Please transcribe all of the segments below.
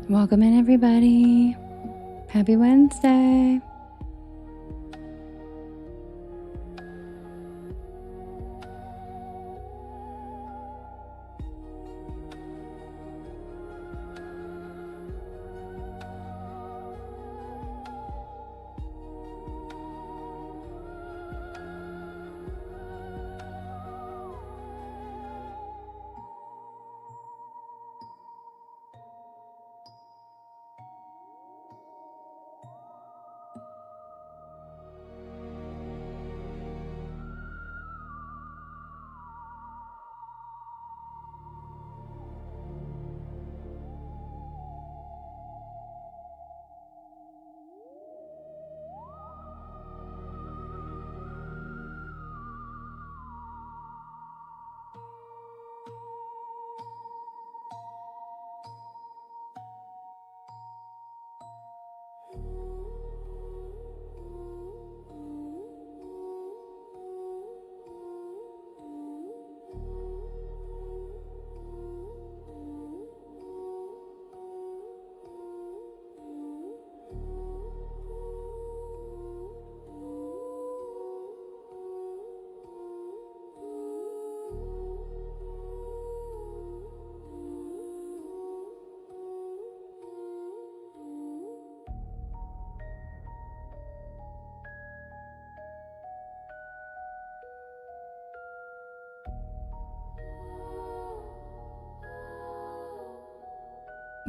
Welcome in, everybody. Happy Wednesday.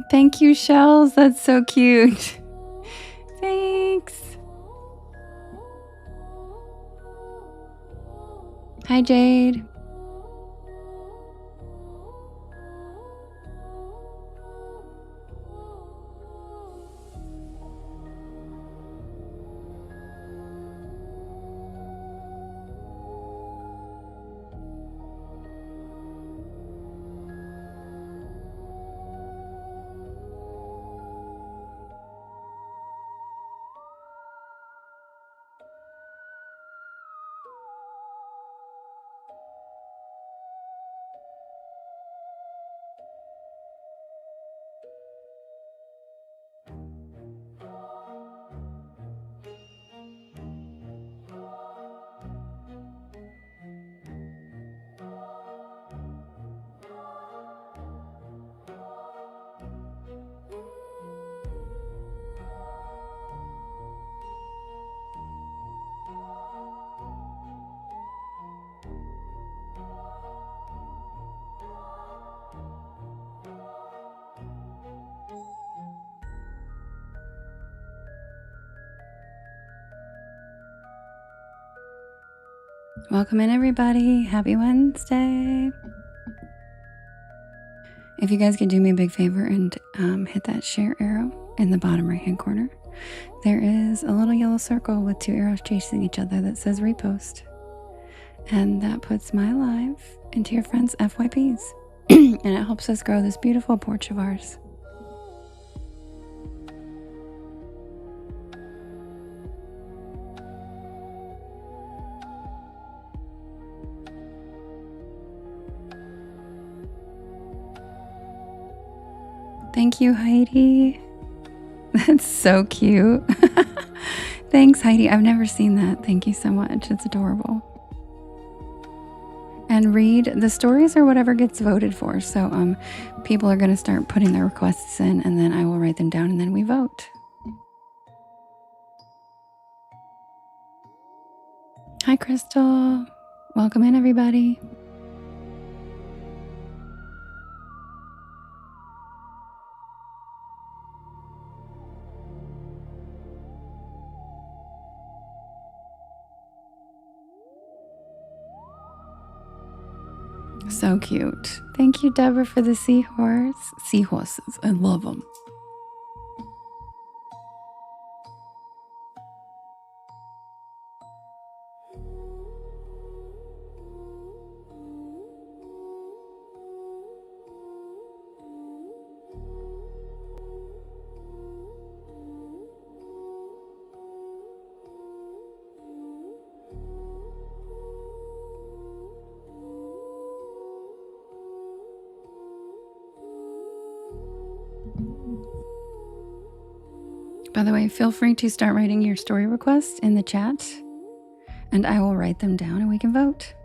Thank you, Shells. That's so cute. Thanks. Hi, Jade. Welcome in, everybody. Happy Wednesday. If you guys could do me a big favor and hit that share arrow in the bottom right hand corner, there is a little yellow circle with 2 arrows chasing each other that says repost. And that puts my live into your friends' FYPs. And it helps us grow this beautiful porch of ours. Thank you, Heidi. That's so cute. Thanks, Heidi. I've never seen that. Thank you so much. It's adorable. And read the stories or whatever gets voted for. So people are going to start putting their requests in, and then I will write them down, and then we vote. Hi, Crystal. Welcome in, everybody. So cute. Thank you, Deborah, for the seahorses. I love them. By the way, feel free to start writing your story requests in the chat, and I will write them down and we can vote.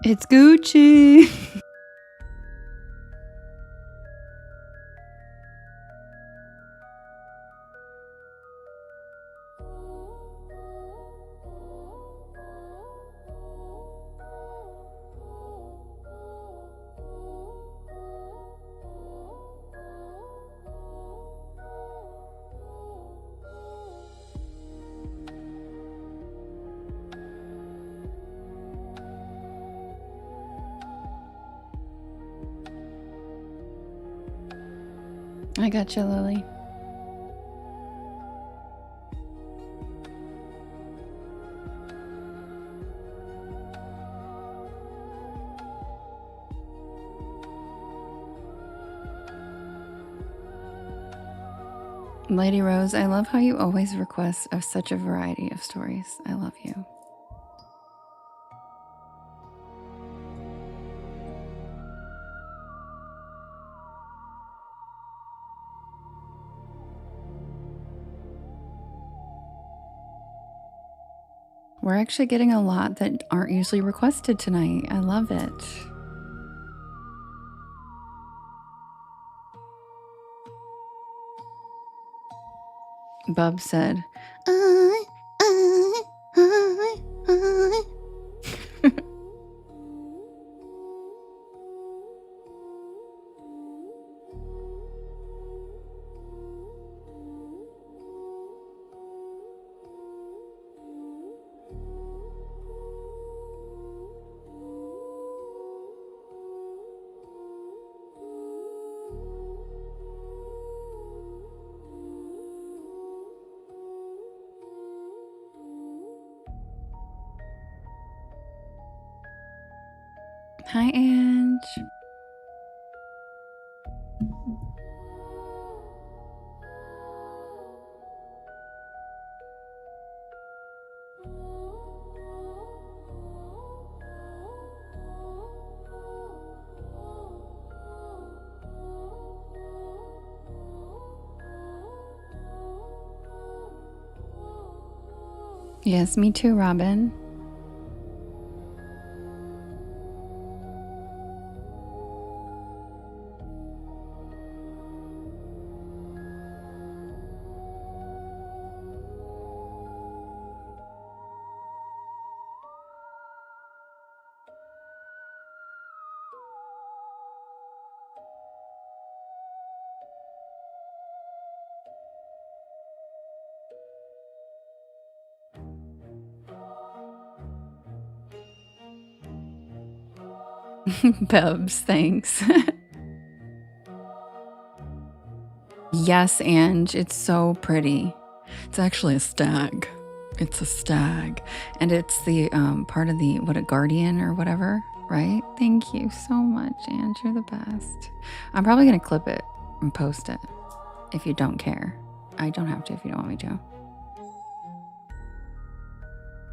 It's Gucci. I got you, Lily. Lady Rose, I love how you always request of such a variety of stories. I love you. We're actually getting a lot that aren't usually requested tonight. I love it. Bub said, I. Hi, Ange. Yes, me too, Robin. Bubs, thanks. Yes, Ange, it's so pretty. It's actually a stag. It's a stag. And it's the part of the, a guardian or whatever, right? Thank you so much, Ange. You're the best. I'm probably going to clip it and post it if you don't care. I don't have to if you don't want me to.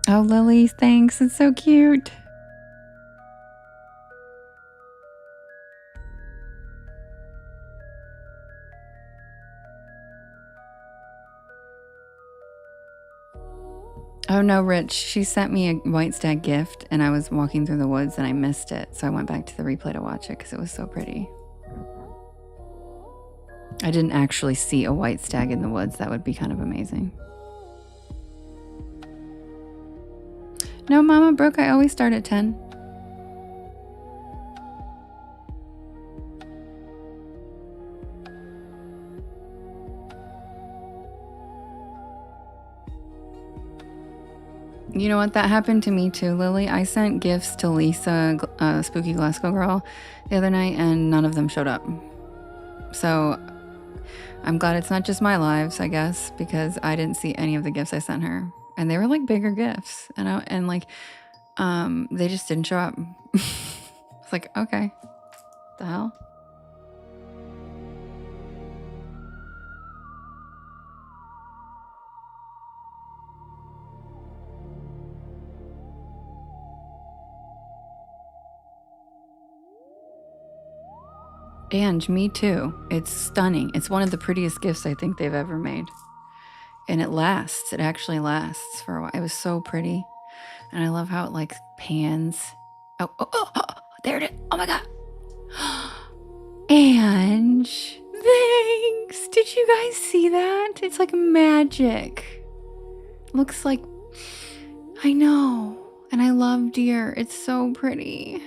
Oh, Lily, thanks. It's so cute. Oh no, Rich, she sent me a white stag gift and I was walking through the woods and I missed it. So I went back to the replay to watch it because it was so pretty. I didn't actually see a white stag in the woods. That would be kind of amazing. No, Mama Brooke, I always start at 10. You know what? That happened to me too, Lily. I sent gifts to Lisa, Spooky Glasgow Girl, the other night, and none of them showed up. So I'm glad it's not just my lives, I guess, because I didn't see any of the gifts I sent her, and they were like bigger gifts, and they just didn't show up. It's like, okay, the hell. And me too. It's stunning. It's one of the prettiest gifts I think they've ever made. And it lasts. It actually lasts for a while. It was so pretty. And I love how it like pans. Oh, there it is. Oh my God. And thanks. Did you guys see that? It's like magic. Looks like, I know. And I love deer. It's so pretty.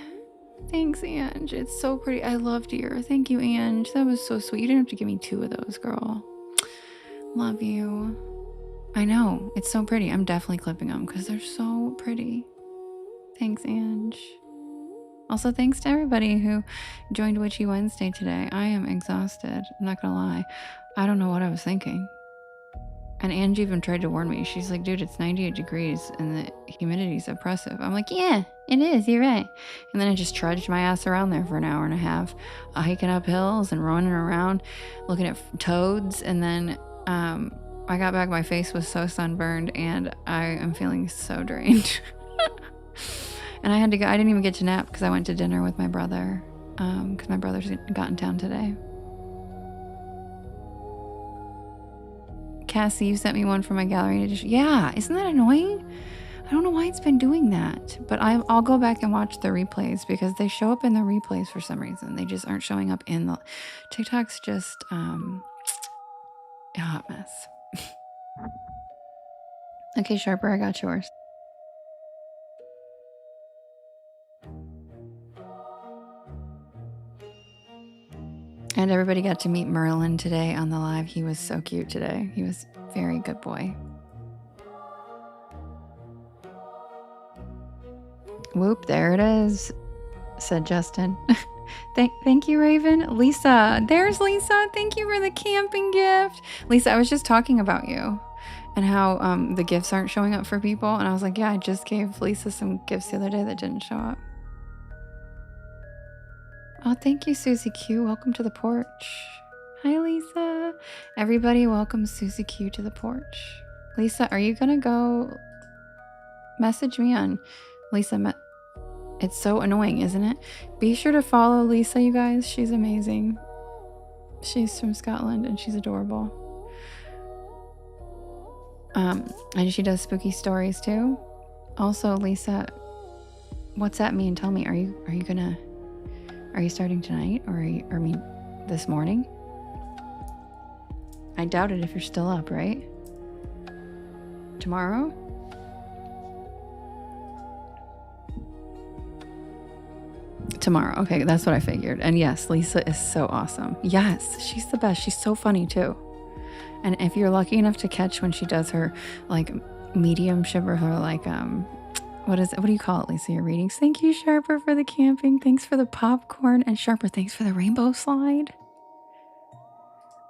Thanks, Ange. It's so pretty. I love deer. Thank you, Ange. That was so sweet. You didn't have to give me 2 of those, girl. Love you. I know. It's so pretty. I'm definitely clipping them because they're so pretty. Thanks, Ange. Also, thanks to everybody who joined Witchy Wednesday today. I am exhausted. I'm not gonna lie. I don't know what I was thinking. And Angie even tried to warn me. She's like, dude, it's 98 degrees and the humidity's oppressive. I'm like, yeah, it is. You're right. And then I just trudged my ass around there for an hour and a half, hiking up hills and running around, looking at toads. And then I got back. My face was so sunburned and I am feeling so drained. And I had to go. I didn't even get to nap because I went to dinner with my brother because my brother's got in town today. Cassie, you sent me one from my gallery edition. Yeah, isn't that annoying? I don't know why it's been doing that, but I'll go back and watch the replays because they show up in the replays for some reason. They just aren't showing up in the TikTok's just a hot mess. Okay, Sharper, I got yours. And everybody got to meet Merlin today on the live. He was so cute today. He was a very good boy. Whoop, there it is, said Justin. Thank you, Raven. Lisa, there's Lisa. Thank you for the camping gift. Lisa, I was just talking about you and how the gifts aren't showing up for people. And I was like, yeah, I just gave Lisa some gifts the other day that didn't show up. Oh, thank you, Susie Q. Welcome to the porch. Hi, Lisa. Everybody welcome Susie Q to the porch. Lisa, are you going to go message me on Lisa? It's so annoying, isn't it? Be sure to follow Lisa, you guys. She's amazing. She's from Scotland and she's adorable. And she does spooky stories too. Also, Lisa, WhatsApp me and tell me, are you starting tonight or this morning? I doubt it if you're still up, right? Tomorrow? Tomorrow. Okay, that's what I figured. And yes, Lisa is so awesome. Yes, she's the best. She's so funny too. And if you're lucky enough to catch when she does her like mediumship or her like what do you call it, Lisa, your readings? Thank you, Sharper, for the camping. Thanks for the popcorn. And Sharper, thanks for the rainbow slide.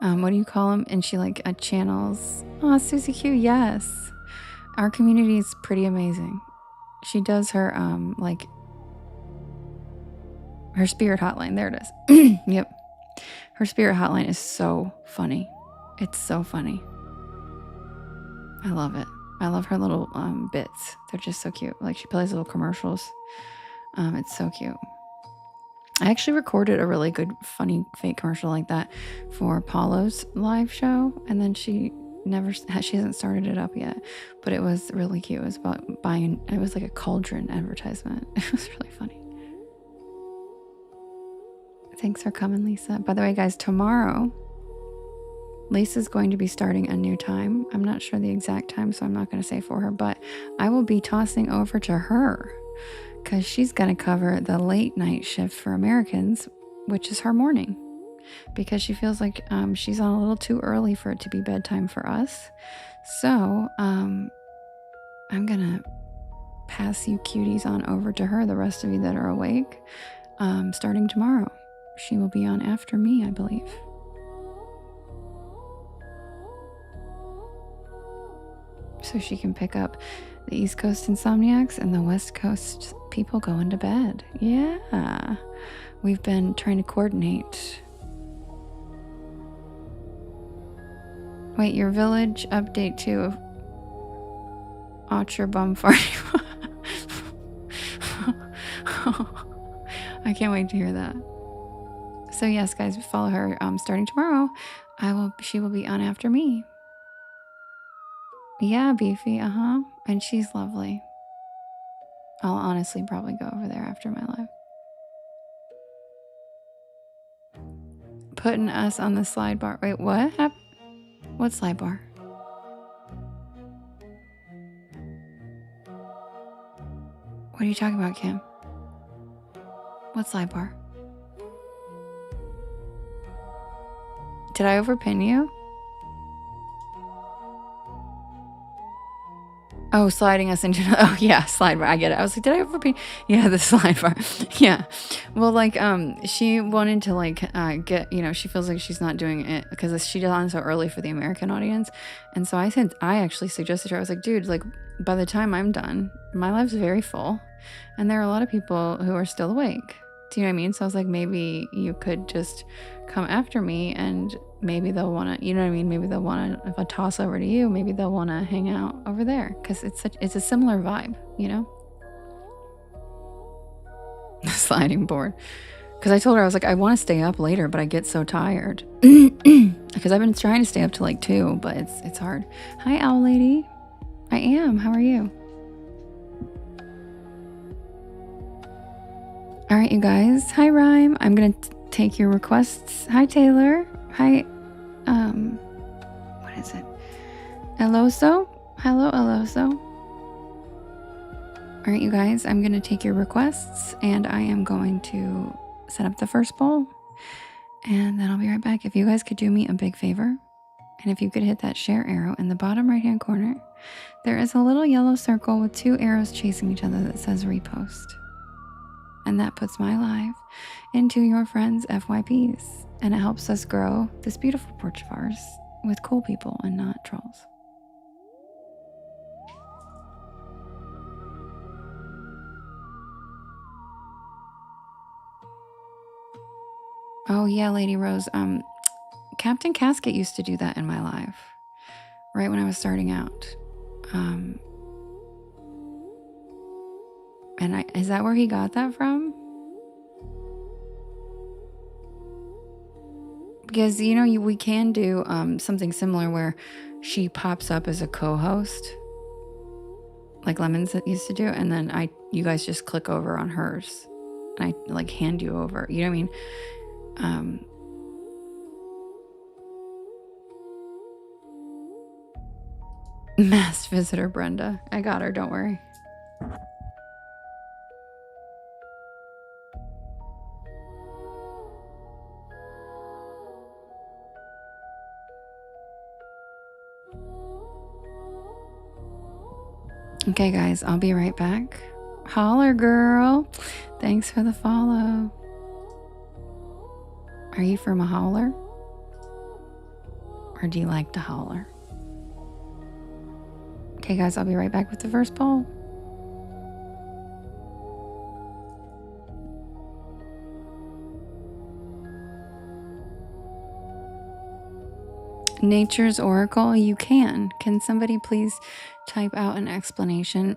What do you call them? And she like channels. Oh, Susie Q, yes. Our community is pretty amazing. She does her like her spirit hotline. There it is. Yep. Her spirit hotline is so funny. It's so funny. I love it. I love her little bits. They're just so cute. Like she plays little commercials. It's so cute. I actually recorded a really good, funny, fake commercial like that for Paulo's live show, and then she hasn't started it up yet, but it was really cute. It was about buying. It was like a cauldron advertisement. It was really funny. Thanks for coming, Lisa. By the way, guys, tomorrow Lisa's going to be starting a new time. I'm not sure the exact time, so I'm not going to say for her, but I will be tossing over to her because she's going to cover the late night shift for Americans, which is her morning, because she feels like she's on a little too early for it to be bedtime for us. So I'm going to pass you cuties on over to her, the rest of you that are awake, starting tomorrow. She will be on after me, I believe. So she can pick up the East Coast insomniacs and the West Coast people going to bed. Yeah. We've been trying to coordinate. Wait, your village update too of Archer Bum Farty. I can't wait to hear that. So yes, guys, follow her. Starting tomorrow, she will be on after me. Yeah, Beefy, and she's lovely. I'll honestly probably go over there after my live. Putting us on the slide bar. Wait, what happened? What slide bar? What are you talking about, Kim? What slide bar? Did I overpin you? Oh, sliding us into, oh yeah, slide bar. I get it. I was like, did I overpin? Yeah, the slide bar. Yeah. Well, like, she wanted to like get, she feels like she's not doing it because she did on so early for the American audience. And so I actually suggested to her, I was like, dude, like by the time I'm done, my life's very full. And there are a lot of people who are still awake. Do you know what I mean? So I was like, maybe you could just come after me and maybe they'll want to, you know what I mean? Maybe they'll want to, if I toss over to you, maybe they'll want to hang out over there because it's a similar vibe, Sliding board. Because I told her, I was like, I want to stay up later, but I get so tired. Because I've been trying to stay up to like 2, but it's hard. Hi, Owl Lady. I am. How are you? All right, you guys. Hi, Rhyme. I'm going to take your requests. Hi, Taylor. Hi, what is it? Eloso? Hello, Eloso. All right, you guys. I'm going to take your requests, and I am going to set up the first poll, and then I'll be right back. If you guys could do me a big favor, and if you could hit that share arrow in the bottom right-hand corner, there is a little yellow circle with 2 arrows chasing each other that says repost. And that puts my live into your friends' FYPs. And it helps us grow this beautiful porch of ours with cool people and not trolls. Oh yeah, Lady Rose. Captain Casket used to do that in my live. Right when I was starting out. And is that where he got that from? Because, we can do something similar where she pops up as a co-host, like Lemons used to do, and then you guys just click over on hers, and I like hand you over. You know what I mean? Masked visitor Brenda. I got her. Don't worry. Okay, guys, I'll be right back. Holler, girl. Thanks for the follow. Are you from a holler? Or do you like to holler? Okay, guys, I'll be right back with the first poll. Nature's Oracle, you can. Can somebody please type out an explanation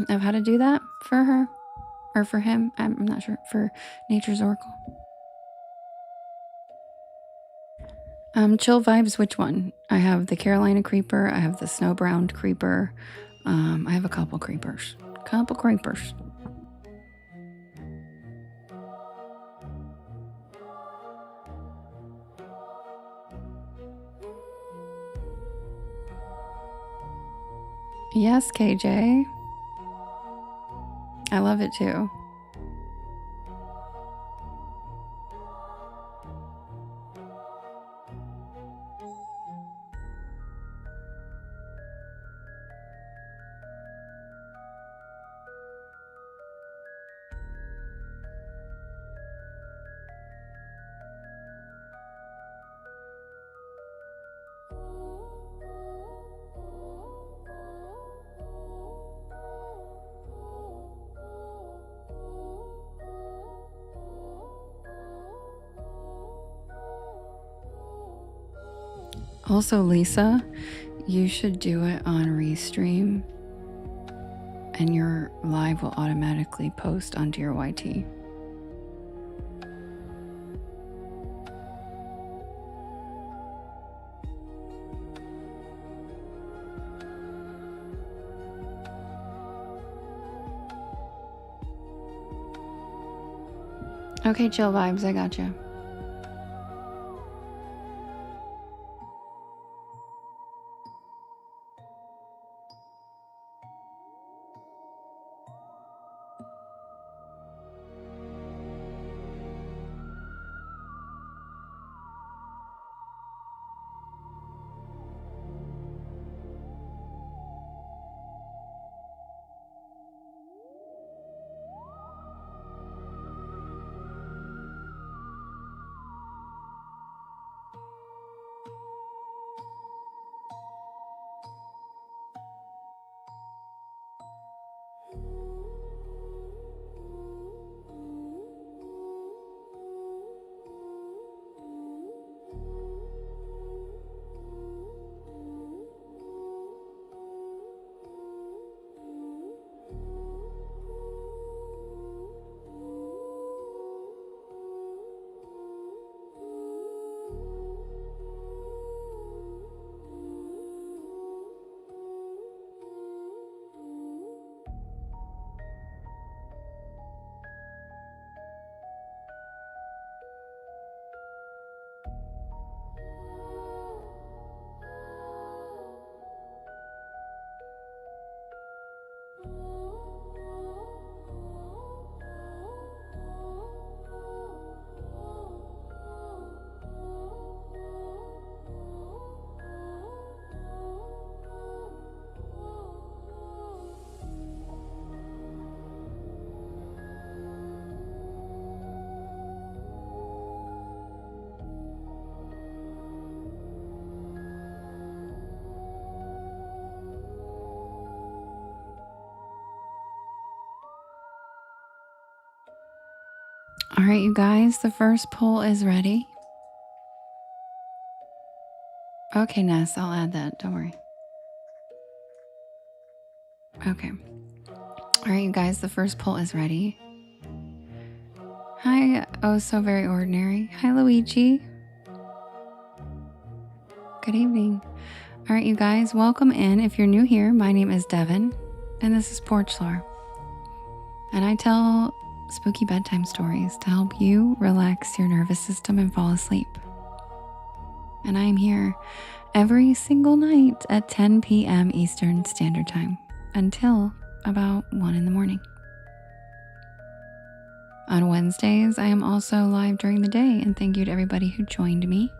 of how to do that for her? Or for him? I'm not sure. For Nature's Oracle. Chill Vibes, which one? I have the Carolina Creeper. I have the Snow Brown Creeper. I have a couple creepers. Yes, KJ. I love it too. Also, Lisa, you should do it on Restream, and your live will automatically post onto your YT. Okay, Chill Vibes, I gotcha. All right, you guys, the first poll is ready. Okay, Ness, I'll add that. Don't worry. Okay. All right, you guys, the first poll is ready. Hi, oh, so very ordinary. Hi, Luigi. Good evening. All right, you guys, welcome in. If you're new here, my name is Devin, and this is Porch Lore. And I tell spooky bedtime stories to help you relax your nervous system and fall asleep. And I am here every single night at 10 p.m. Eastern Standard Time until about 1 in the morning. On Wednesdays, I am also live during the day, and thank you to everybody who joined me.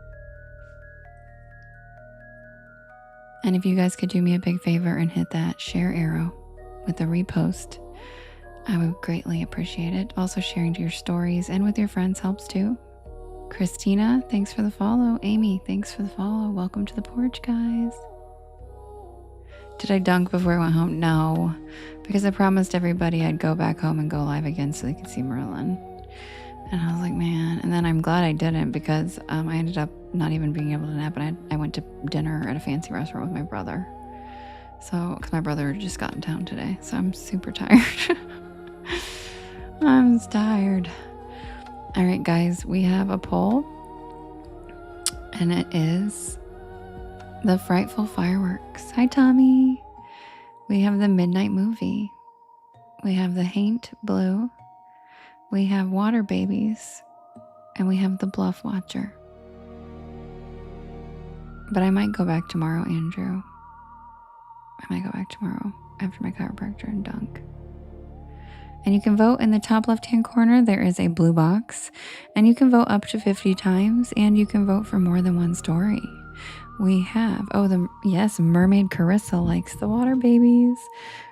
And if you guys could do me a big favor and hit that share arrow with a repost, I would greatly appreciate it. Also, sharing to your stories and with your friends helps too. Christina, thanks for the follow. Amy, thanks for the follow. Welcome to the porch, guys. Did I dunk before I went home? No, because I promised everybody I'd go back home and go live again so they could see Merlin. And I was like, man. And then I'm glad I didn't, because I ended up not even being able to nap. And I went to dinner at a fancy restaurant with my brother. So, because my brother had just got in town today. So I'm super tired. I'm tired. All right, guys, we have a poll. And it is The Frightful Fireworks. Hi, Tommy. We have The Midnight Movie. We have The Haint Blue. We have Water Babies. And we have The Bluff Watcher. But I might go back tomorrow, Andrew. I might go back tomorrow after my chiropractor and dunk. And you can vote in the top left-hand corner. There is a blue box. And you can vote up to 50 times. And you can vote for more than one story. We have, yes, Mermaid Carissa likes The Water Babies.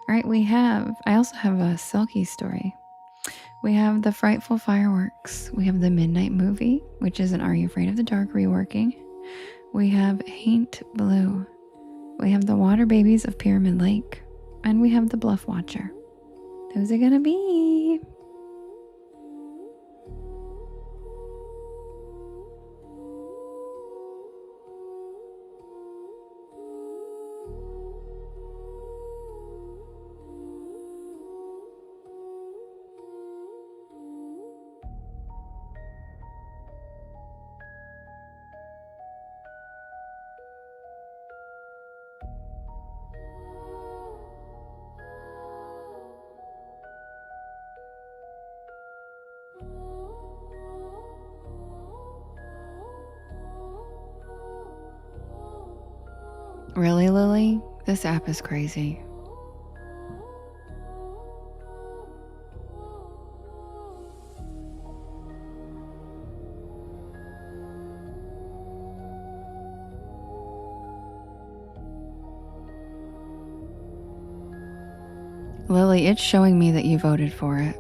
All right, I also have a Silky story. We have The Frightful Fireworks. We have The Midnight Movie, which is an Are You Afraid of the Dark reworking. We have Haint Blue. We have The Water Babies of Pyramid Lake. And we have The Bluff Watcher. Those are gonna be. Really, Lily? This app is crazy. Lily, it's showing me that you voted for it.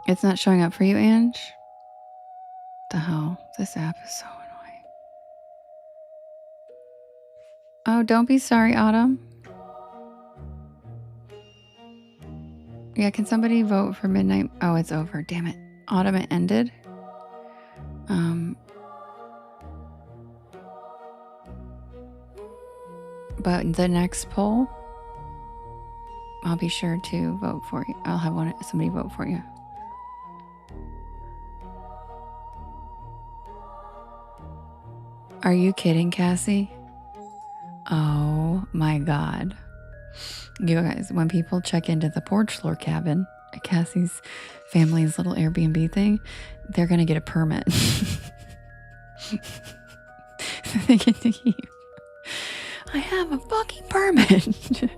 It's not showing up for you, Ange? The hell? This app is so annoying. Oh, don't be sorry, Autumn. Yeah, can somebody vote for midnight? Oh, it's over. Damn it. Autumn, it ended. But the next poll, I'll be sure to vote for you. I'll have somebody vote for you. Are you kidding, Cassie? Oh my God. You guys, when people check into the porch lore cabin at Cassie's family's little Airbnb thing, they're going to get a permit. They get to keep. I have a fucking permit.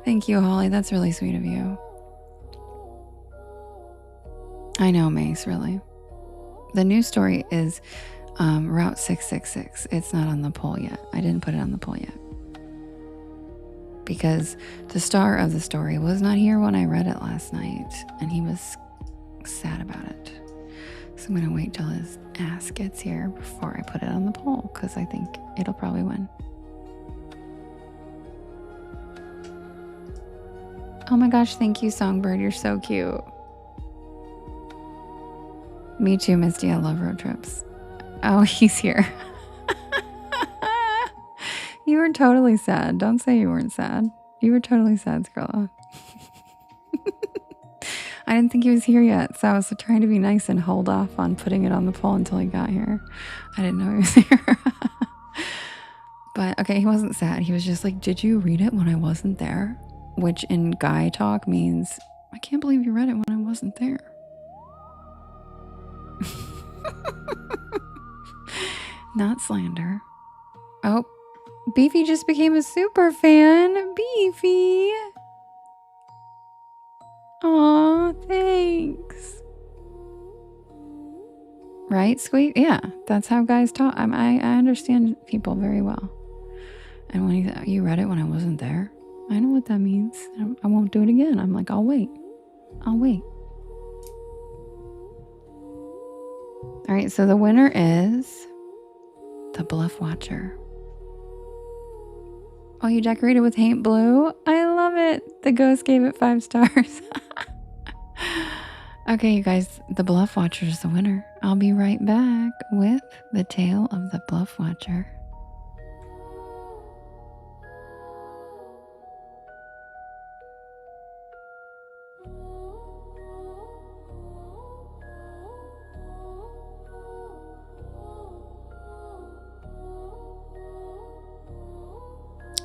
Thank you, Holly. That's really sweet of you. I know, Mace, really. The new story is Route 666. It's not on the poll yet. I didn't put it on the poll yet. Because the star of the story was not here when I read it last night. And he was sad about it. So I'm going to wait till his ass gets here before I put it on the poll. Because I think it'll probably win. Oh my gosh, thank you, Songbird. You're so cute. Me too, Misty. I love road trips. Oh, he's here. You were totally sad. Don't say you weren't sad. You were totally sad, Skrilla. I didn't think he was here yet, so I was trying to be nice and hold off on putting it on the poll until he got here. I didn't know he was here. But, okay, he wasn't sad. He was just like, did you read it when I wasn't there? Which in guy talk means, I can't believe you read it when I wasn't there. Not slander. Oh, Beefy just became a super fan. Beefy. Aw, thanks. Right, Squeak? Yeah, that's how guys talk. I understand people very well. And when you read it when I wasn't there, I know what that means. I won't do it again. I'm like, I'll wait. I'll wait. All right, so the winner is The Bluff Watcher. Oh, you decorated with paint blue? I love it. The ghost gave it 5 stars. Okay, you guys, the Bluff Watcher is the winner. I'll be right back with the tale of the Bluff Watcher.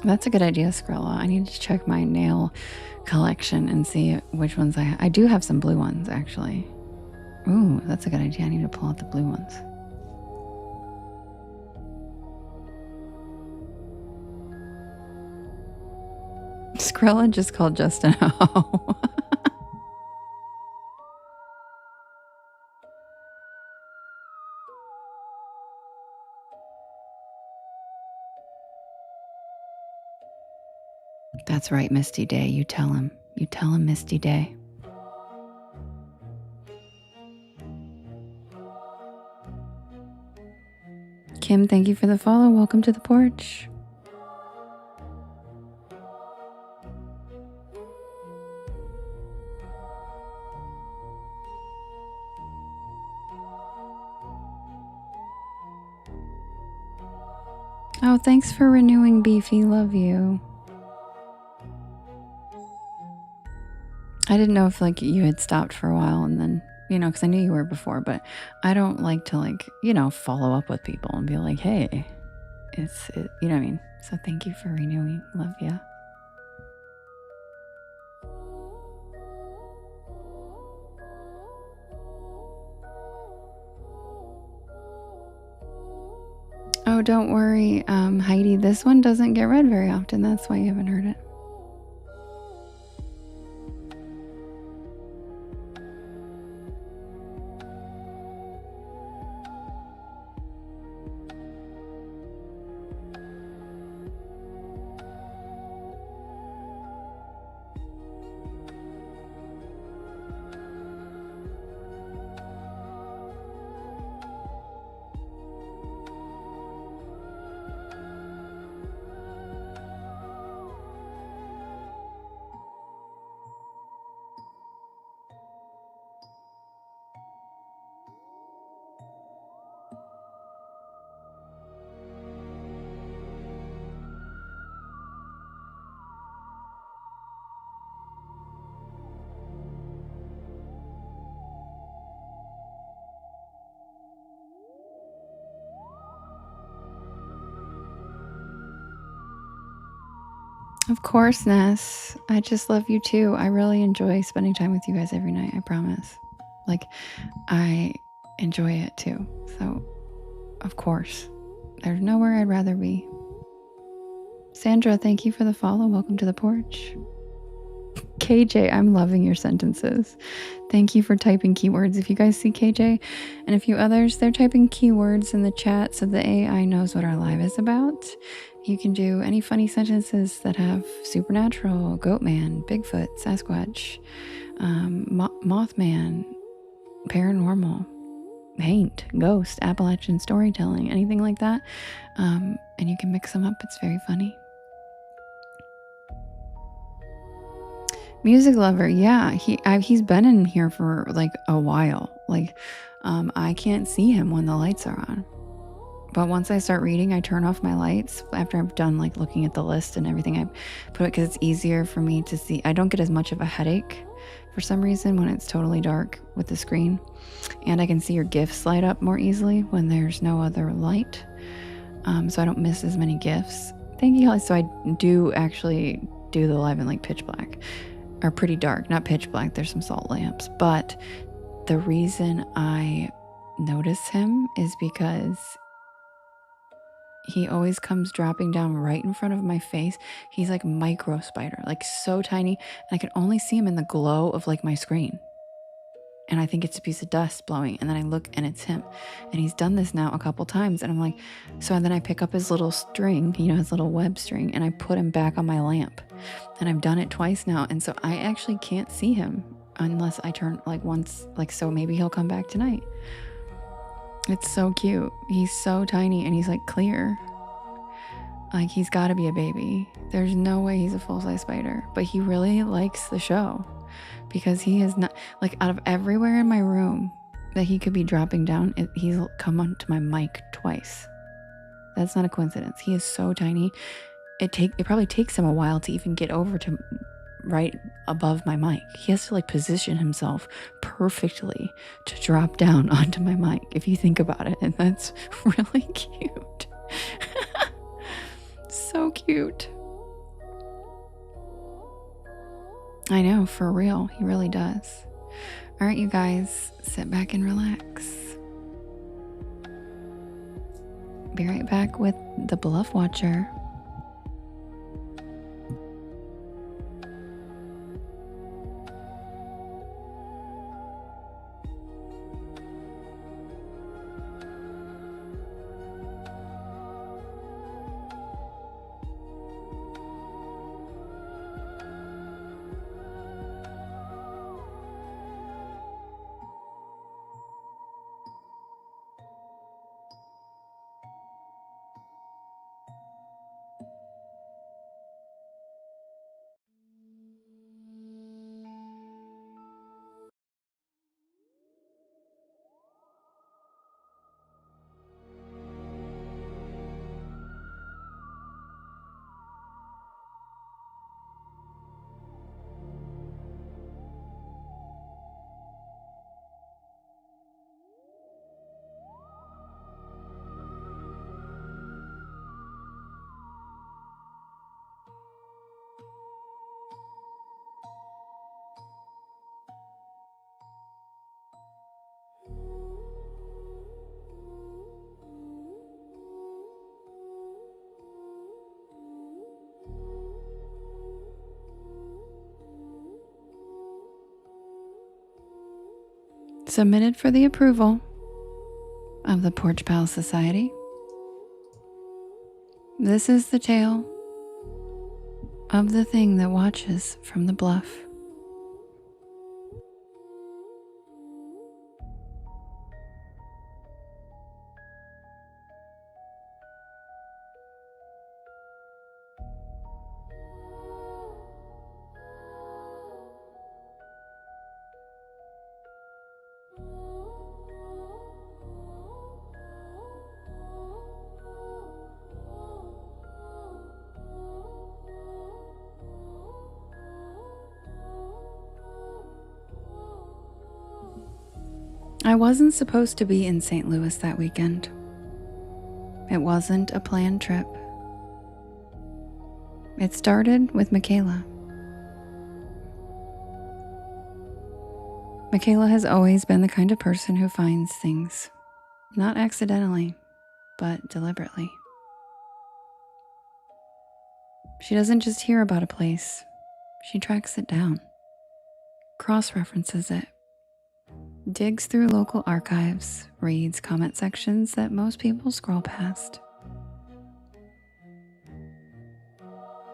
That's a good idea, Skrilla. I need to check my nail collection and see which ones I do have some blue ones, actually. Ooh, that's a good idea. I need to pull out the blue ones. Skrilla just called Justin out. That's right, Misty Day. You tell him. You tell him, Misty Day. Kim, thank you for the follow. Welcome to the porch. Oh, thanks for renewing, Beefy. Love you. I didn't know if like you had stopped for a while and then, you know, because I knew you were before, but I don't like to like, you know, follow up with people and be like, hey, you know what I mean? So thank you for renewing. Love ya. Oh, don't worry, Heidi. This one doesn't get read very often. That's why you haven't heard it. Of course, Ness. I just love you too. I really enjoy spending time with you guys every night, I promise. Like, I enjoy it too. So, of course. There's nowhere I'd rather be. Sandra, thank you for the follow. Welcome to the porch. KJ, I'm loving your sentences. Thank you for typing keywords. If you guys see KJ and a few others, they're typing keywords in the chat so the AI knows what our live is about. You can do any funny sentences that have supernatural, Goatman, Bigfoot, Sasquatch, Mothman, paranormal, paint, ghost, Appalachian storytelling, anything like that. And you can mix them up. It's very funny. Music lover, yeah, he's been in here for like a while. Like, I can't see him when the lights are on. But once I start reading, I turn off my lights after I've done like looking at the list and everything. I put it because it's easier for me to see. I don't get as much of a headache for some reason when it's totally dark with the screen, and I can see your GIFs light up more easily when there's no other light. So I don't miss as many GIFs. Thank you, Holly. So I do actually do the live in like pitch black. Are pretty dark, not pitch black. There's some salt lamps, but the reason I notice him is because he always comes dropping down right in front of my face. He's like micro spider, like so tiny, and I can only see him in the glow of like my screen. And I think it's a piece of dust blowing, and then I look and it's him. And he's done this now a couple times, and I'm like, so then I pick up his little string, you know, his little web string, and I put him back on my lamp. And I've done it twice now, and so I actually can't see him unless I turn like once, like, so maybe he'll come back tonight. It's so cute. He's so tiny and he's like clear. Like, he's got to be a baby. There's no way he's a full-size spider. But he really likes the show because he is not, like, out of everywhere in my room that he could be dropping down, he's come onto my mic twice. That's not a coincidence. He is so tiny. It probably takes him a while to even get over to right above my mic. He has to like position himself perfectly to drop down onto my mic, if you think about it. And that's really cute. So cute. I know, for real. He really does. All right, you guys, sit back and relax. Be right back with the Bluff Watcher. Submitted for the approval of the Porch Pal Society. This is the tale of the thing that watches from the bluff. I wasn't supposed to be in St. Louis that weekend. It wasn't a planned trip. It started with Michaela. Michaela has always been the kind of person who finds things, not accidentally, but deliberately. She doesn't just hear about a place, she tracks it down, cross-references it, digs through local archives, reads comment sections that most people scroll past.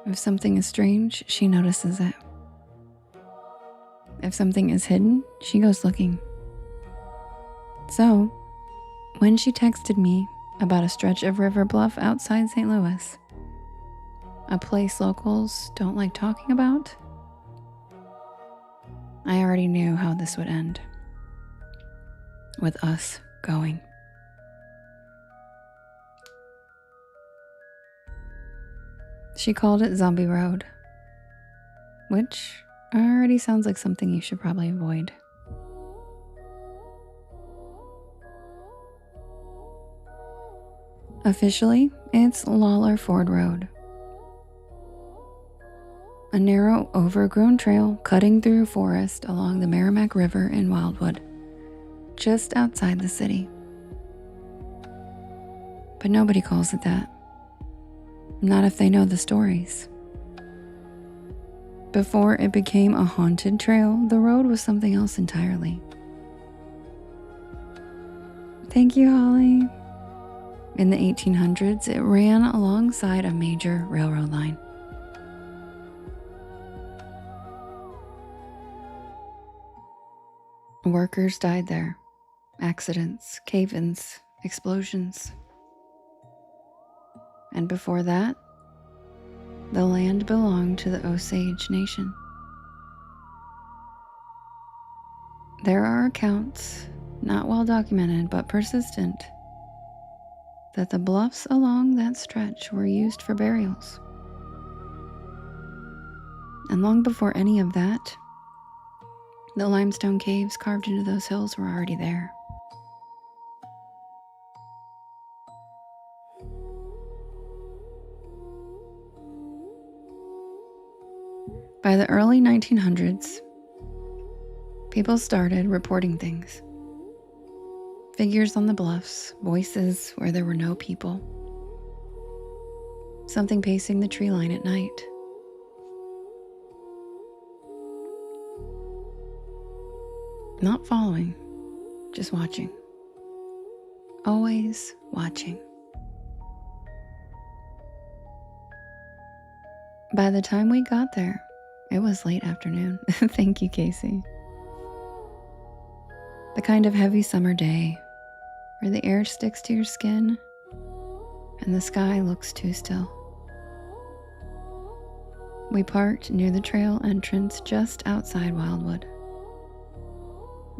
If something is strange, she notices it. If something is hidden, she goes looking. So, when she texted me about a stretch of river bluff outside St. Louis, a place locals don't like talking about, I already knew how this would end. With us going. She called it Zombie Road, which already sounds like something you should probably avoid. Officially, it's Lawler Ford Road, a narrow, overgrown trail cutting through forest along the Merrimack River in Wildwood, just outside the city. But nobody calls it that. Not if they know the stories. Before it became a haunted trail, the road was something else entirely. Thank you, Holly. In the 1800s, it ran alongside a major railroad line. Workers died there. Accidents, cave-ins, explosions. And before that, The land belonged to the Osage Nation. There are accounts, not well documented but persistent, that the bluffs along that stretch were used for burials. And long before any of that, the limestone caves carved into those hills were already there. By the early 1900s, people started reporting things. Figures on the bluffs, voices where there were no people, something pacing the tree line at night. Not following, just watching. Always watching. By the time we got there, it was late afternoon. Thank you, Casey. The kind of heavy summer day where the air sticks to your skin and the sky looks too still. We parked near the trail entrance just outside Wildwood.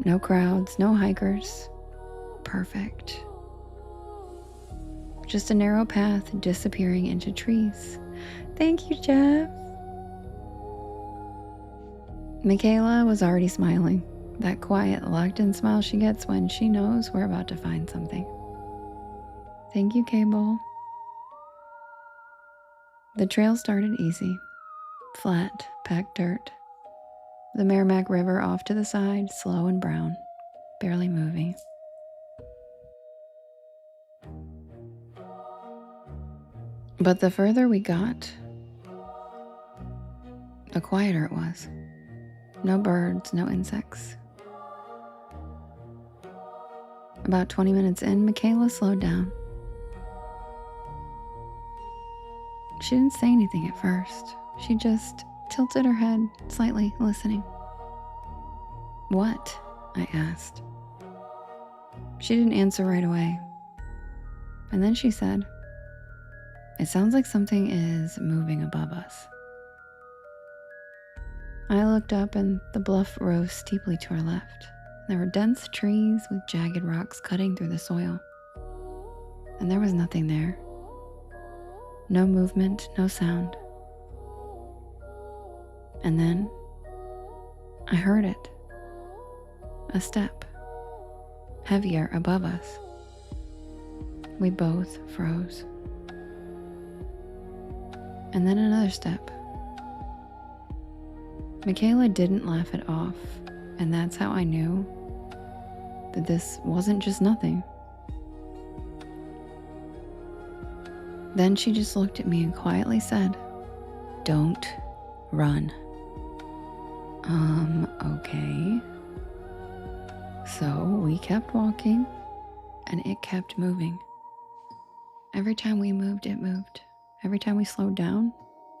No crowds, no hikers. Perfect. Just a narrow path disappearing into trees. Thank you, Jeff. Michaela was already smiling, that quiet, locked-in smile she gets when she knows we're about to find something. Thank you, Cable. The trail started easy, flat, packed dirt. The Merrimack River off to the side, slow and brown, barely moving. But the further we got, the quieter it was. No birds, no insects. About 20 minutes in, Michaela slowed down. She didn't say anything at first. She just tilted her head slightly, listening. "What?" I asked. She didn't answer right away. And then she said, "It sounds like something is moving above us." I looked up and the bluff rose steeply to our left. There were dense trees with jagged rocks cutting through the soil. And there was nothing there. No movement, no sound. And then I heard it. A step, heavier above us. We both froze. And then another step. Michaela didn't laugh it off, and that's how I knew that this wasn't just nothing. Then she just looked at me and quietly said, "Don't run." Okay. So we kept walking, and it kept moving. Every time we moved, it moved. Every time we slowed down,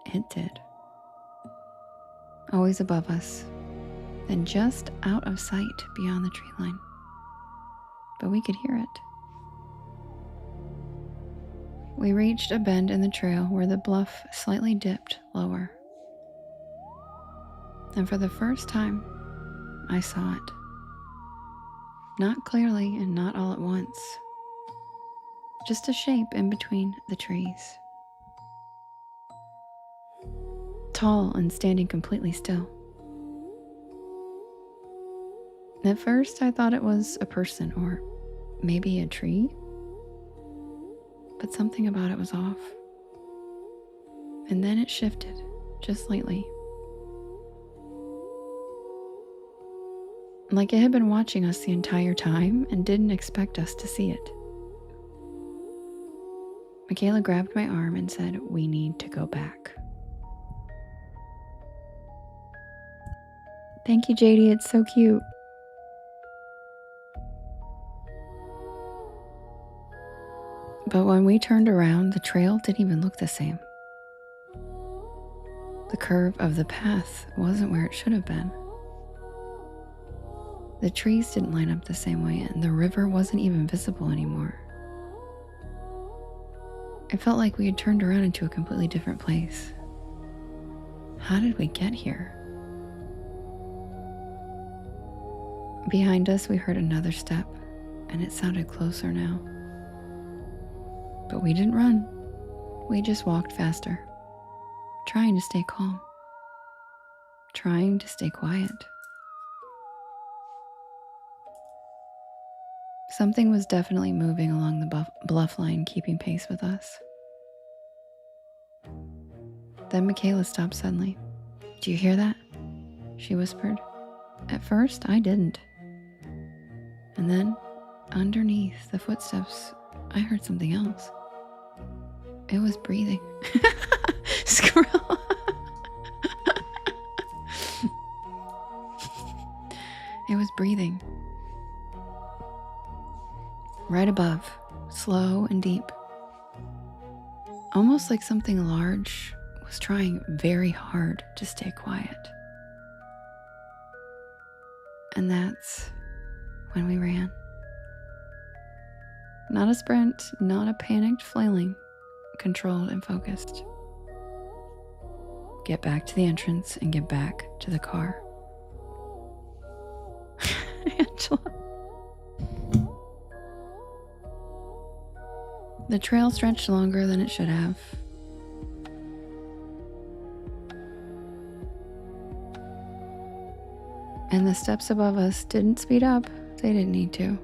it did. Always above us, then just out of sight beyond the tree line. But we could hear it. We reached a bend in the trail where the bluff slightly dipped lower. And for the first time, I saw it. Not clearly and not all at once. Just a shape in between the trees. Tall and standing completely still. At first, I thought it was a person or maybe a tree, but something about it was off. And then it shifted, just slightly. Like it had been watching us the entire time and didn't expect us to see it. Michaela grabbed my arm and said, "We need to go back." Thank you, JD. It's so cute. But when we turned around, the trail didn't even look the same. The curve of the path wasn't where it should have been. The trees didn't line up the same way, and the river wasn't even visible anymore. It felt like we had turned around into a completely different place. How did we get here? Behind us, we heard another step, and it sounded closer now. But we didn't run. We just walked faster, trying to stay calm, trying to stay quiet. Something was definitely moving along the bluff line, keeping pace with us. Then Michaela stopped suddenly. "Do you hear that?" she whispered. At first, I didn't. And then, underneath the footsteps, I heard something else. It was breathing. Squirrel. It was breathing. Right above, slow and deep. Almost like something large was trying very hard to stay quiet. And that's when we ran. Not a sprint, not a panicked flailing, controlled and focused. Get back to the entrance and get back to the car. Angela. The trail stretched longer than it should have. And the steps above us didn't speed up. They didn't need to.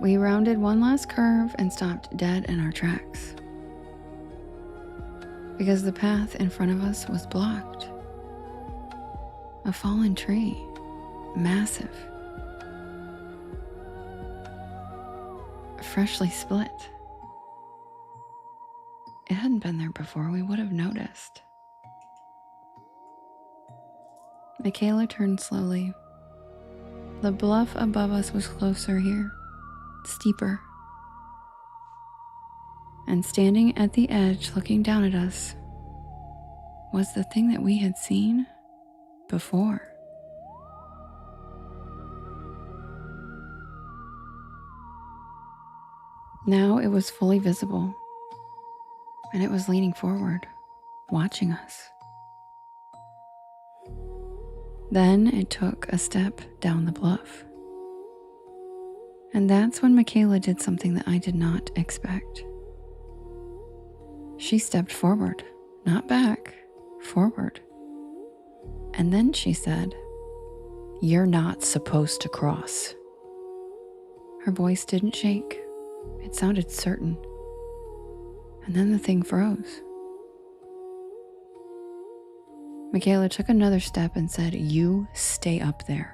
We rounded one last curve and stopped dead in our tracks. Because the path in front of us was blocked. A fallen tree. Massive. Freshly split. It hadn't been there before. We would have noticed. Michaela turned slowly. The bluff above us was closer here, steeper. And standing at the edge, looking down at us, was the thing that we had seen before. Now it was fully visible, and it was leaning forward, watching us. Then it took a step down the bluff. And that's when Michaela did something that I did not expect. She stepped forward, not back, forward. And then she said, "You're not supposed to cross." Her voice didn't shake. It sounded certain. And then the thing froze. Michaela took another step and said, "You stay up there."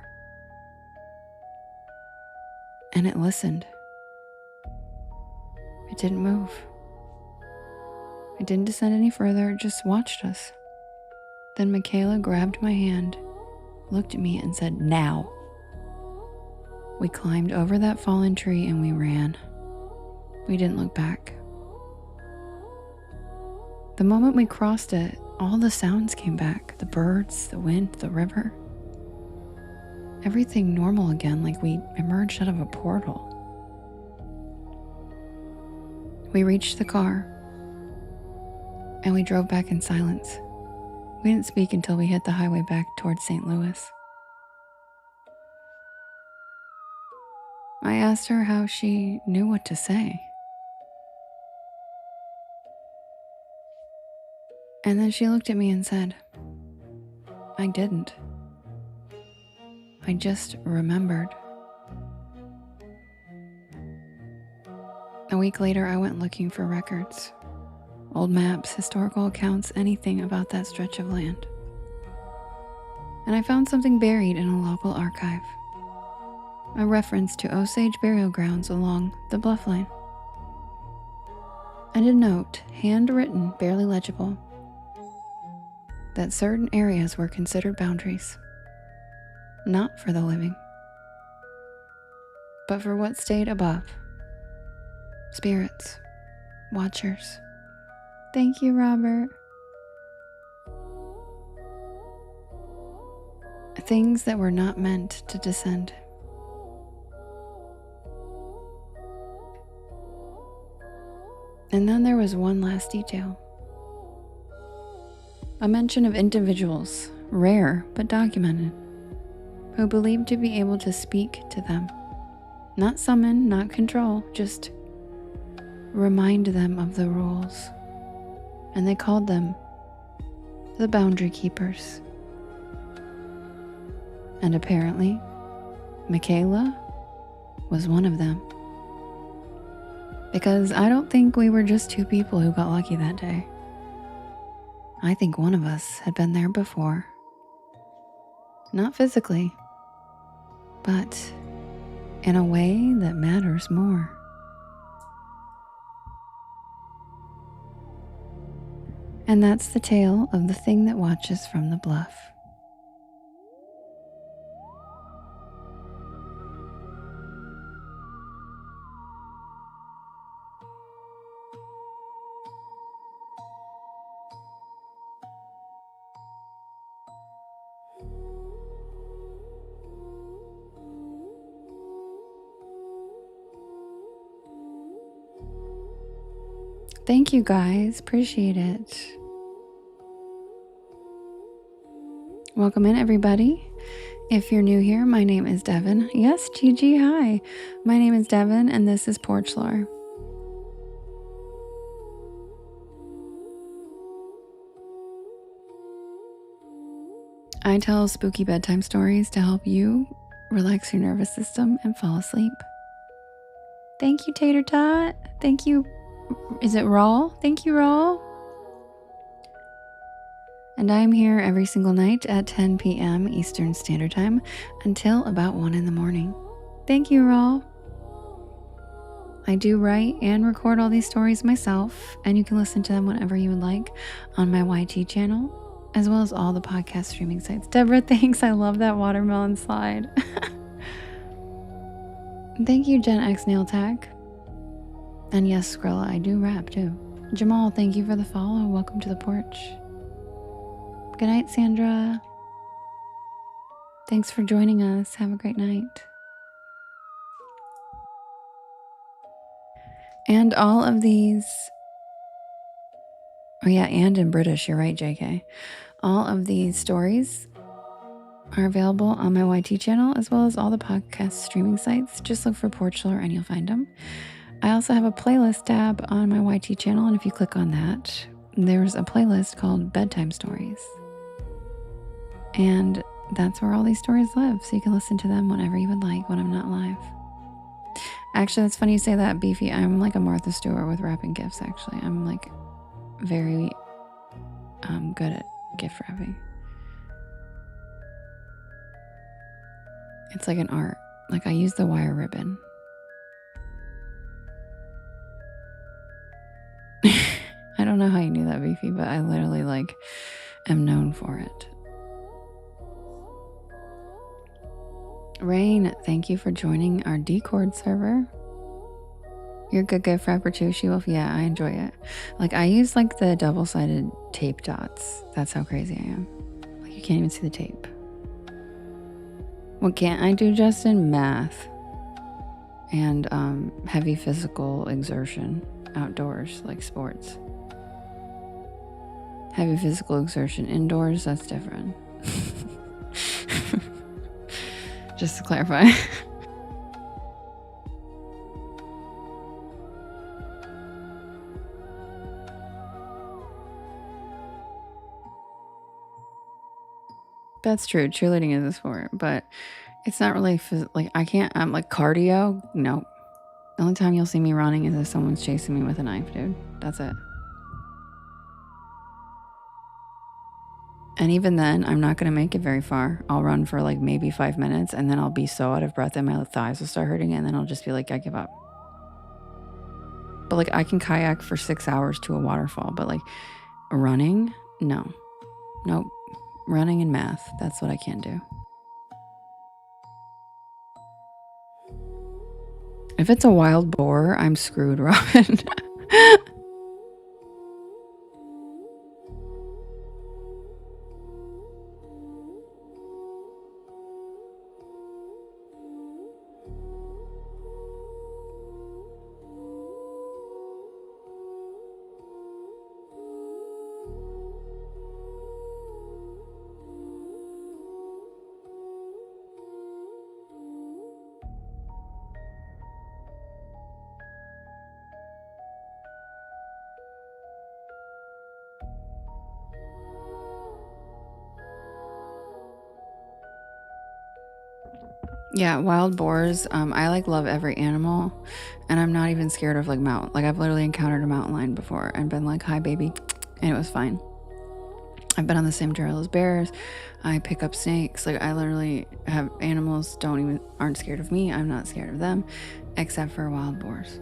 And it listened. It didn't move. It didn't descend any further, it just watched us. Then Michaela grabbed my hand, looked at me and said, "Now." We climbed over that fallen tree and we ran. We didn't look back. The moment we crossed it, all the sounds came back. The birds, the wind, the river. Everything normal again, like we emerged out of a portal. We reached the car, and we drove back in silence. We didn't speak until we hit the highway back towards St. Louis. I asked her how she knew what to say. And then she looked at me and said, "I didn't. I just remembered." A week later, I went looking for records, old maps, historical accounts, anything about that stretch of land. And I found something buried in a local archive, a reference to Osage burial grounds along the bluff line. And a note, handwritten, barely legible, that certain areas were considered boundaries, not for the living, but for what stayed above. Spirits, watchers. Thank you, Robert. Things that were not meant to descend. And then there was one last detail. A mention of individuals, rare but documented, who believed to be able to speak to them. Not summon, not control, just remind them of the rules. And they called them the boundary keepers. And apparently, Michaela was one of them. Because I don't think we were just two people who got lucky that day. I think one of us had been there before. Not physically, but in a way that matters more. And that's the tale of the thing that watches from the bluff. Thank you guys, appreciate it. Welcome in everybody. If you're new here, my name is Devin. Yes, Gigi, hi. My name is Devin and this is Porch Lore. I tell spooky bedtime stories to help you relax your nervous system and fall asleep. Thank you, Tater Tot. Thank you. Is it Raw? Thank you, Raw. And I'm here every single night at 10 p.m. Eastern Standard Time until about 1 in the morning. Thank you, Raw. I do write and record all these stories myself, and you can listen to them whenever you would like on my YT channel, as well as all the podcast streaming sites. Deborah, thanks. I love that watermelon slide. Thank you, Gen X Nail Tech. And yes, Skrilla, I do rap too. Jamal, thank you for the follow. Welcome to the porch. Good night, Sandra. Thanks for joining us. Have a great night. And all of these... Oh yeah, and in British, you're right, JK. All of these stories are available on my YT channel, as well as all the podcast streaming sites. Just look for Porch Lore and you'll find them. I also have a playlist tab on my YT channel, and if you click on that, there's a playlist called Bedtime Stories. And that's where all these stories live, so you can listen to them whenever you would like when I'm not live. Actually, that's funny you say that, Beefy. I'm like a Martha Stewart with wrapping gifts, actually. I'm like very good at gift wrapping. It's like an art. Like I use the wire ribbon. I don't know how you knew that, Beefy, but I literally like am known for it. Rain, thank you for joining our Discord server. You're a good gift wrapper too, She-Wolf. Yeah, I enjoy it. Like I use like the double-sided tape dots. That's how crazy I am. Like you can't even see the tape. What can't I do, Justin? Math. And heavy physical exertion outdoors, like sports. Heavy physical exertion indoors, that's different. Just to clarify. That's true. Cheerleading is a sport, but it's not really like I'm like cardio. Nope. The only time you'll see me running is if someone's chasing me with a knife, dude. That's it. And even then, I'm not going to make it very far. I'll run for like maybe 5 minutes and then I'll be so out of breath and my thighs will start hurting and then I'll just be like, I give up. But like I can kayak for 6 hours to a waterfall, but like running, no. Nope. Running and math, that's what I can't do. If it's a wild boar, I'm screwed, Robin. Yeah, wild boars. I like love every animal, and I'm not even scared of like mountain. Like I've literally encountered a mountain lion before and been like, "Hi, baby," and it was fine. I've been on the same trail as bears. I pick up snakes. Like I literally have animals aren't scared of me. I'm not scared of them, except for wild boars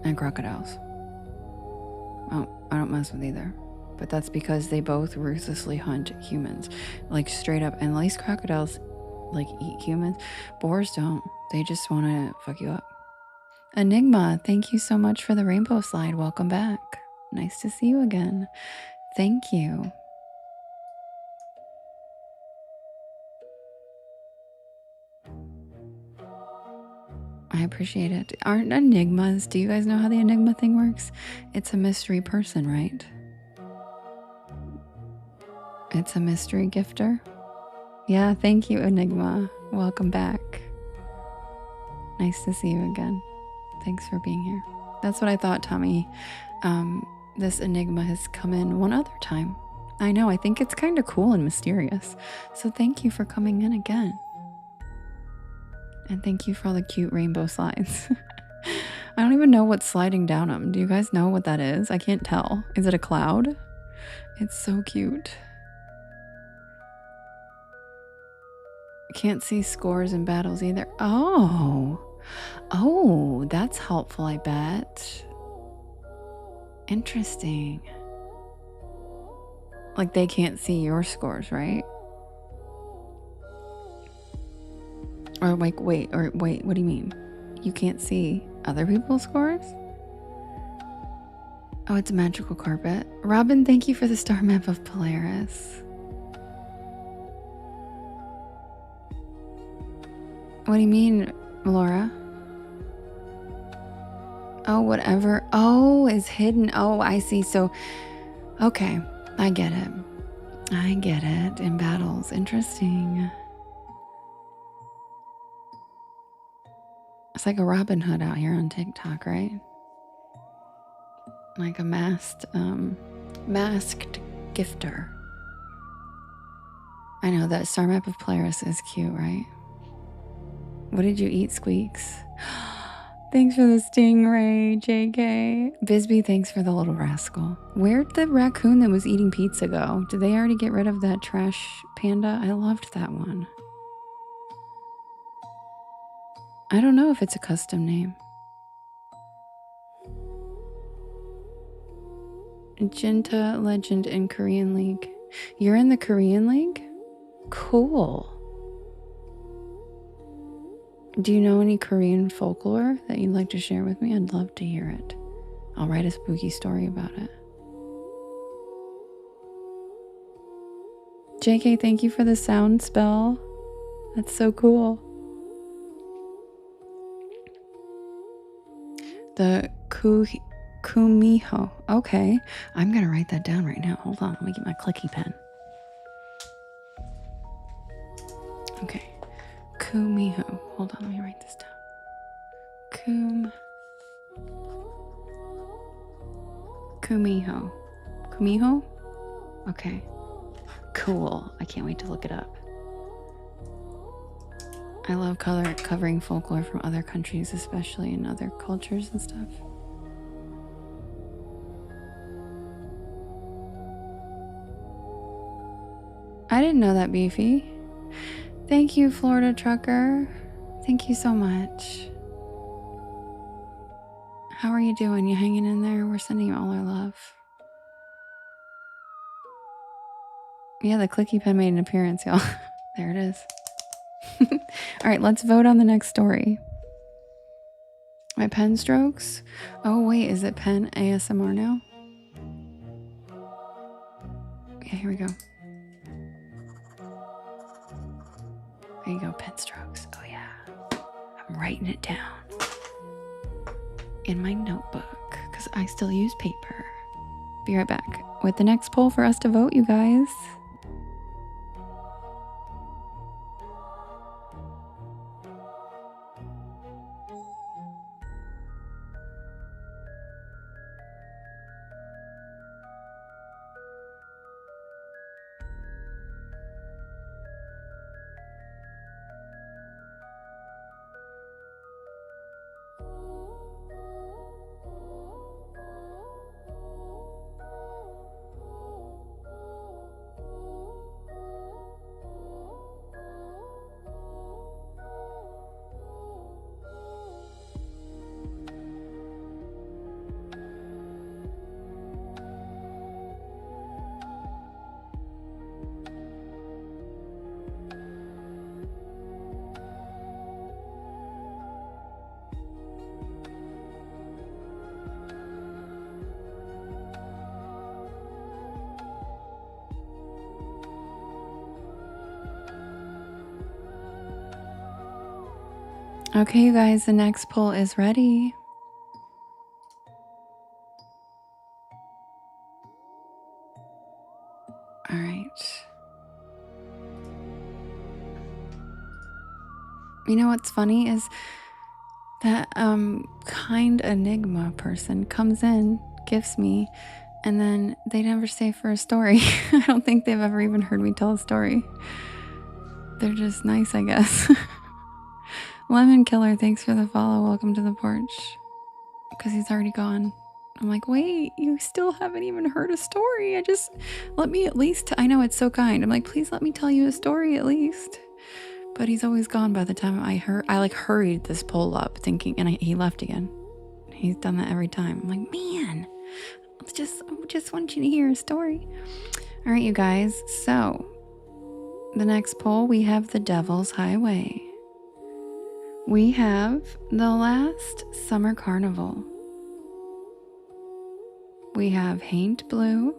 and crocodiles. I don't mess with either. But that's because they both ruthlessly hunt humans, like straight up. And at least crocodiles like eat humans. Boars don't. They just want to fuck you up. Enigma, thank you so much for the rainbow slide. Welcome back. Nice to see you again. Thank you. I appreciate it. Aren't enigmas? Do you guys know how the enigma thing works? It's a mystery person, right? It's a mystery gifter. Yeah, thank you, Enigma. Welcome back. Nice to see you again. Thanks for being here. That's what I thought, Tommy. This enigma has come in one other time. I know, I think it's kind of cool and mysterious. So thank you for coming in again. And thank you for all the cute rainbow slides. I don't even know what's sliding down them. Do you guys know what that is? I can't tell. Is it a cloud? It's so cute. Can't see scores in battles either. Oh, that's helpful, I bet. Interesting. Like they can't see your scores, right? Or like, wait, what do you mean? You can't see other people's scores? Oh, it's a magical carpet. Robin, thank you for the star map of Polaris. What do you mean, Laura? Oh, whatever. Oh, is hidden. Oh, I see. So, okay. I get it. I get it. In battles. Interesting. It's like a Robin Hood out here on TikTok, right? Like a masked gifter. I know that star map of Polaris is cute, right? What did you eat, Squeaks? Thanks for the stingray, JK. Bisbee, thanks for the little rascal. Where'd the raccoon that was eating pizza go? Did they already get rid of that trash panda? I loved that one. I don't know if it's a custom name. Jinta Legend in Korean League. You're in the Korean League? Cool. Do you know any Korean folklore that you'd like to share with me? I'd love to hear it. I'll write a spooky story about it. JK, thank you for the sound spell. That's so cool. The Kumiho. Okay, I'm gonna write that down right now. Hold on, let me get my clicky pen. Okay, Kumiho. Hold on, let me write this down. Kumiho. Kumiho? Okay. Cool. I can't wait to look it up. I love covering folklore from other countries, especially in other cultures and stuff. I didn't know that, Beefy. Thank you, Florida Trucker. Thank you so much. How are you doing? You hanging in there? We're sending you all our love. Yeah, the clicky pen made an appearance, y'all. There it is. All right, let's vote on the next story. My pen strokes? Oh, wait, is it pen ASMR now? Yeah, here we go. There you go, pen strokes. Oh, yeah. I'm writing it down in my notebook because I still use paper. Be right back with the next poll for us to vote, you guys. Okay, you guys, the next pull is ready. All right. You know what's funny is that kind enigma person comes in, gifts me, and then they never stay for a story. I don't think they've ever even heard me tell a story. They're just nice, I guess. Lemon Killer, thanks for the follow. Welcome to the porch. Because he's already gone. I'm like, wait, you still haven't even heard a story. Let me at least, I know it's so kind. I'm like, please let me tell you a story at least. But he's always gone by the time I hurried this poll up thinking, and he left again. He's done that every time. I'm like, man, I just want you to hear a story. All right, you guys. So the next poll, we have the Devil's Highway. We have the last summer carnival. We have Haint Blue.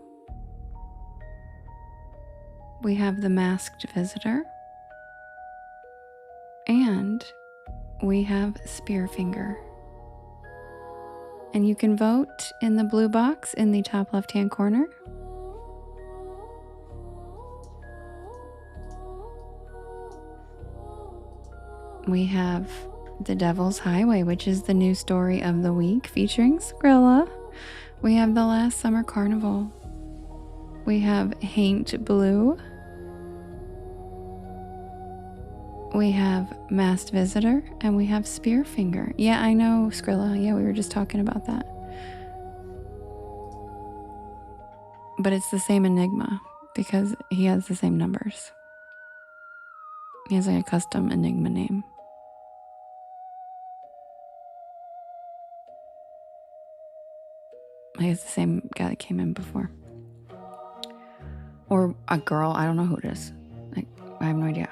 We have the Masked Visitor. And we have Spearfinger. And you can vote in the blue box in the top left-hand corner. We have The Devil's Highway, which is the new story of the week featuring Skrilla. We have The Last Summer Carnival. We have Haint Blue. We have Masked Visitor, and we have Spearfinger. Yeah, I know, Skrilla. Yeah, we were just talking about that. But it's the same enigma because he has the same numbers. He has like a custom enigma name. He has the same guy that came in before. Or a girl. I don't know who it is. I have no idea.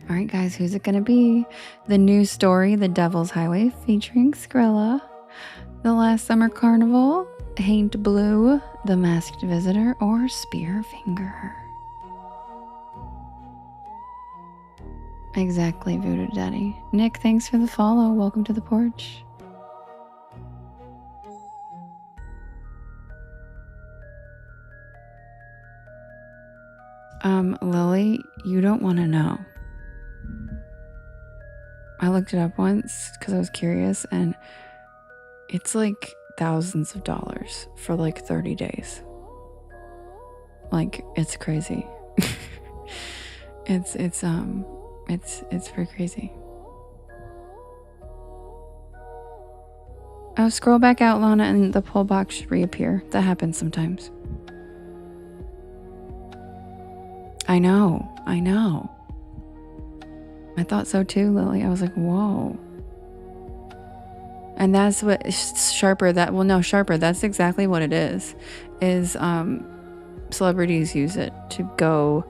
All right, guys, who's it going to be? The new story, The Devil's Highway, featuring Skrilla. The Last Summer Carnival, Haint Blue, The Masked Visitor, or Spearfinger. Exactly, Voodoo Daddy. Nick, thanks for the follow. Welcome to the porch. Lily, you don't want to know. I looked it up once because I was curious, and it's like thousands of dollars for like 30 days. Like, it's crazy. It's pretty crazy. Oh, scroll back out, Lana, and the pull box should reappear. That happens sometimes. I know. I thought so too, Lily. I was like, whoa. And that's what Sharper, that's exactly what it is celebrities use it to go,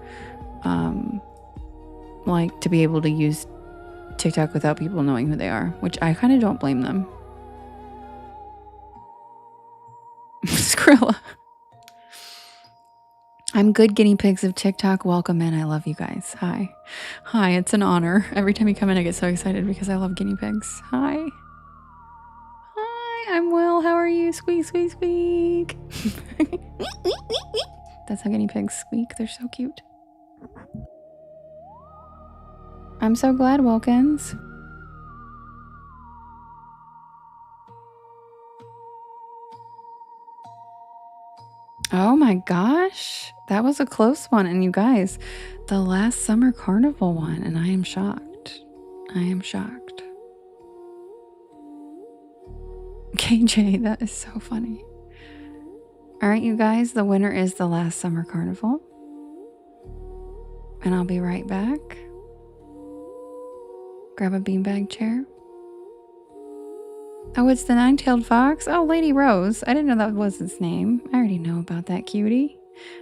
like, to be able to use TikTok without people knowing who they are, which I kind of don't blame them. Skrilla. I'm good guinea pigs of TikTok. Welcome in. I love you guys. Hi. It's an honor. Every time you come in, I get so excited because I love guinea pigs. Hi, I'm well. How are you? Squeak, squeak, squeak. That's how guinea pigs squeak. They're so cute. I'm so glad, Wilkins. Oh my gosh. That was a close one. And you guys, the last summer carnival one, and I am shocked. KJ, that is so funny. All right, you guys, the winner is the last summer carnival. And I'll be right back. Grab a beanbag chair. Oh, it's the nine-tailed fox? Oh, Lady Rose. I didn't know that was its name. I already know about that cutie.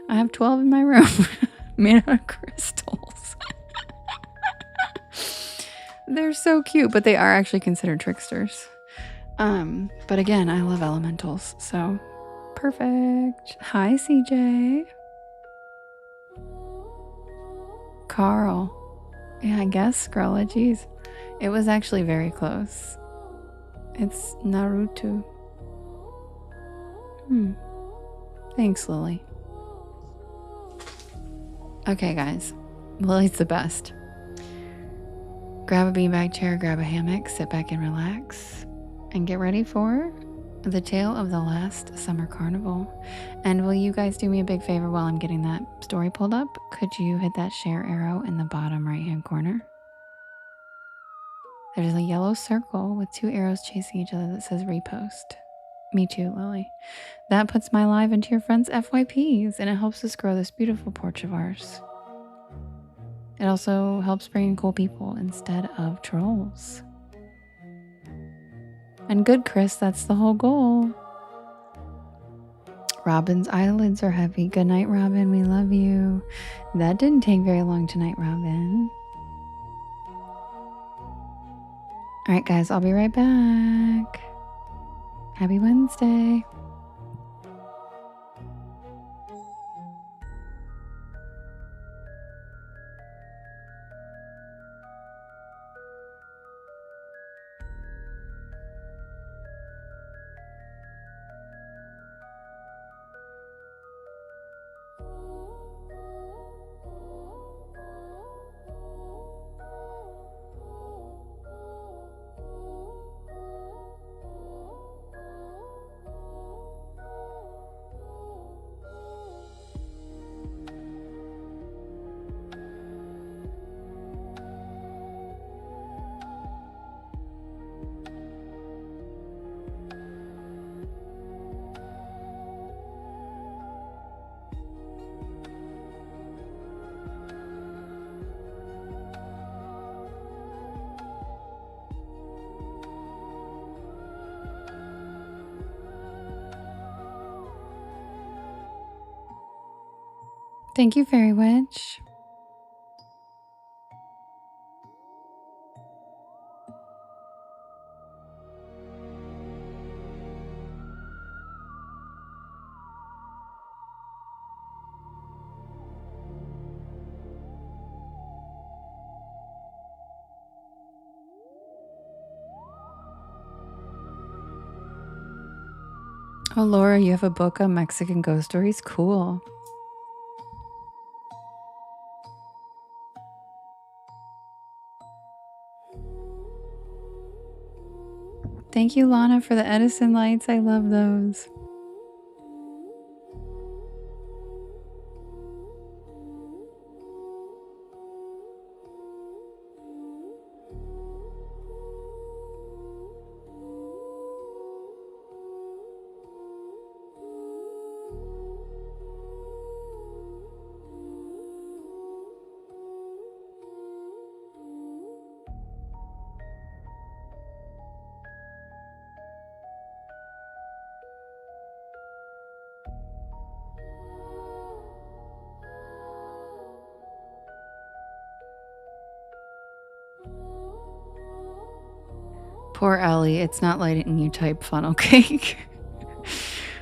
I have 12 in my room. Made out of crystals. They're so cute, but they are actually considered tricksters. But again, I love elementals, so perfect. Hi, CJ. Carl. Yeah, I guess, Skrilla, jeez. It was actually very close. It's Naruto. Thanks, Lily. Okay, guys. Lily's the best. Grab a beanbag chair, grab a hammock, sit back and relax, and get ready for the tale of the last summer carnival. And will you guys do me a big favor while I'm getting that story pulled up? Could you hit that share arrow in the bottom right-hand corner? There's a yellow circle with 2 arrows chasing each other that says repost. Me too, Lily. That puts my live into your friends' FYPs, and it helps us grow this beautiful porch of ours. It also helps bring in cool people instead of trolls. And good, Chris, that's the whole goal. Robin's eyelids are heavy. Good night, Robin. We love you. That didn't take very long tonight, Robin. All right, guys, I'll be right back. Happy Wednesday. Thank you, Fairy Witch. Oh, Laura, you have a book on Mexican ghost stories? Cool. Thank you, Lana, for the Edison lights. I love those. Poor Ellie, it's not letting you type funnel cake.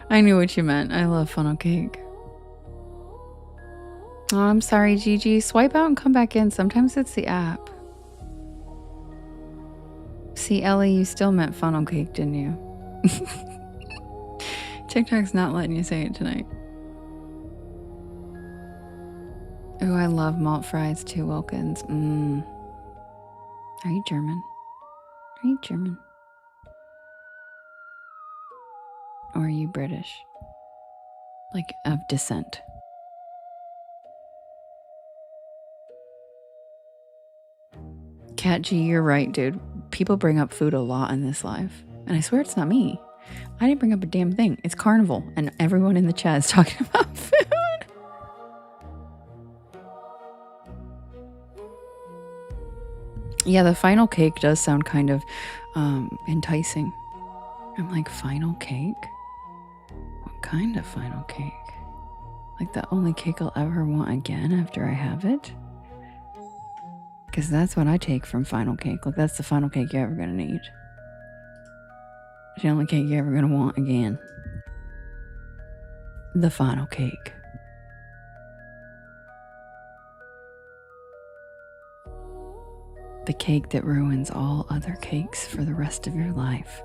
I knew what you meant. I love funnel cake. Oh, I'm sorry, Gigi. Swipe out and come back in. Sometimes it's the app. See, Ellie, you still meant funnel cake, didn't you? TikTok's not letting you say it tonight. Oh, I love malt fries too, Wilkins. Are you German? Are you German? Or are you British? Like, of descent? Cat G, you're right, dude. People bring up food a lot in this live. And I swear it's not me. I didn't bring up a damn thing. It's carnival, and everyone in the chat is talking about food. Yeah, the final cake does sound kind of enticing. I'm like, final cake? What kind of final cake? Like the only cake I'll ever want again after I have it? Because that's what I take from final cake. Like, that's the final cake you're ever going to need. It's the only cake you're ever going to want again. The final cake. The cake that ruins all other cakes for the rest of your life.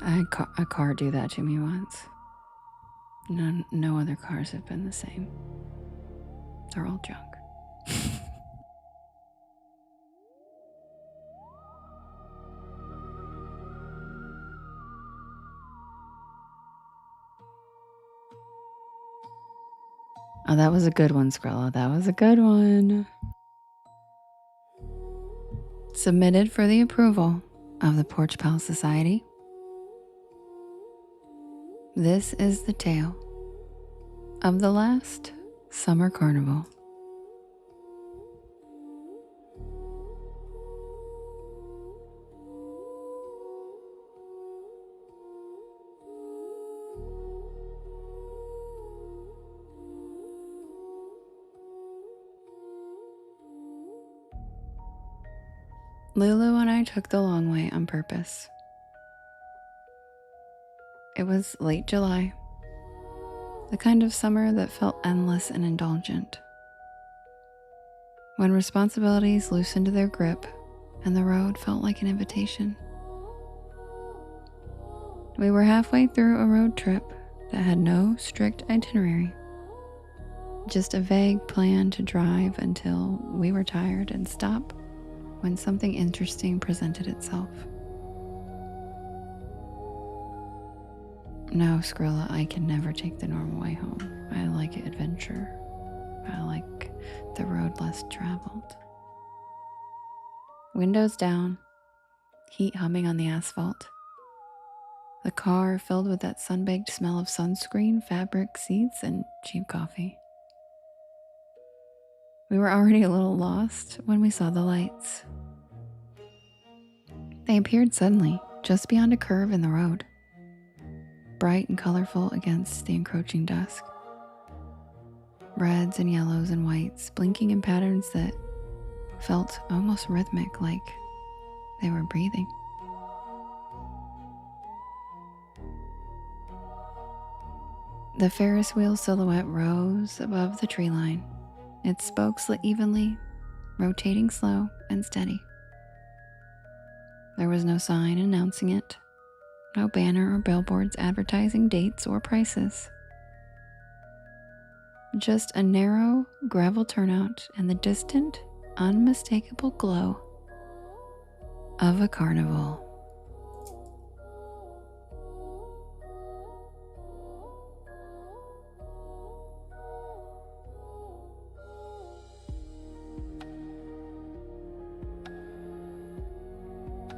I had a car do that to me once. No other cars have been the same. They're all junk. Oh, that was a good one, Skrilla. That was a good one. Submitted for the approval of the Porch Pal Society. This is the tale of the last summer carnival. Lulu and I took the long way on purpose. It was late July, the kind of summer that felt endless and indulgent, when responsibilities loosened their grip and the road felt like an invitation. We were halfway through a road trip that had no strict itinerary, just a vague plan to drive until we were tired and stop when something interesting presented itself. No, Skrilla, I can never take the normal way home. I like adventure. I like the road less traveled. Windows down, heat humming on the asphalt. The car filled with that sun-baked smell of sunscreen, fabric, seats, and cheap coffee. We were already a little lost when we saw the lights. They appeared suddenly, just beyond a curve in the road, bright and colorful against the encroaching dusk. Reds and yellows and whites blinking in patterns that felt almost rhythmic, like they were breathing. The Ferris wheel silhouette rose above the tree line, its spokes lit evenly, rotating slow and steady. There was no sign announcing it, no banner or billboards advertising dates or prices. Just a narrow gravel turnout and the distant, unmistakable glow of a carnival.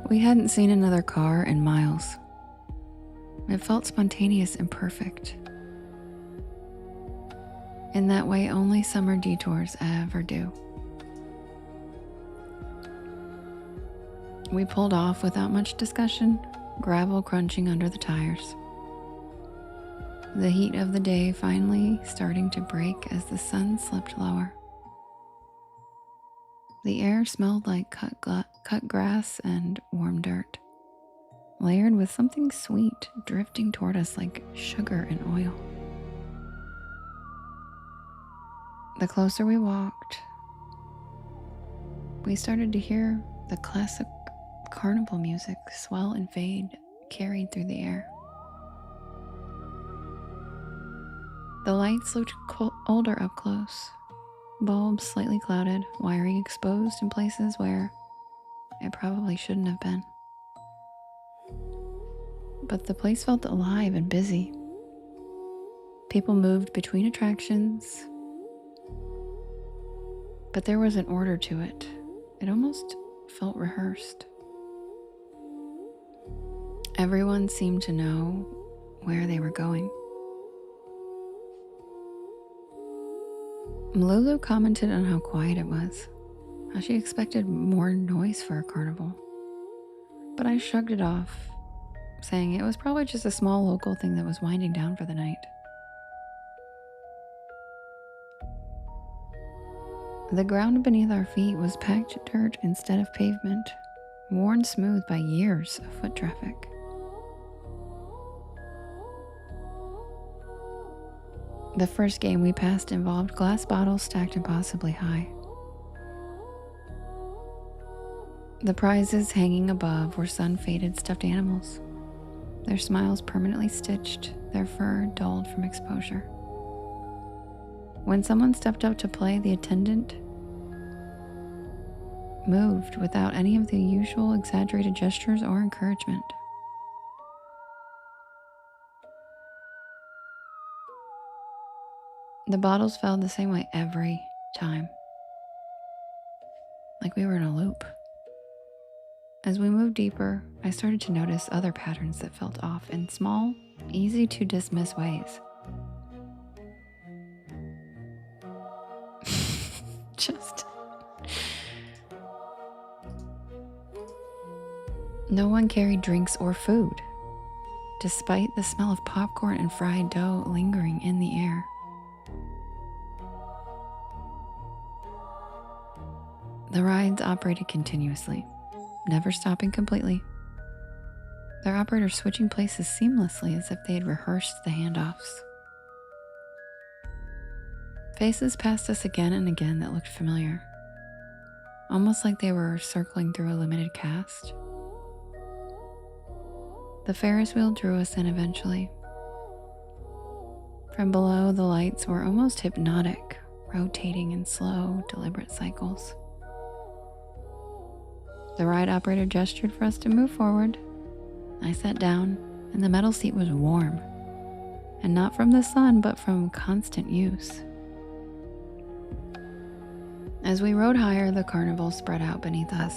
We hadn't seen another car in miles. It felt spontaneous and perfect. In that way only summer detours ever do. We pulled off without much discussion, gravel crunching under the tires. The heat of the day finally starting to break as the sun slipped lower. The air smelled like cut grass and warm dirt, layered with something sweet drifting toward us like sugar and oil. The closer we walked, we started to hear the classic carnival music swell and fade, carried through the air. The lights looked older up close, bulbs slightly clouded, wiring exposed in places where it probably shouldn't have been. But the place felt alive and busy. People moved between attractions, but there was an order to it. It almost felt rehearsed. Everyone seemed to know where they were going. Lulu commented on how quiet it was, how she expected more noise for a carnival. But I shrugged it off, saying it was probably just a small local thing that was winding down for the night. The ground beneath our feet was packed dirt instead of pavement, worn smooth by years of foot traffic. The first game we passed involved glass bottles stacked impossibly high. The prizes hanging above were sun-faded stuffed animals, their smiles permanently stitched, their fur dulled from exposure. When someone stepped up to play, the attendant moved without any of the usual exaggerated gestures or encouragement. The bottles fell the same way every time, like we were in a loop. As we moved deeper, I started to notice other patterns that felt off in small, easy to dismiss ways. No one carried drinks or food, despite the smell of popcorn and fried dough lingering in the air. The rides operated continuously, never stopping completely. Their operators switching places seamlessly as if they had rehearsed the handoffs. Faces passed us again and again that looked familiar, almost like they were circling through a limited cast. The Ferris wheel drew us in eventually. From below, the lights were almost hypnotic, rotating in slow, deliberate cycles. The ride operator gestured for us to move forward. I sat down, and the metal seat was warm, and not from the sun, but from constant use. As we rode higher, the carnival spread out beneath us.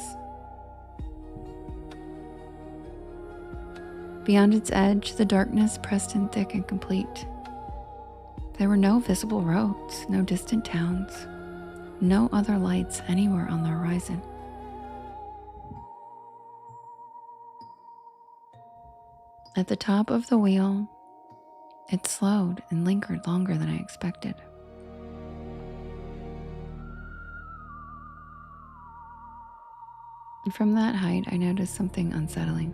Beyond its edge, the darkness pressed in thick and complete. There were no visible roads, no distant towns, no other lights anywhere on the horizon. At the top of the wheel, it slowed and lingered longer than I expected. And from that height, I noticed something unsettling.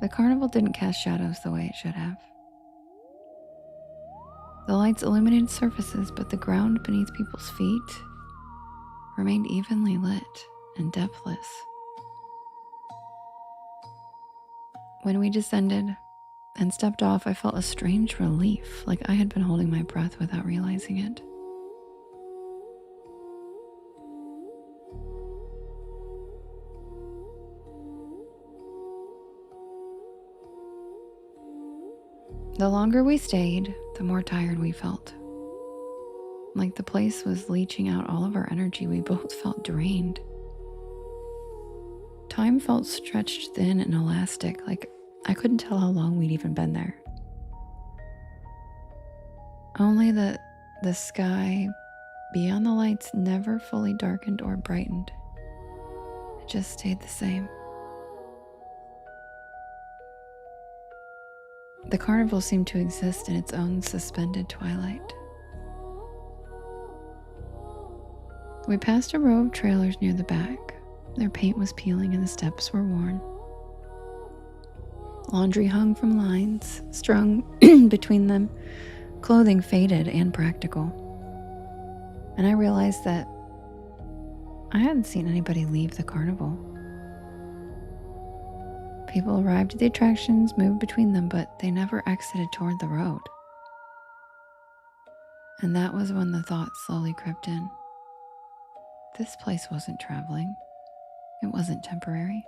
The carnival didn't cast shadows the way it should have. The lights illuminated surfaces, but the ground beneath people's feet remained evenly lit and depthless. When we descended and stepped off, I felt a strange relief, like I had been holding my breath without realizing it. The longer we stayed, the more tired we felt. Like the place was leaching out all of our energy, we both felt drained. Time felt stretched thin and elastic, like I couldn't tell how long we'd even been there. Only that the sky beyond the lights never fully darkened or brightened. It just stayed the same. The carnival seemed to exist in its own suspended twilight. We passed a row of trailers near the back. Their paint was peeling and the steps were worn. Laundry hung from lines, strung between them, clothing faded and practical. And I realized that I hadn't seen anybody leave the carnival. People arrived at the attractions, moved between them, but they never exited toward the road. And that was when the thought slowly crept in. This place wasn't traveling. It wasn't temporary.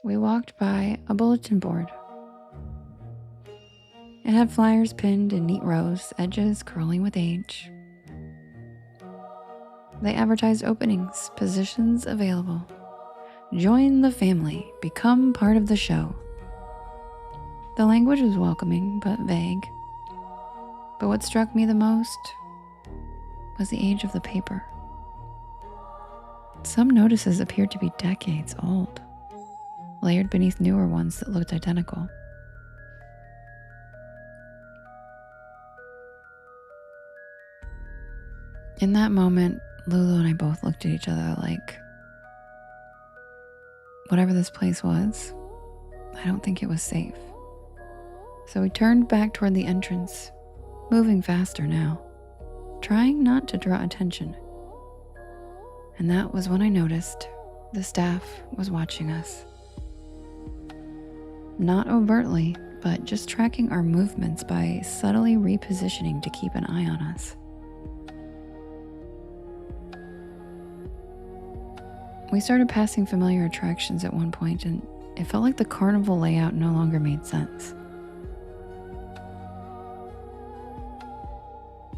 We walked by a bulletin board. It had flyers pinned in neat rows, edges curling with age. They advertised openings, positions available. Join the family, become part of the show. The language was welcoming but vague. But what struck me the most was the age of the paper. Some notices appeared to be decades old, layered beneath newer ones that looked identical. In that moment, Lulu and I both looked at each other like, whatever this place was, I don't think it was safe. So we turned back toward the entrance, moving faster now, trying not to draw attention. And that was when I noticed the staff was watching us. Not overtly, but just tracking our movements by subtly repositioning to keep an eye on us. We started passing familiar attractions at one point, and it felt like the carnival layout no longer made sense.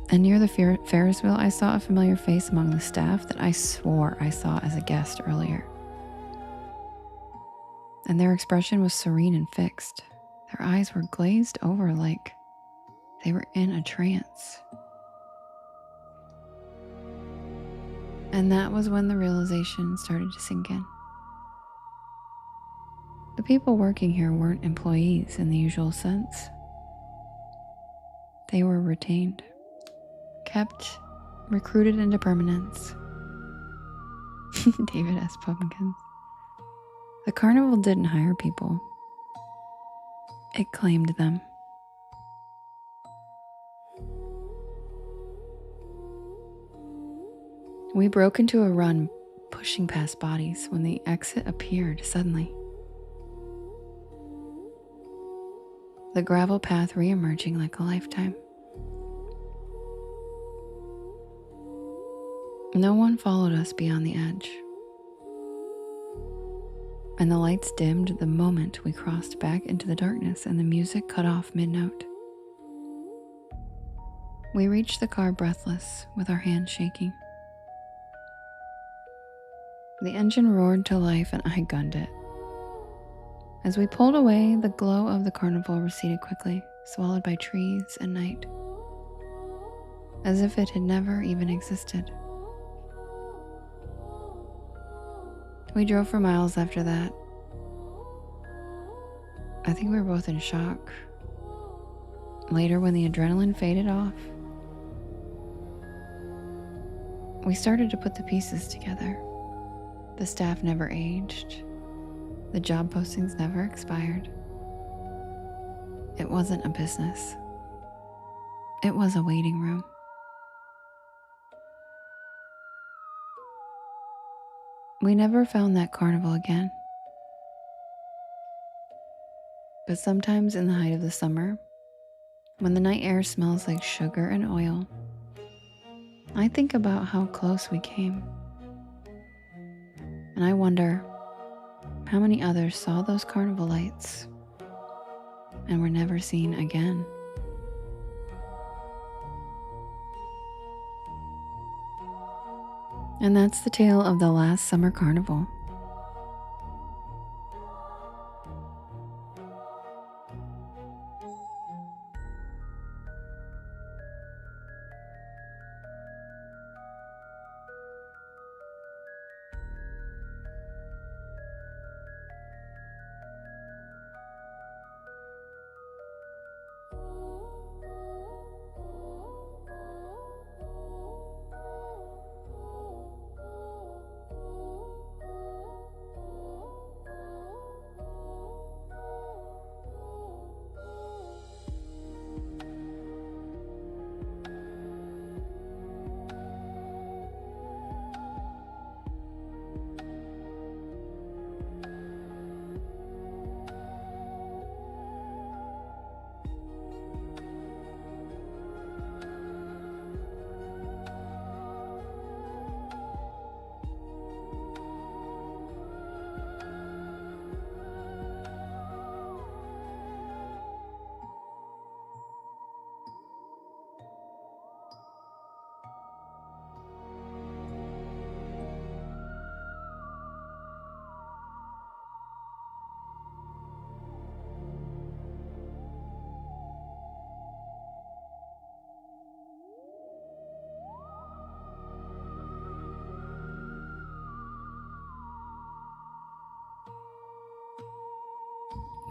And near the Ferris wheel, I saw a familiar face among the staff that I swore I saw as a guest earlier. And their expression was serene and fixed. Their eyes were glazed over like they were in a trance. And that was when the realization started to sink in. The people working here weren't employees in the usual sense. They were retained, kept, recruited into permanence. David S. Pumpkins. The carnival didn't hire people. It claimed them. We broke into a run, pushing past bodies when the exit appeared suddenly. The gravel path re-emerging like a lifetime. No one followed us beyond the edge. And the lights dimmed the moment we crossed back into the darkness and the music cut off mid-note. We reached the car breathless, with our hands shaking. The engine roared to life and I gunned it. As we pulled away, the glow of the carnival receded quickly, swallowed by trees and night, as if it had never even existed. We drove for miles after that. I think we were both in shock. Later, when the adrenaline faded off, we started to put the pieces together. The staff never aged. The job postings never expired. It wasn't a business. It was a waiting room. We never found that carnival again. But sometimes in the height of the summer, when the night air smells like sugar and oil, I think about how close we came. And I wonder how many others saw those carnival lights and were never seen again. And that's the tale of the last summer carnival.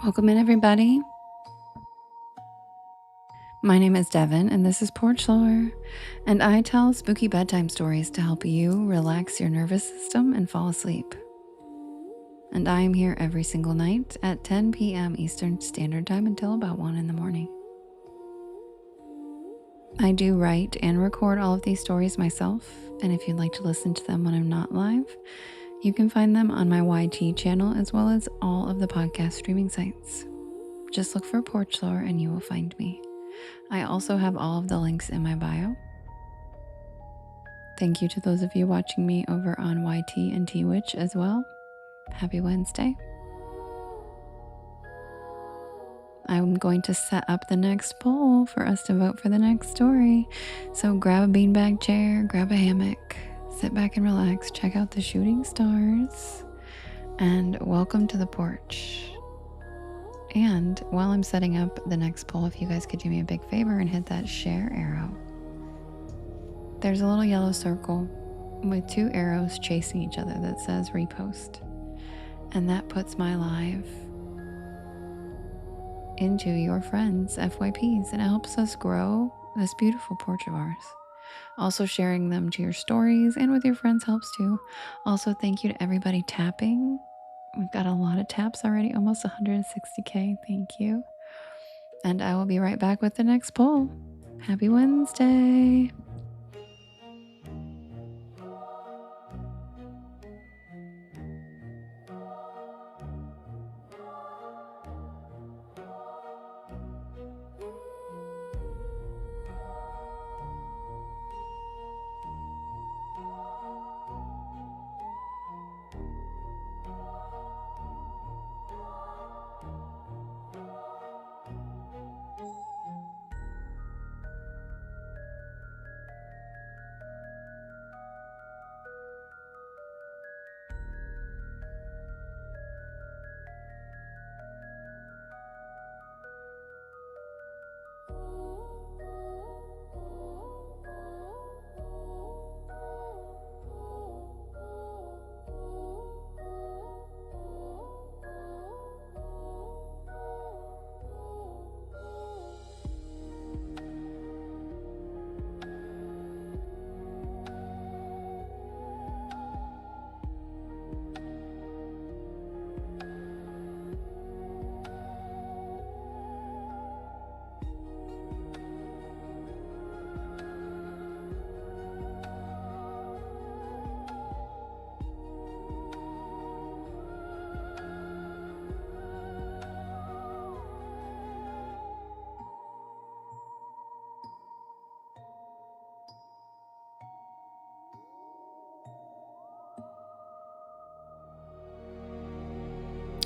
Welcome in, everybody. My name is Devin, and this is Porch Lore, and I tell spooky bedtime stories to help you relax your nervous system and fall asleep. And I am here every single night at 10 p.m. Eastern Standard Time until about 1 in the morning. I do write and record all of these stories myself, and if you'd like to listen to them when I'm not live, you can find them on my YT channel as well as all of the podcast streaming sites. Just look for Porch Lore and you will find me. I also have all of the links in my bio. Thank you to those of you watching me over on YT and Twitch as well. Happy Wednesday. I'm going to set up the next poll for us to vote for the next story. So grab a beanbag chair, grab a hammock, sit back and relax, check out the shooting stars, and welcome to the porch. And while I'm setting up the next poll, if you guys could do me a big favor and hit that share arrow. There's a little yellow circle with 2 arrows chasing each other that says repost. And that puts my live into your friends' FYPs, and it helps us grow this beautiful porch of ours. Also, sharing them to your stories and with your friends helps too. Also, thank you to everybody tapping. We've got a lot of taps already, almost 160K. Thank you. And I will be right back with the next poll. Happy Wednesday.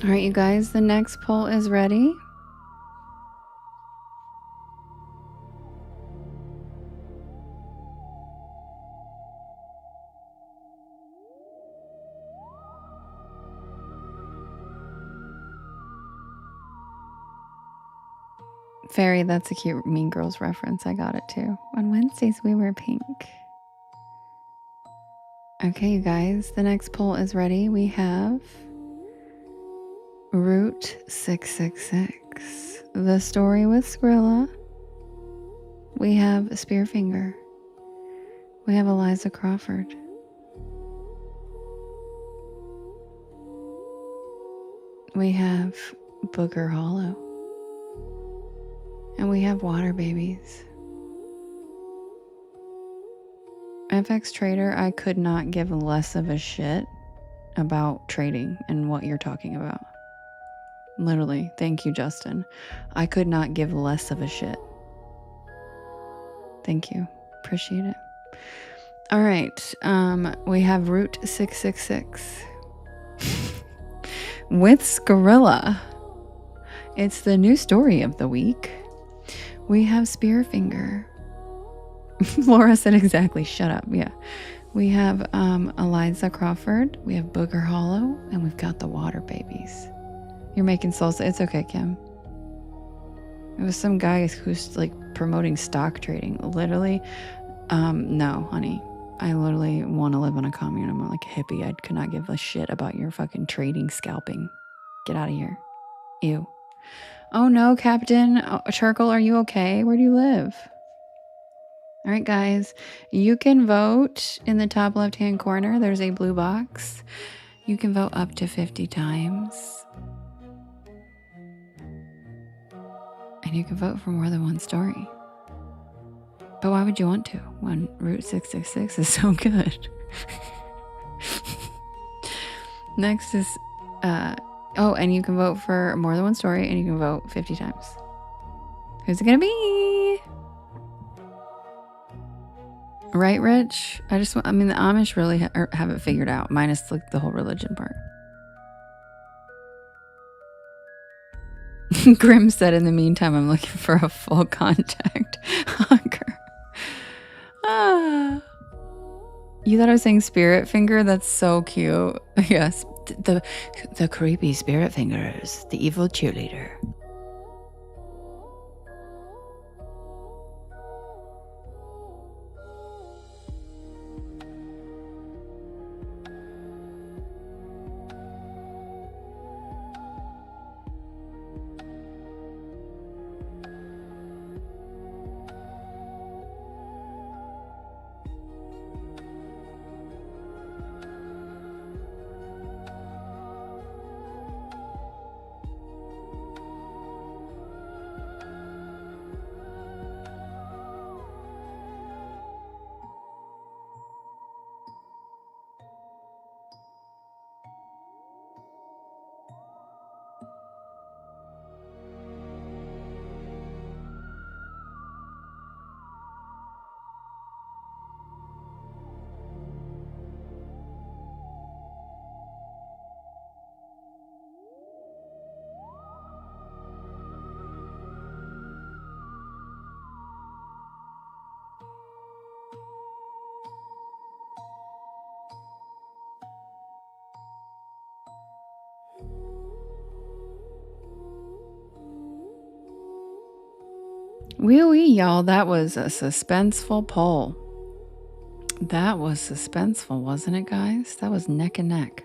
All right, you guys, the next poll is ready. Fairy, that's a cute Mean Girls reference. I got it too. On Wednesdays, we wear pink. Okay, you guys, the next poll is ready. We have Route 666, The Story with Skrilla. We have Spearfinger. We have Eliza Crawford. We have Booger Hollow. And we have Water Babies. FX Trader, I could not give less of a shit about trading and what you're talking about. Literally, thank you, Justin. I could not give less of a shit. Thank you. Appreciate it. All right. We have Route 666 with Skrilla. It's the new story of the week. We have Spearfinger. Laura said exactly. Shut up. Yeah. We have Eliza Crawford. We have Booger Hollow. And we've got the Water Babies. You're making salsa. It's okay, Kim. It was some guy who's like promoting stock trading. Literally. No, honey. I literally want to live on a commune. I'm like a hippie. I could not give a shit about your fucking trading, scalping. Get out of here. Ew. Oh no, Captain Charcoal, are you okay? Where do you live? All right, guys, you can vote in the top left-hand corner. There's a blue box. You can vote up to 50 times. And you can vote for more than one story. But why would you want to when Route 666 is so good? Next is, and you can vote for more than one story, and you can vote 50 times. Who's it gonna be? Right, Rich? The Amish really have it figured out, minus like the whole religion part. Grim said, in the meantime, I'm looking for a full contact hugger. You thought I was saying spirit finger? That's so cute. Yes, the creepy spirit fingers, the evil cheerleader. Wee-wee, y'all, that was a suspenseful poll. That was suspenseful, wasn't it, guys? That was neck and neck.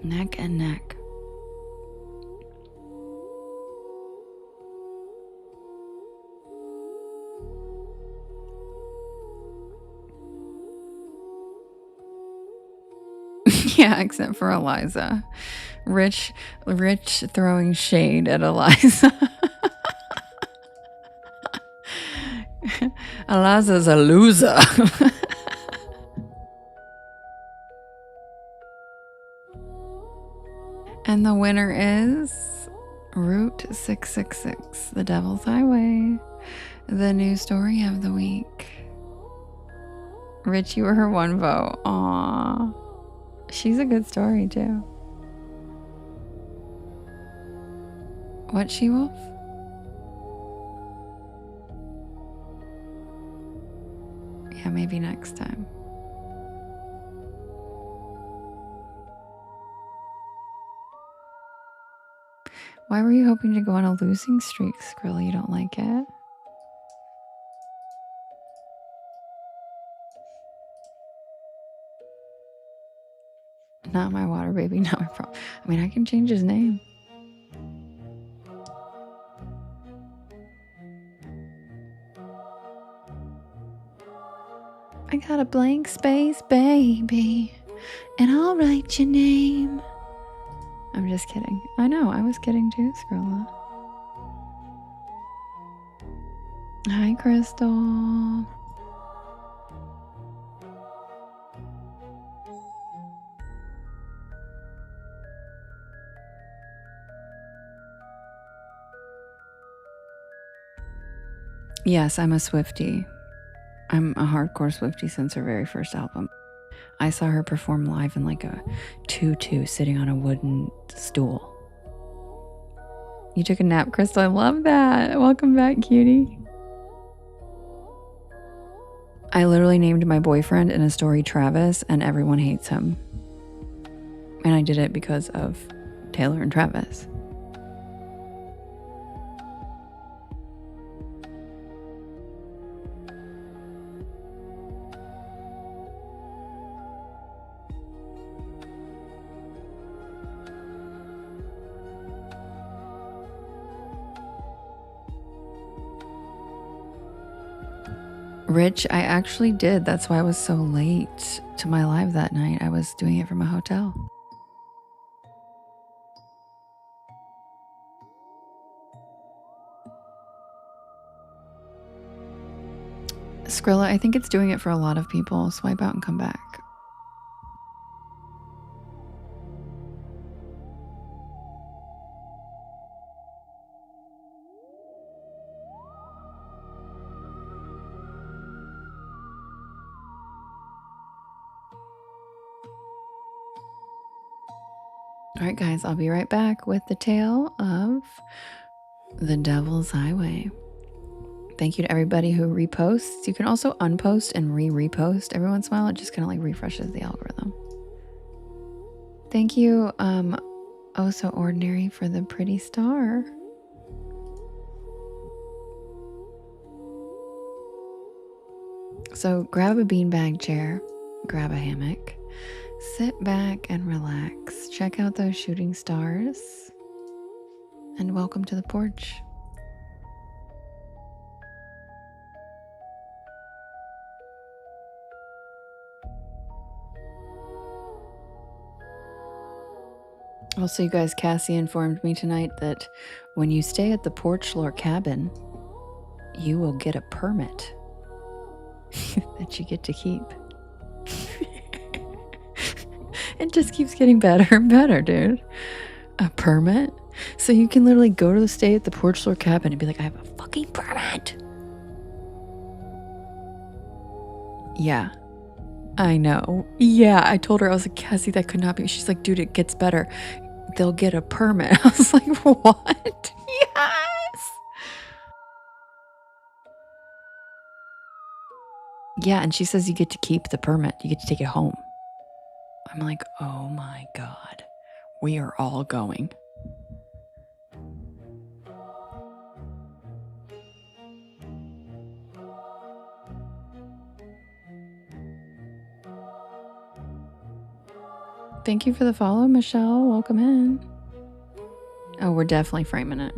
Neck and neck. Yeah, except for Eliza. Rich throwing shade at Eliza. Eliza's a loser. And the winner is Route 666, The Devil's Highway, the new story of the week. Rich, you were her one vote. Aww. She's a good story, too. What, She-Wolf? Yeah, maybe next time. Why were you hoping to go on a losing streak, Skrilla? You don't like it? Not my water baby, not my problem. I mean, I can change his name. I got a blank space, baby, and I'll write your name. I'm just kidding. I know, I was kidding too, Skrilla. Hi, Crystal. Yes, I'm a Swiftie. I'm a hardcore Swiftie since her very first album. I saw her perform live in like a tutu sitting on a wooden stool. You took a nap, Crystal. I love that. Welcome back, cutie. I literally named my boyfriend in a story Travis, and everyone hates him. And I did it because of Taylor and Travis. Rich, I actually did. That's why I was so late to my live that night. I was doing it from a hotel. Skrilla, I think it's doing it for a lot of people. Swipe out and come back. All right, guys, I'll be right back with the tale of The Devil's Highway. Thank you to everybody who reposts. You can also unpost and re-repost every once in a while. It just kind of like refreshes the algorithm. Thank you, Oh So Ordinary, for the pretty star. So grab a beanbag chair, grab a hammock, sit back and relax. Check out those shooting stars, and welcome to the porch. Also, you guys, Cassie informed me tonight that when you stay at the Porch Lore cabin, you will get a permit that you get to keep. It just keeps getting better and better, dude. A permit? So you can literally go to the stay at the Porch Lore cabin and be like, I have a fucking permit. Yeah, I know. Yeah, I told her, I was like, Cassie, that could not be. She's like, dude, it gets better. They'll get a permit. I was like, what? Yes. Yeah, and she says you get to keep the permit. You get to take it home. I'm like, oh my God, we are all going. Thank you for the follow, Michelle. Welcome in. Oh, we're definitely framing it.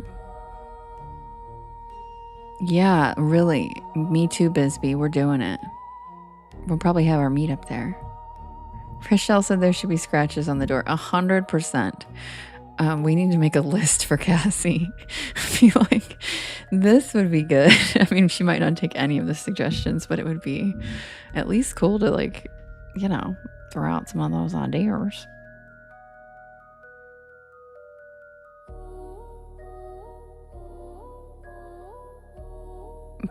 Yeah, really. Me too, Bisbee. We're doing it. We'll probably have our meetup there. Rochelle said there should be scratches on the door. 100%. We need to make a list for Cassie. I feel like this would be good. I mean, she might not take any of the suggestions, but it would be at least cool to, like, you know, throw out some of those ideas.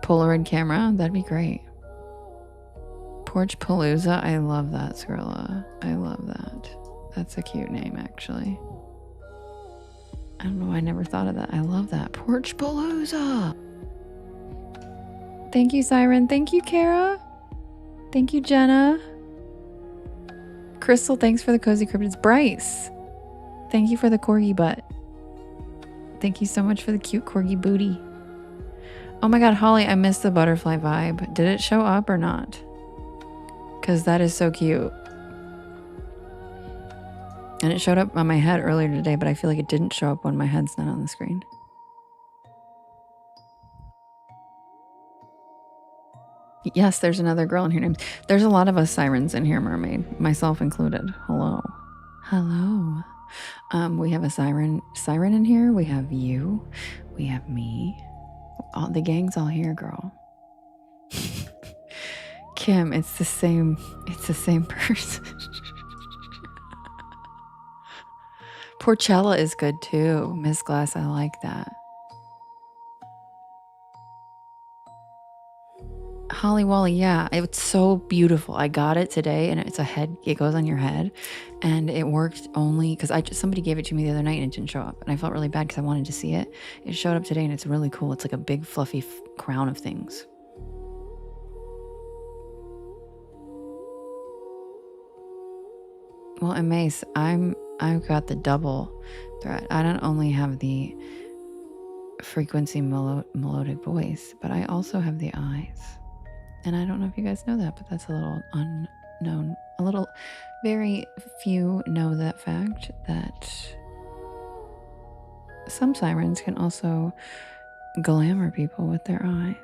Polaroid camera, that'd be great. Porch Palooza, I love that, Skrilla. I love that. That's a cute name, actually. I don't know why I never thought of that. I love that. Porch Palooza. Thank you, Siren. Thank you, Kara. Thank you, Jenna. Crystal, thanks for the cozy cryptids. Bryce, thank you for the corgi butt. Thank you so much for the cute corgi booty. Oh my God, Holly, I missed the butterfly vibe. Did it show up or not? Because that is so cute. And it showed up on my head earlier today, but I feel like it didn't show up when my head's not on the screen. Yes, there's another girl in here named... There's a lot of us sirens in here, Mermaid, myself included. Hello. Hello. We have a siren in here. We have you. We have me. The gang's all here, girl. Kim, it's the same person. Porchella is good too. Miss Glass, I like that. Holly Wally, yeah, it's so beautiful. I got it today, and it's a head. It goes on your head, and it worked only because somebody gave it to me the other night and it didn't show up, and I felt really bad because I wanted to see it. It showed up today, and it's really cool. It's like a big fluffy crown of things. Well, and Mace, I've got the double threat. I don't only have the frequency melodic voice, but I also have the eyes. And I don't know if you guys know that, but that's a little unknown. Very few know that fact, that some sirens can also glamour people with their eyes.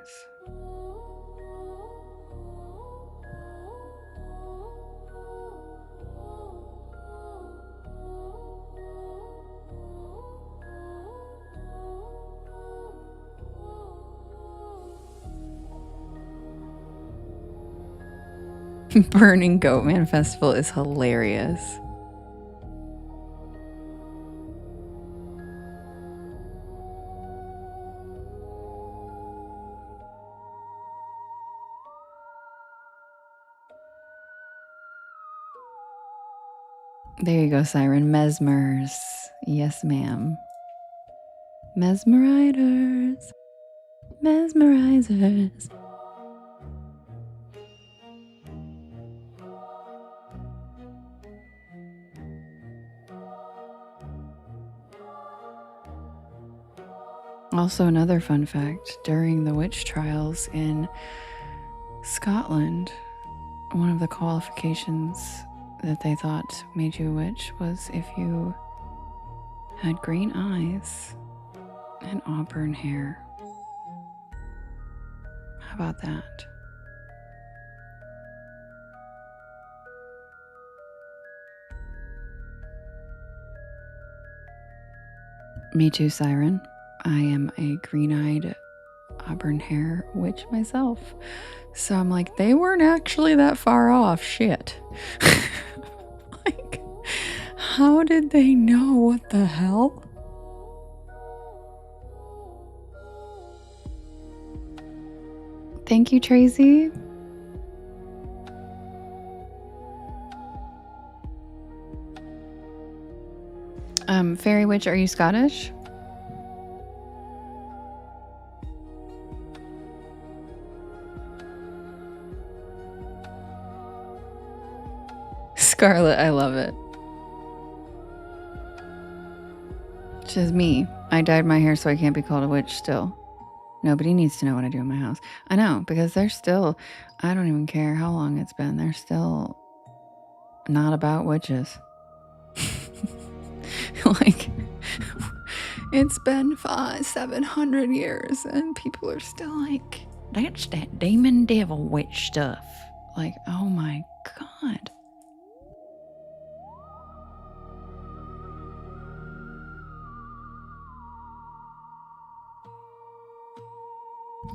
Burning Goatman Festival is hilarious. There you go, Siren. Mesmers. Yes, ma'am. Mesmerizers. Mesmerizers. Also, another fun fact, during the witch trials in Scotland, one of the qualifications that they thought made you a witch was if you had green eyes and auburn hair. How about that? Me too, Siren. I am a green-eyed auburn hair witch myself. So I'm like, they weren't actually that far off. Shit. Like, how did they know? What the hell? Thank you, Tracy. Fairy Witch, are you Scottish? Scarlet, I love it. Just me. I dyed my hair so I can't be called a witch still. Nobody needs to know what I do in my house. I know, because they're still, I don't even care how long it's been, they're still not about witches. Like, it's been 700 years and people are still like, that's that demon devil witch stuff. Like, oh my God.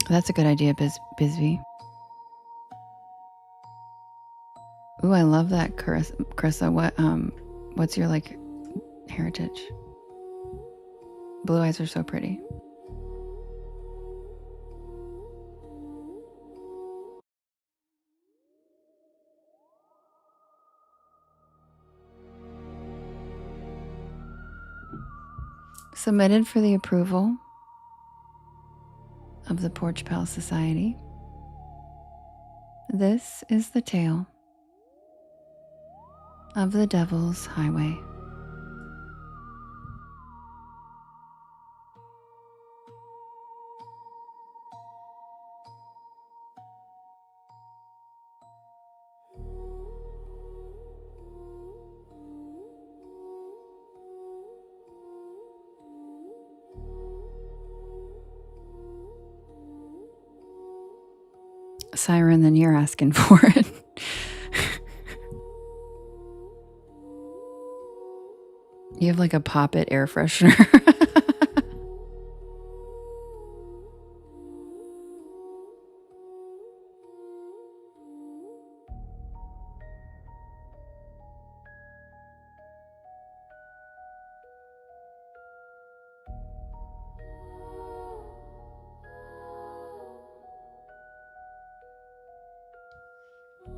That's a good idea, Bisbee. Ooh, I love that, Carissa. What's your, like, heritage? Blue eyes are so pretty. Submitted for the approval of the Porch Pal Society. This is the tale of the Devil's Highway. Siren, then you're asking for it. You have like a Pop-It air freshener.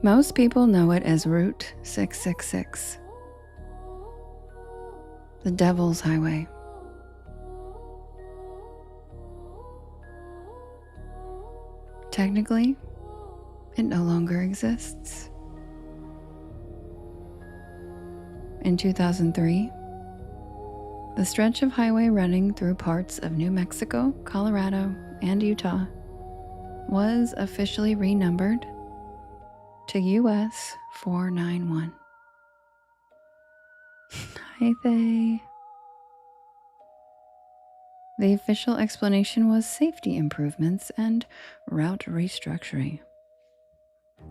Most people know it as Route 666, the Devil's Highway. Technically, it no longer exists. In 2003, the stretch of highway running through parts of New Mexico, Colorado, and Utah was officially renumbered to US 491. Hi, Faye. The official explanation was safety improvements and route restructuring.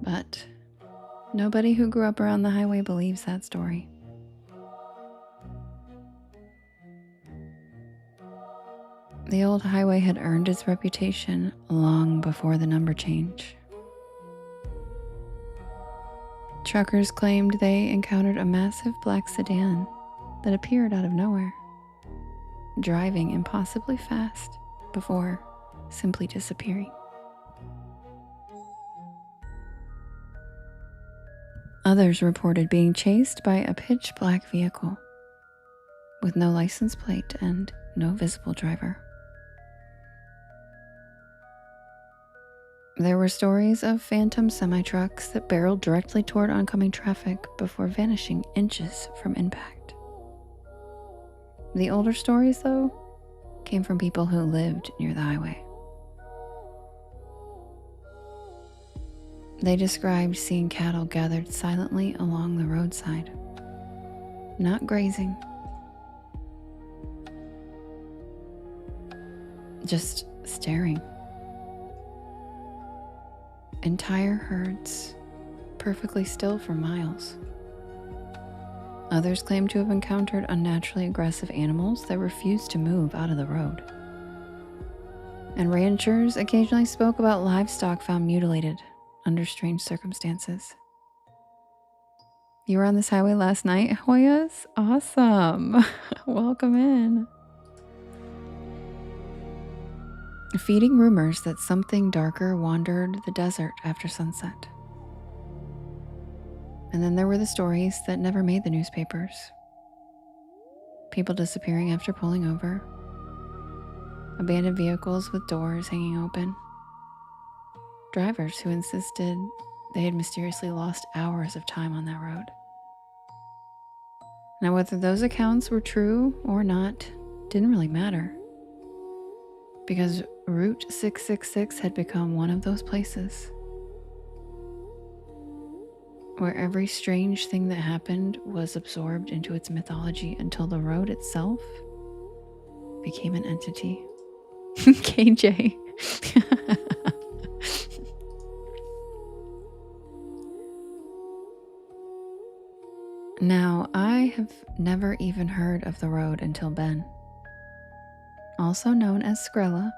But nobody who grew up around the highway believes that story. The old highway had earned its reputation long before the number change. Truckers claimed they encountered a massive black sedan that appeared out of nowhere, driving impossibly fast before simply disappearing. Others reported being chased by a pitch black vehicle with no license plate and no visible driver. There were stories of phantom semi-trucks that barreled directly toward oncoming traffic before vanishing inches from impact. The older stories, though, came from people who lived near the highway. They described seeing cattle gathered silently along the roadside, not grazing, just staring. Entire herds, perfectly still for miles. Others claim to have encountered unnaturally aggressive animals that refused to move out of the road. And ranchers occasionally spoke about livestock found mutilated under strange circumstances. You were on this highway last night, Hoyas? Awesome. Welcome in. Feeding rumors that something darker wandered the desert after sunset. And then there were the stories that never made the newspapers. People disappearing after pulling over. Abandoned vehicles with doors hanging open. Drivers who insisted they had mysteriously lost hours of time on that road. Now, whether those accounts were true or not didn't really matter, because Route 666 had become one of those places where every strange thing that happened was absorbed into its mythology until the road itself became an entity. KJ. Now, I have never even heard of the road until Ben, also known as Skrilla.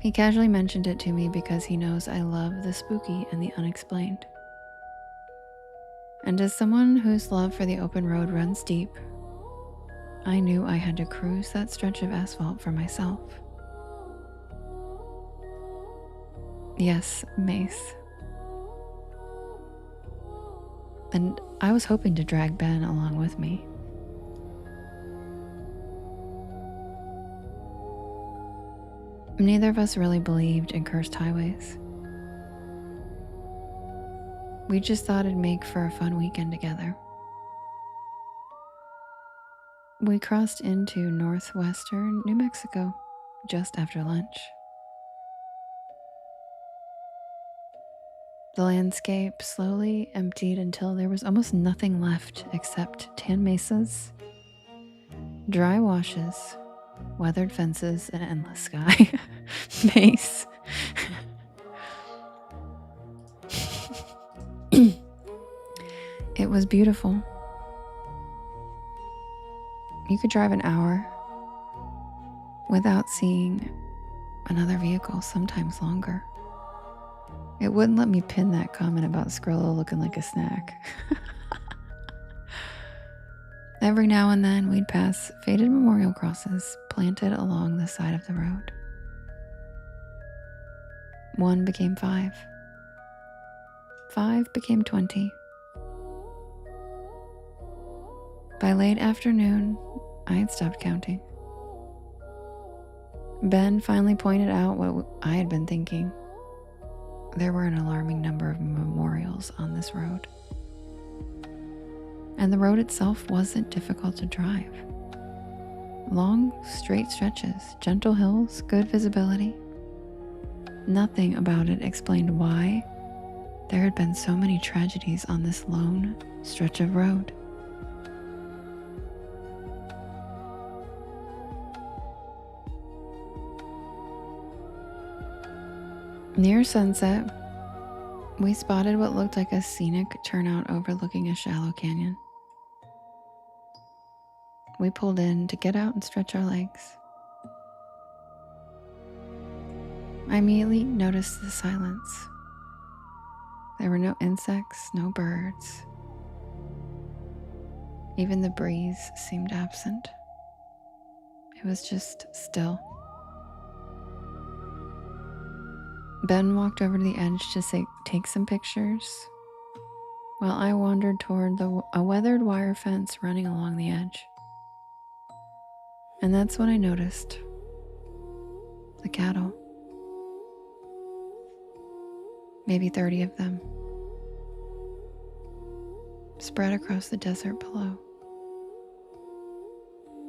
He casually mentioned it to me because he knows I love the spooky and the unexplained. And as someone whose love for the open road runs deep, I knew I had to cruise that stretch of asphalt for myself. Yes, Mace. And I was hoping to drag Ben along with me. Neither of us really believed in cursed highways. We just thought it'd make for a fun weekend together. We crossed into northwestern New Mexico just after lunch. The landscape slowly emptied until there was almost nothing left except tan mesas, dry washes, weathered fences, and endless sky. Mace. It was beautiful. You could drive an hour without seeing another vehicle, sometimes longer. It wouldn't let me pin that comment about Skrilla looking like a snack. Every now and then we'd pass faded memorial crosses planted along the side of the road. 1 became 5. 5 became 20. By late afternoon, I had stopped counting. Ben finally pointed out what I had been thinking. There were an alarming number of memorials on this road. And the road itself wasn't difficult to drive. Long, straight stretches, gentle hills, good visibility. Nothing about it explained why there had been so many tragedies on this lone stretch of road. Near sunset, we spotted what looked like a scenic turnout overlooking a shallow canyon. We pulled in to get out and stretch our legs. I immediately noticed the silence. There were no insects, no birds. Even the breeze seemed absent. It was just still. Ben walked over to the edge to take some pictures, while I wandered toward a weathered wire fence running along the edge. And that's when I noticed the cattle. Maybe 30 of them, spread across the desert below.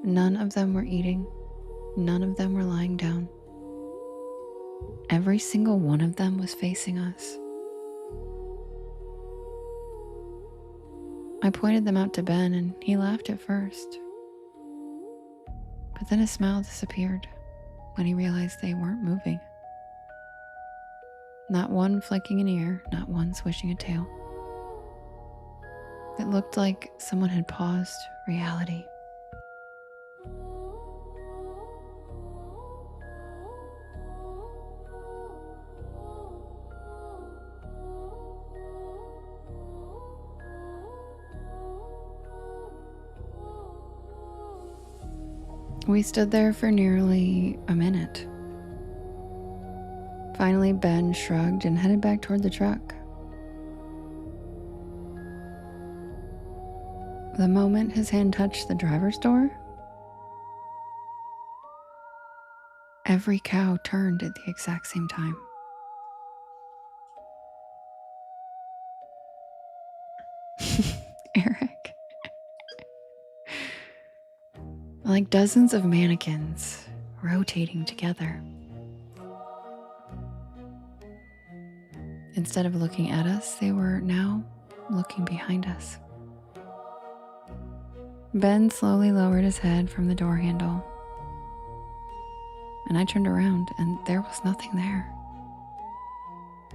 None of them were eating. None of them were lying down. Every single one of them was facing us. I pointed them out to Ben and he laughed at first. But then his smile disappeared when he realized they weren't moving. Not one flicking an ear, not one swishing a tail. It looked like someone had paused reality. We stood there for nearly a minute. Finally, Ben shrugged and headed back toward the truck. The moment his hand touched the driver's door, every cow turned at the exact same time. Eric. Like dozens of mannequins rotating together. Instead of looking at us, they were now looking behind us. Ben slowly lowered his head from the door handle, and I turned around and there was nothing there.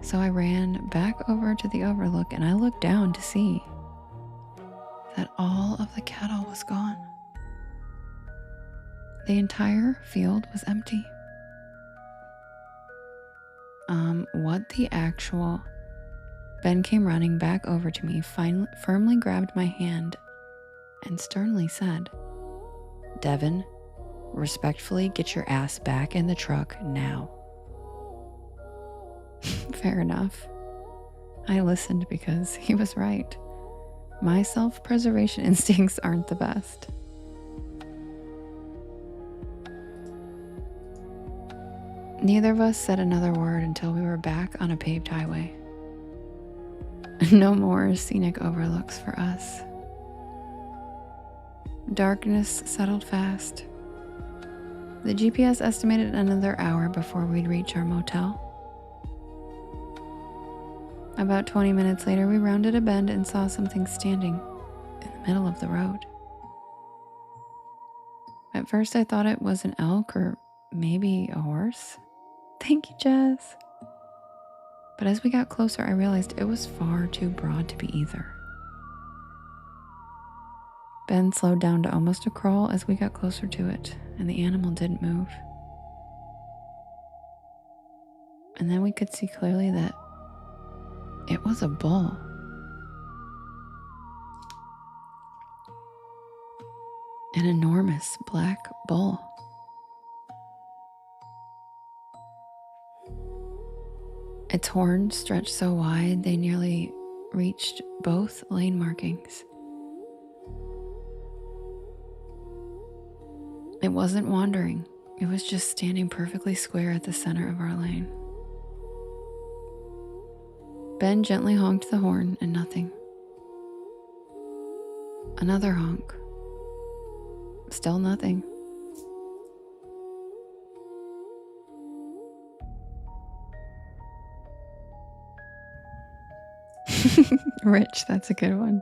So I ran back over to the overlook and I looked down to see that all of the cattle was gone. The entire field was empty. What the actual? Ben came running back over to me, firmly grabbed my hand, and sternly said, "Devin, respectfully get your ass back in the truck now." Fair enough. I listened because he was right. My self-preservation instincts aren't the best. Neither of us said another word until we were back on a paved highway. No more scenic overlooks for us. Darkness settled fast. The GPS estimated another hour before we'd reach our motel. About 20 minutes later, we rounded a bend and saw something standing in the middle of the road. At first, I thought it was an elk or maybe a horse. Thank you, Jess. But as we got closer, I realized it was far too broad to be either. Ben slowed down to almost a crawl as we got closer to it, and the animal didn't move. And then we could see clearly that it was a bull. An enormous black bull. Its horns stretched so wide they nearly reached both lane markings. It wasn't wandering. It was just standing perfectly square at the center of our lane. Ben gently honked the horn and nothing. Another honk. Still nothing. Rich, that's a good one.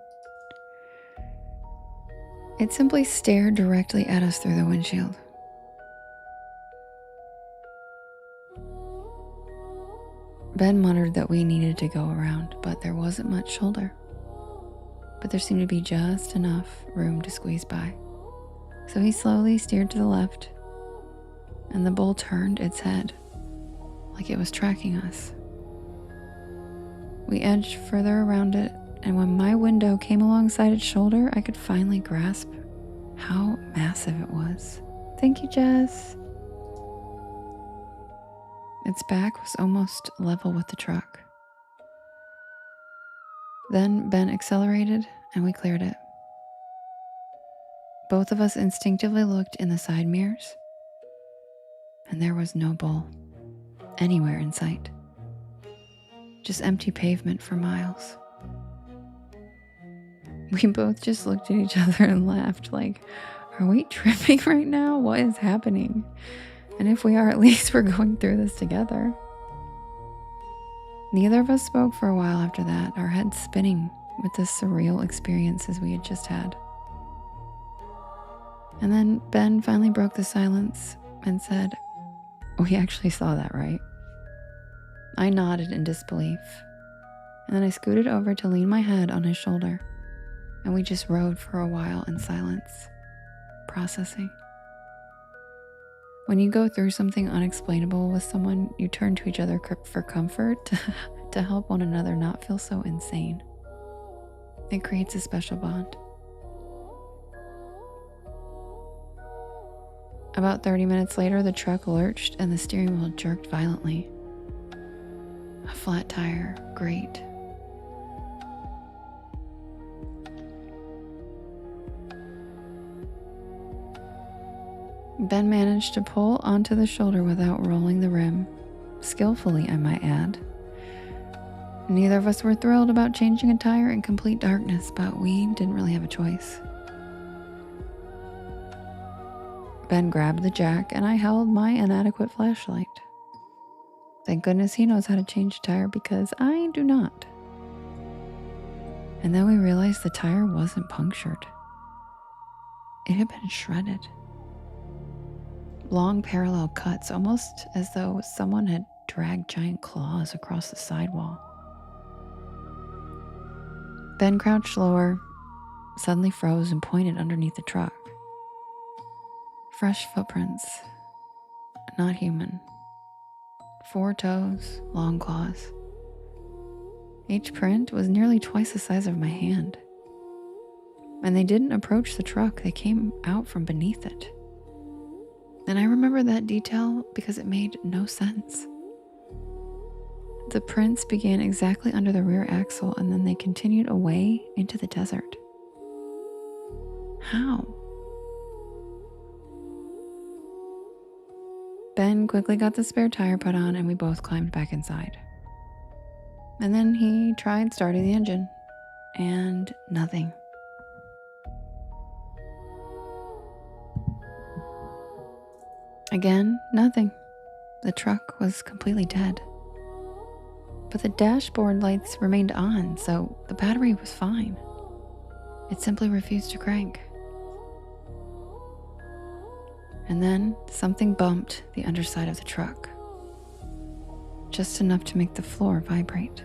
It simply stared directly at us through the windshield. Ben muttered that we needed to go around, but there wasn't much shoulder. But there seemed to be just enough room to squeeze by. So he slowly steered to the left, and the bull turned its head, like it was tracking us. We edged further around it, and when my window came alongside its shoulder, I could finally grasp how massive it was. Thank you, Jess. Its back was almost level with the truck. Then Ben accelerated and we cleared it. Both of us instinctively looked in the side mirrors, and there was no bull anywhere in sight. Just empty pavement for miles. We both just looked at each other and laughed like, are we tripping right now? What is happening? And if we are, at least we're going through this together. Neither of us spoke for a while after that, our heads spinning with the surreal experiences we had just had. And then Ben finally broke the silence and said, "We actually saw that, right?" I nodded in disbelief, and then I scooted over to lean my head on his shoulder, and we just rode for a while in silence, processing. When you go through something unexplainable with someone, you turn to each other for comfort to help one another not feel so insane. It creates a special bond. About 30 minutes later, the truck lurched and the steering wheel jerked violently. A flat tire, great. Ben managed to pull onto the shoulder without rolling the rim, skillfully, I might add. Neither of us were thrilled about changing a tire in complete darkness, but we didn't really have a choice. Ben grabbed the jack and I held my inadequate flashlight. Thank goodness he knows how to change a tire because I do not. And then we realized the tire wasn't punctured. It had been shredded. Long parallel cuts, almost as though someone had dragged giant claws across the sidewall. Ben crouched lower, suddenly froze and pointed underneath the truck. Fresh footprints, not human. 4 toes, long claws. Each print was nearly twice the size of my hand. And they didn't approach the truck, they came out from beneath it. And I remember that detail because it made no sense. The prints began exactly under the rear axle and then they continued away into the desert. How? Ben quickly got the spare tire put on and we both climbed back inside. And then he tried starting the engine, and nothing. Again, nothing. The truck was completely dead. But the dashboard lights remained on, so the battery was fine. It simply refused to crank. And then something bumped the underside of the truck, just enough to make the floor vibrate.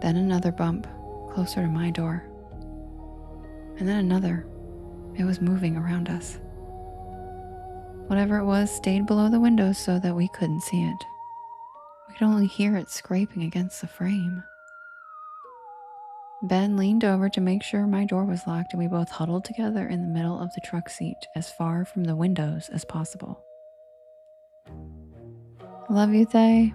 Then another bump closer to my door. And then another. It was moving around us. Whatever it was stayed below the windows so that we couldn't see it. We could only hear it scraping against the frame. Ben leaned over to make sure my door was locked and we both huddled together in the middle of the truck seat as far from the windows as possible. Love you, Thay.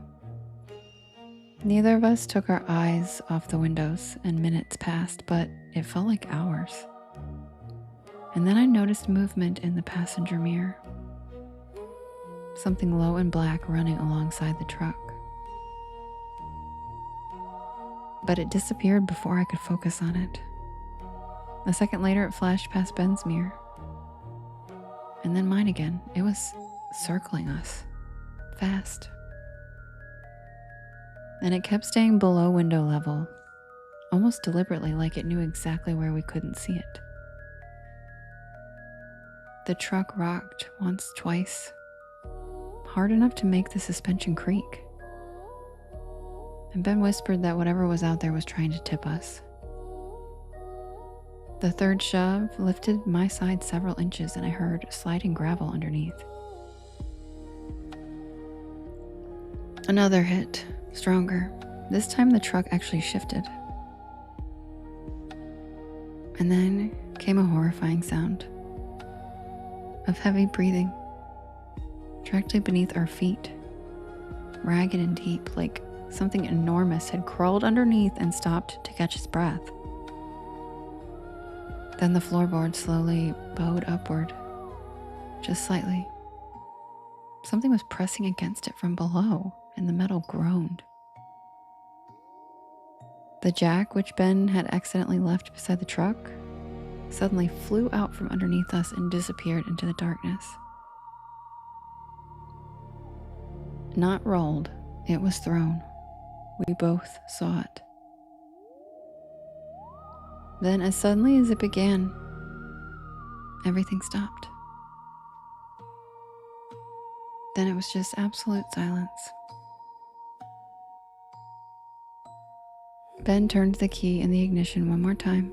Neither of us took our eyes off the windows and minutes passed, but it felt like hours. And then I noticed movement in the passenger mirror. Something low and black running alongside the truck. But it disappeared before I could focus on it. A second later, it flashed past Ben's mirror. And then mine again. It was circling us. Fast. And it kept staying below window level, almost deliberately, like it knew exactly where we couldn't see it. The truck rocked once, twice, hard enough to make the suspension creak. And Ben whispered that whatever was out there was trying to tip us. The third shove lifted my side several inches and I heard sliding gravel underneath. Another hit, stronger, This time the truck actually shifted. And then came a horrifying sound of heavy breathing directly beneath our feet, ragged and deep, like something enormous had crawled underneath and stopped to catch its breath. Then the floorboard slowly bowed upward, just slightly. Something was pressing against it from below, and the metal groaned. The jack, which Ben had accidentally left beside the truck, suddenly flew out from underneath us and disappeared into the darkness. Not rolled, it was thrown. We both saw it. Then, as suddenly as it began, everything stopped. Then it was just absolute silence. Ben turned the key in the ignition one more time,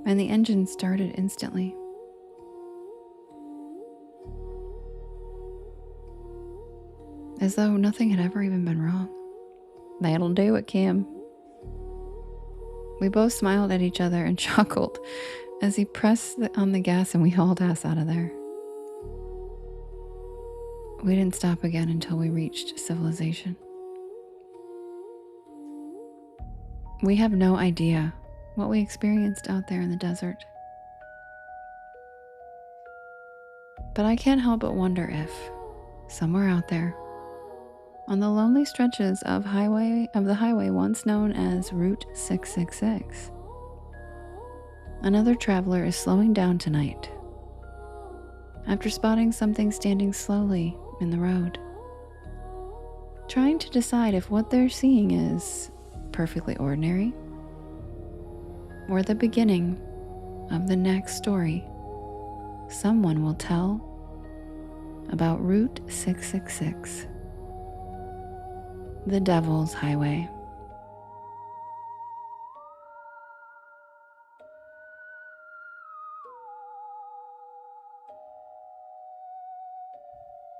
and the engine started instantly. As though nothing had ever even been wrong. That'll do it, Kim. We both smiled at each other and chuckled as he pressed on the gas and we hauled ass out of there. We didn't stop again until we reached civilization. We have no idea what we experienced out there in the desert. But I can't help but wonder if, somewhere out there, on the lonely stretches of the highway once known as Route 666, another traveler is slowing down tonight after spotting something standing slowly in the road, trying to decide if what they're seeing is perfectly ordinary or the beginning of the next story someone will tell about Route 666, the Devil's Highway.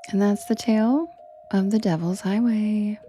And that's the tale of the Devil's Highway.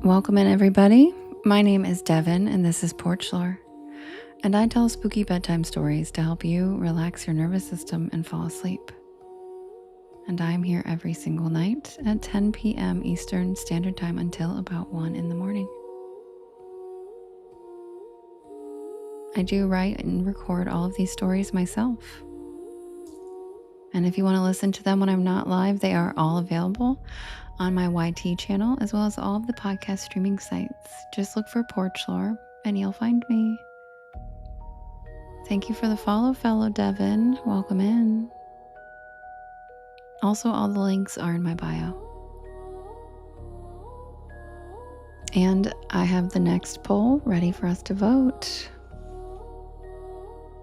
Welcome in, everybody. My name is Devin, and this is Porch Lore, and I tell spooky bedtime stories to help you relax your nervous system and fall asleep. And I'm here every single night at 10 p.m. Eastern Standard Time until about 1 in the morning. I do write and record all of these stories myself, And if you want to listen to them when I'm not live, they are all available on my YT channel, as well as all of the podcast streaming sites. Just look for Porch Lore and you'll find me. Thank you for the follow, fellow Devin. Welcome in. Also, all the links are in my bio. And I have the next poll ready for us to vote.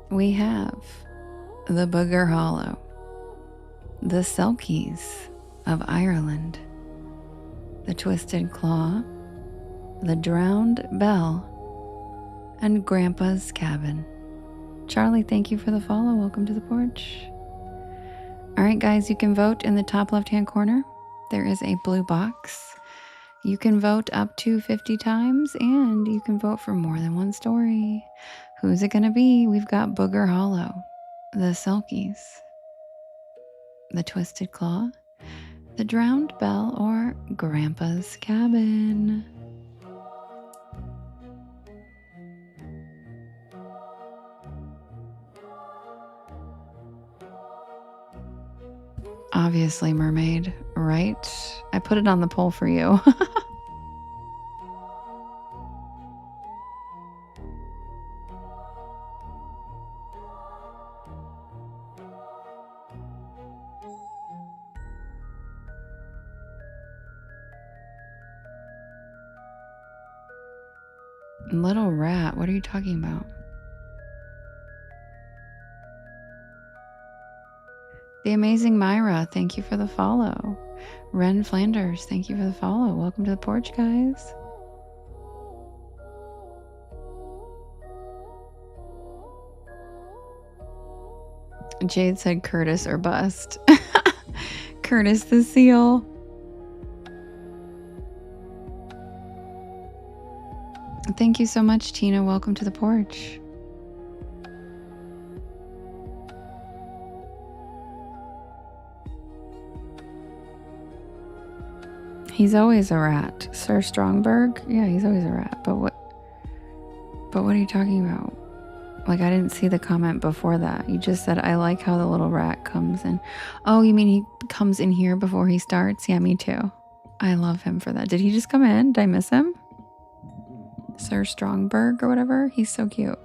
We have the Booger Hollow, the Selkies of Ireland, the Twisted Claw, the Drowned Bell, and Grandpa's Cabin. Charlie, thank you for the follow. Welcome to the porch. All right, guys, you can vote in the top left-hand corner. There is a blue box. You can vote up to 50 times, and you can vote for more than one story. Who's it going to be? We've got Booger Hollow, the Selkies, the Twisted Claw, the Drowned Bell, or Grandpa's Cabin. Obviously, mermaid, right? I put it on the poll for you. Little rat, what are you talking about? The Amazing Myra, thank you for the follow. Ren Flanders, thank you for the follow. Welcome to the porch, guys. Jade said Curtis or bust. Curtis the seal. Thank you so much, Tina. Welcome to the porch. He's always a rat. Sir Strongberg? Yeah, he's always a rat. But what are you talking about? Like, I didn't see the comment before that. You just said, I like how the little rat comes in. Oh, you mean he comes in here before he starts? Yeah, me too. I love him for that. Did he just come in? Did I miss him? Sir Strongberg or whatever? He's so cute.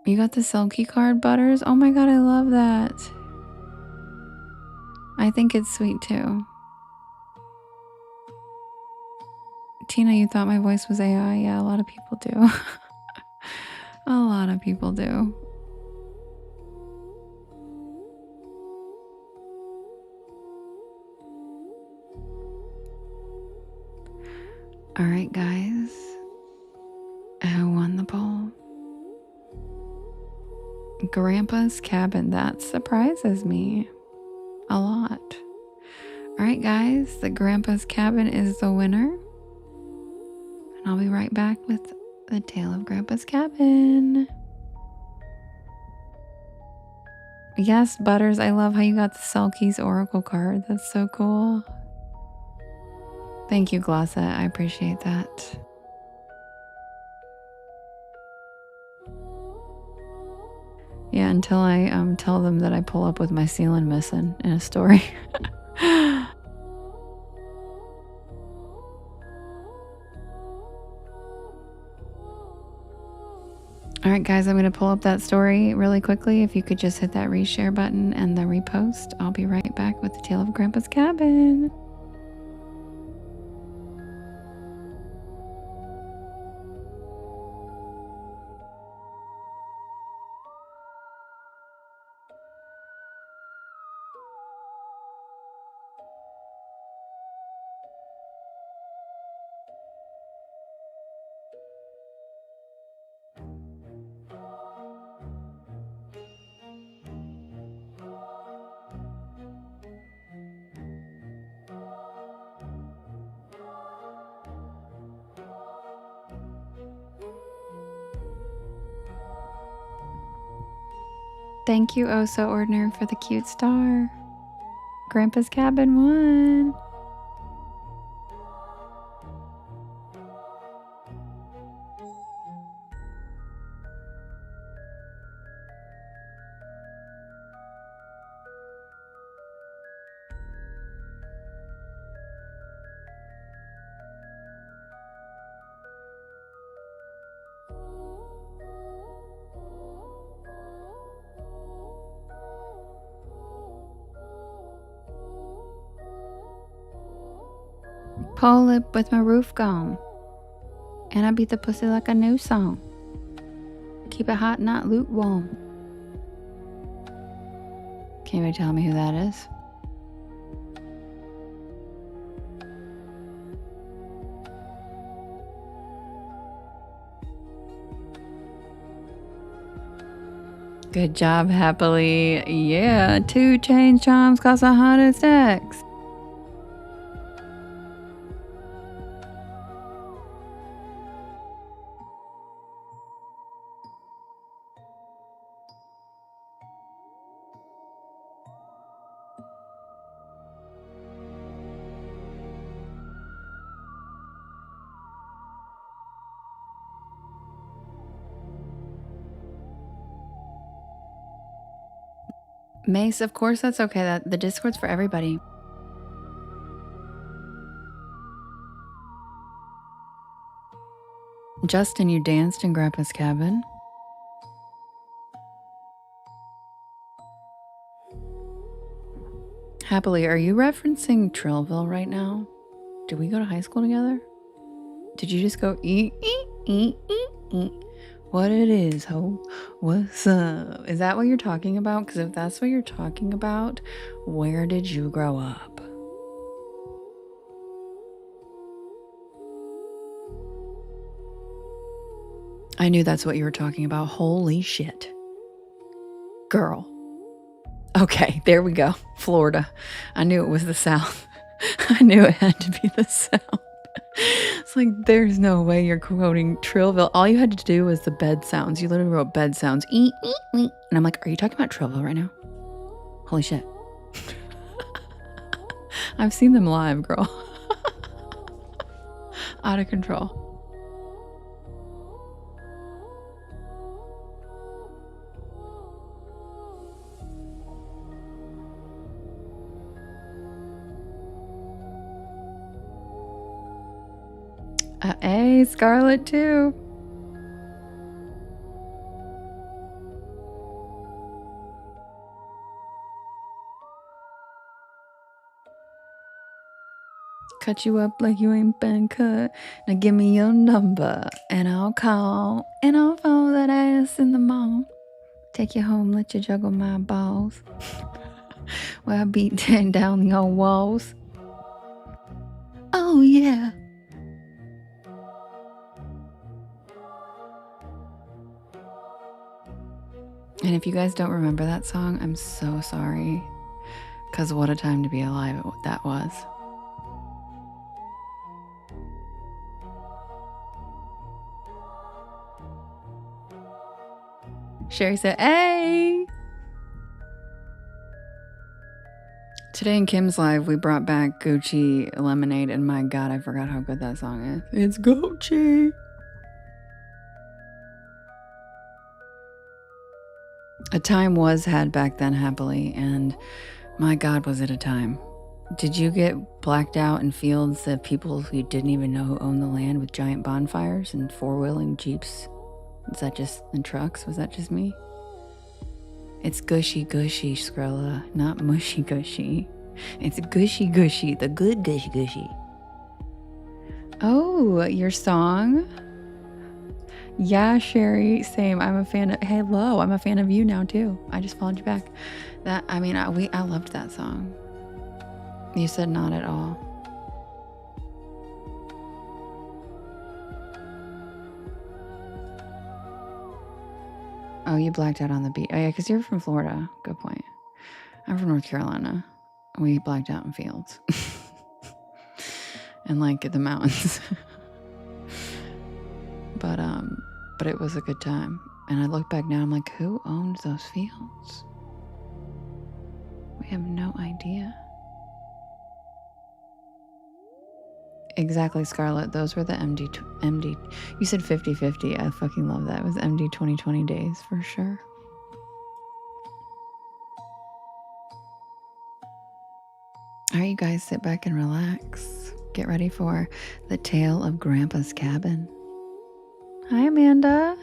You got the Selkie card, Butters? Oh my god, I love that. I think it's sweet too. Tina, you thought my voice was AI? Yeah, a lot of people do. A lot of people do. All right, guys. Who won the poll? Grandpa's Cabin. That surprises me a lot. All right, guys. The Grandpa's Cabin is the winner. And I'll be right back with the tale of Grandpa's Cabin. Yes, Butters, I love how you got the Selkies Oracle card. That's so cool. Thank you, Glossette. I appreciate that. Yeah, until I tell them that I pull up with my ceiling missing in a story. All right, guys, I'm going to pull up that story really quickly. If you could just hit that reshare button and the repost, I'll be right back with the tale of Grandpa's Cabin. Thank you, Oh So Ordinary, for the cute star. Grandpa's Cabin won. Pull it with my roof gone. And I beat the pussy like a new song. Keep it hot, not lukewarm. Can anybody tell me who that is? Good job, Happily. Yeah, 2 chain charms cost 100 stacks. Mace, of course that's okay. The Discord's for everybody. Justin, you danced in Grandpa's cabin. Happily, are you referencing Trillville right now? Did we go to high school together? Did you just go eat? What it is, ho? What's up? Is that what you're talking about? Because if that's what you're talking about, where did you grow up? I knew that's what you were talking about. Holy shit. Girl. Okay, there we go. Florida. I knew it was the South. I knew it had to be the South. It's like, there's no way you're quoting Trillville. All you had to do was the bed sounds. You literally wrote bed sounds. And I'm like, are you talking about Trillville right now? Holy shit. I've seen them live, girl. Out of control. Hey, Scarlet too. Cut you up like you ain't been cut. Now give me your number and I'll call and I'll follow that ass in the mall. Take you home, let you juggle my balls. While I beat down the old walls. Oh yeah. And if you guys don't remember that song, I'm so sorry. Because what a time to be alive that was. Sherry said, hey! Today in Kim's live, we brought back Gucci Lemonade, and my God, I forgot how good that song is. It's Gucci! A time was had back then, happily, and my God, was it a time. Did you get blacked out in fields of people who didn't even know who owned the land with giant bonfires and four-wheeling Jeeps? Is that just in trucks? Was that just me? It's gushy gushy, Skrilla, not mushy gushy. It's gushy gushy, the good gushy gushy. Oh, your song? Yeah, Sherry, same. I'm a fan of, hello, I'm a fan of you now too. I just followed you back. I loved that song. You said not at all. Oh, you blacked out on the beach. Oh yeah, because you're from Florida. Good point. I'm from North Carolina. We blacked out in fields. And like the mountains. But it was a good time. And I look back now, I'm like, who owned those fields? We have no idea. Exactly, Scarlett. Those were the MD. You said 50-50. I fucking love that. It was MD 2020 days for sure. All right, you guys, sit back and relax. Get ready for the tale of Grandpa's cabin. Hi, Amanda.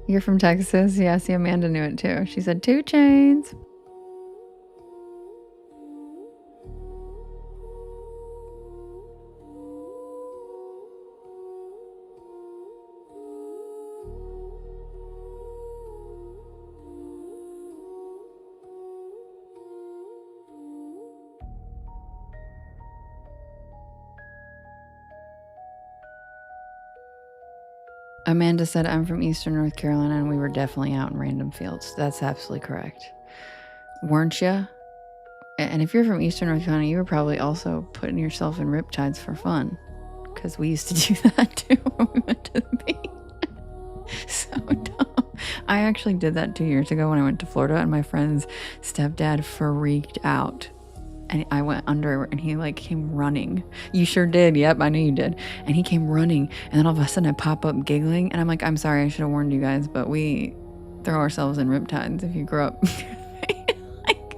You're from Texas? Yeah, see, Amanda knew it too. She said 2 chains. Amanda said, I'm from Eastern North Carolina, and we were definitely out in random fields. That's absolutely correct. Weren't you? And if you're from Eastern North Carolina, you were probably also putting yourself in riptides for fun. Because we used to do that too when we went to the beach. So dumb. I actually did that 2 years ago when I went to Florida, and my friend's stepdad freaked out. And I went under, and he like came running. You sure did. Yep, I knew you did. And he came running, and then all of a sudden I pop up giggling, and I'm like, I'm sorry, I should have warned you guys, but we throw ourselves in riptides if you grow up. Like,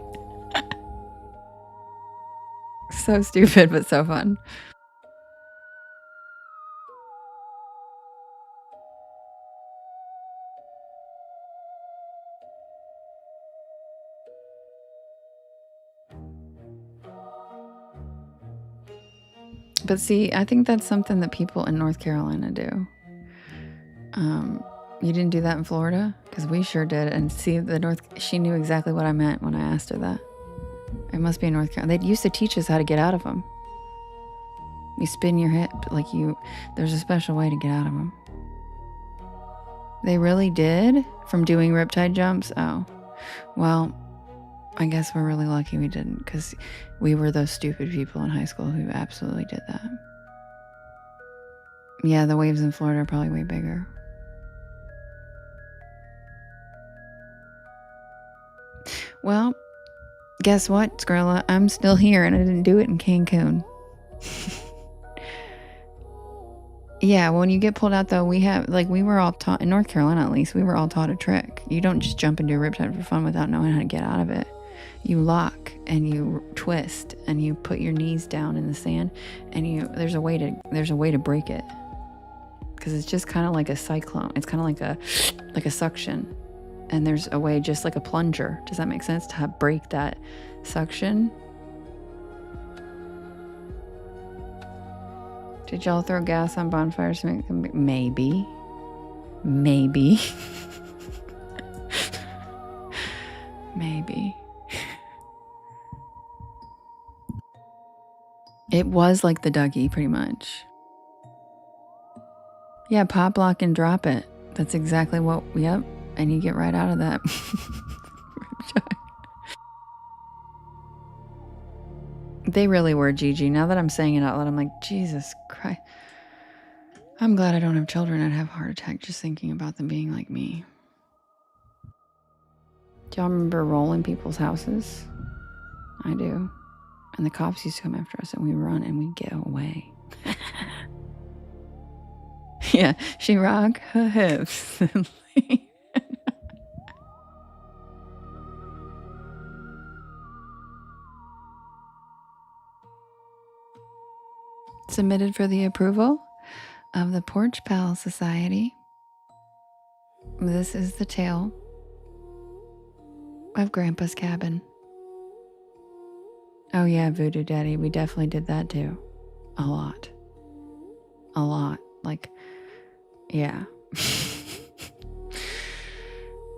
so stupid, but so fun. But see, I think that's something that people in North Carolina do. You didn't do that in Florida? Because we sure did. And see, she knew exactly what I meant when I asked her that. It must be in North Carolina. They used to teach us how to get out of them. You spin your hip, there's a special way to get out of them. They really did? From doing riptide jumps? Oh. Well, I guess we're really lucky we didn't, because we were those stupid people in high school who absolutely did that. Yeah, the waves in Florida are probably way bigger. Well, guess what, Skrilla? I'm still here, and I didn't do it in Cancun. Yeah, when you get pulled out, though, we were all taught, in North Carolina at least, we were all taught a trick. You don't just jump into a riptide for fun without knowing how to get out of it. You lock, and you twist, and you put your knees down in the sand, and there's a way to break it. Because it's just kind of like a cyclone. It's kind of like a suction. And there's a way, just like a plunger. Does that make sense? To break that suction. Did y'all throw gas on bonfires to make them? Maybe. Maybe. Maybe. It was like the Dougie, pretty much. Yeah, pop, lock, and drop it. That's exactly what, yep. And you get right out of that. They really were, Gigi. Now that I'm saying it out loud, I'm like, Jesus Christ. I'm glad I don't have children. I'd have a heart attack just thinking about them being like me. Do y'all remember rolling people's houses? I do. And the cops used to come after us, and we run, and we get away. Yeah, she rock her hips. Submitted for the approval of the Porch Pal Society. This is the tale of Grandpa's cabin. Oh yeah, Voodoo Daddy, we definitely did that too. A lot. Like, yeah.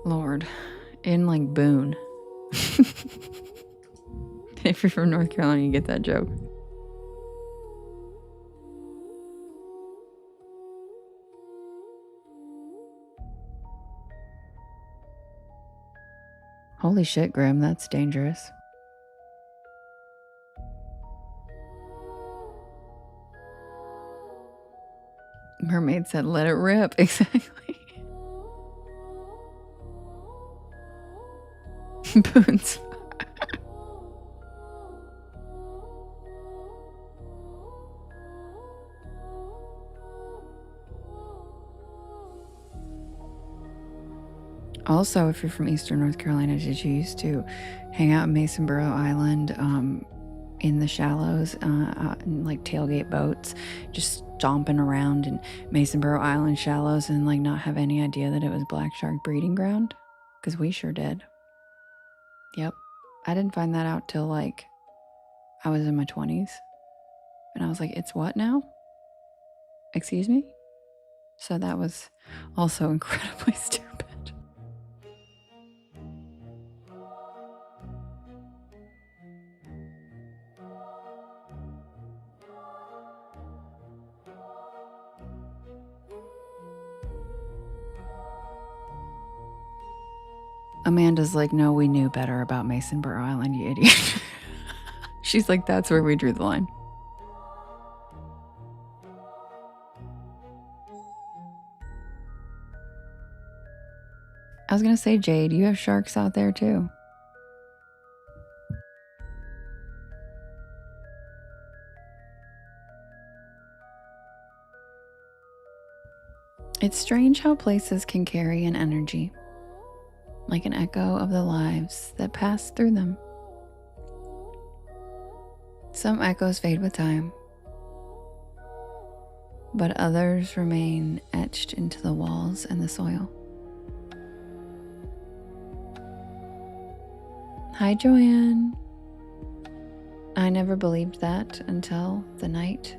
Lord. In like Boone. If you're from North Carolina, you get that joke. Holy shit, Grim, that's dangerous. Mermaid said, let it rip. Exactly. Boone's. Also, if you're from Eastern North Carolina, did you used to hang out in Masonboro Island in the shallows, in, like tailgate boats, just stomping around in Masonboro Island shallows and like not have any idea that it was black shark breeding ground? Because we sure did. Yep. I didn't find that out till like I was in my 20s. And I was like, it's what now? Excuse me? So that was also incredibly stupid. Amanda's like, no, we knew better about Masonboro Island, you idiot. She's like, that's where we drew the line. I was going to say, Jade, you have sharks out there too. It's strange how places can carry an energy, like an echo of the lives that passed through them. Some echoes fade with time, but others remain etched into the walls and the soil. Hi, Joanne. I never believed that until the night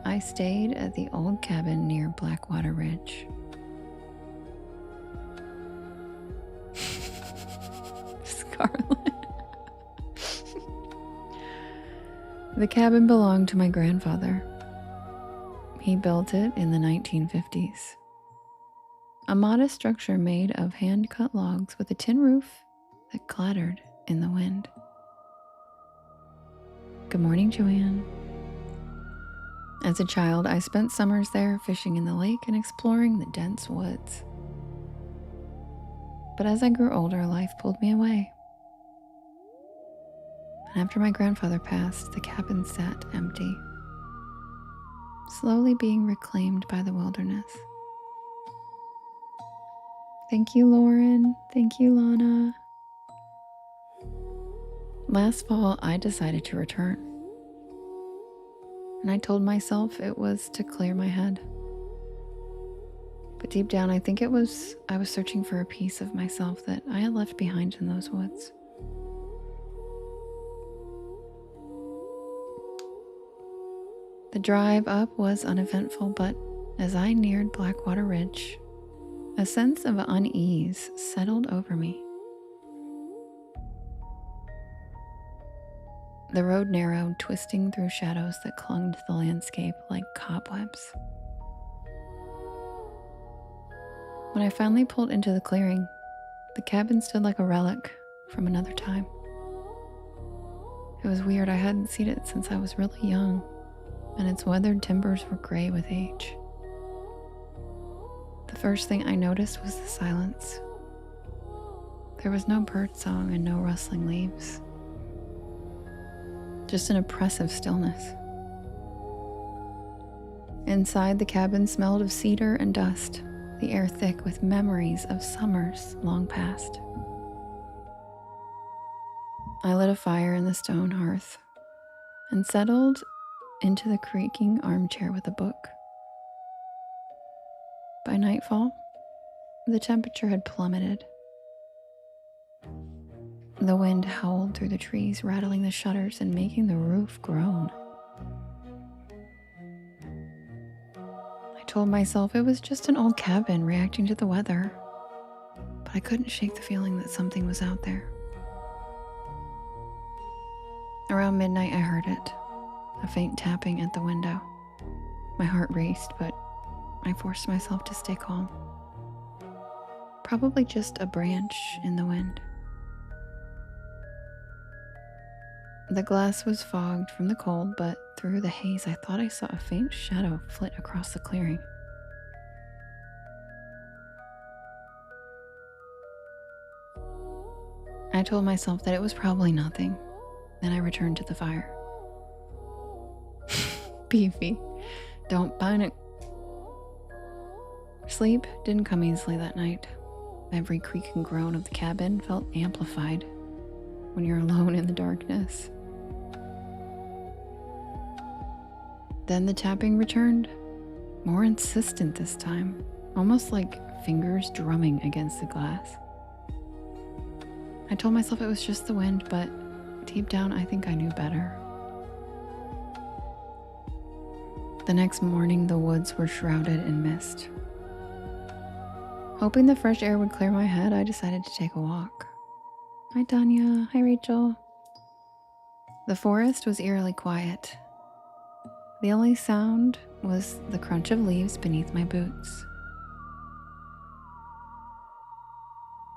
I stayed at the old cabin near Blackwater Ridge. Scarlet. The cabin belonged to my grandfather. He built it in the 1950s. A modest structure made of hand-cut logs with a tin roof that clattered in the wind. Good morning, Joanne. As a child, I spent summers there fishing in the lake and exploring the dense woods. But as I grew older, life pulled me away. And after my grandfather passed, the cabin sat empty, slowly being reclaimed by the wilderness. Thank you, Lauren. Thank you, Lana. Last fall, I decided to return. And I told myself it was to clear my head. But deep down, I think I was searching for a piece of myself that I had left behind in those woods. The drive up was uneventful, but as I neared Blackwater Ridge, a sense of unease settled over me. The road narrowed, twisting through shadows that clung to the landscape like cobwebs. When I finally pulled into the clearing, the cabin stood like a relic from another time. It was weird. I hadn't seen it since I was really young, and its weathered timbers were gray with age. The first thing I noticed was the silence. There was no birdsong and no rustling leaves. Just an oppressive stillness. Inside, the cabin smelled of cedar and dust, the air thick with memories of summers long past. I lit a fire in the stone hearth and settled into the creaking armchair with a book. By nightfall, the temperature had plummeted. The wind howled through the trees, rattling the shutters and making the roof groan. I told myself it was just an old cabin reacting to the weather, but I couldn't shake the feeling that something was out there. Around midnight, I heard it, a faint tapping at the window. My heart raced, but I forced myself to stay calm. Probably just a branch in the wind. The glass was fogged from the cold, but through the haze, I thought I saw a faint shadow flit across the clearing. I told myself that it was probably nothing. Then I returned to the fire. Beefy, don't panic. Sleep didn't come easily that night. Every creak and groan of the cabin felt amplified when you're alone in the darkness. Then the tapping returned, more insistent this time, almost like fingers drumming against the glass. I told myself it was just the wind, but deep down I think I knew better. The next morning, the woods were shrouded in mist. Hoping the fresh air would clear my head, I decided to take a walk. Hi, Tanya. Hi, Rachel. The forest was eerily quiet. The only sound was the crunch of leaves beneath my boots.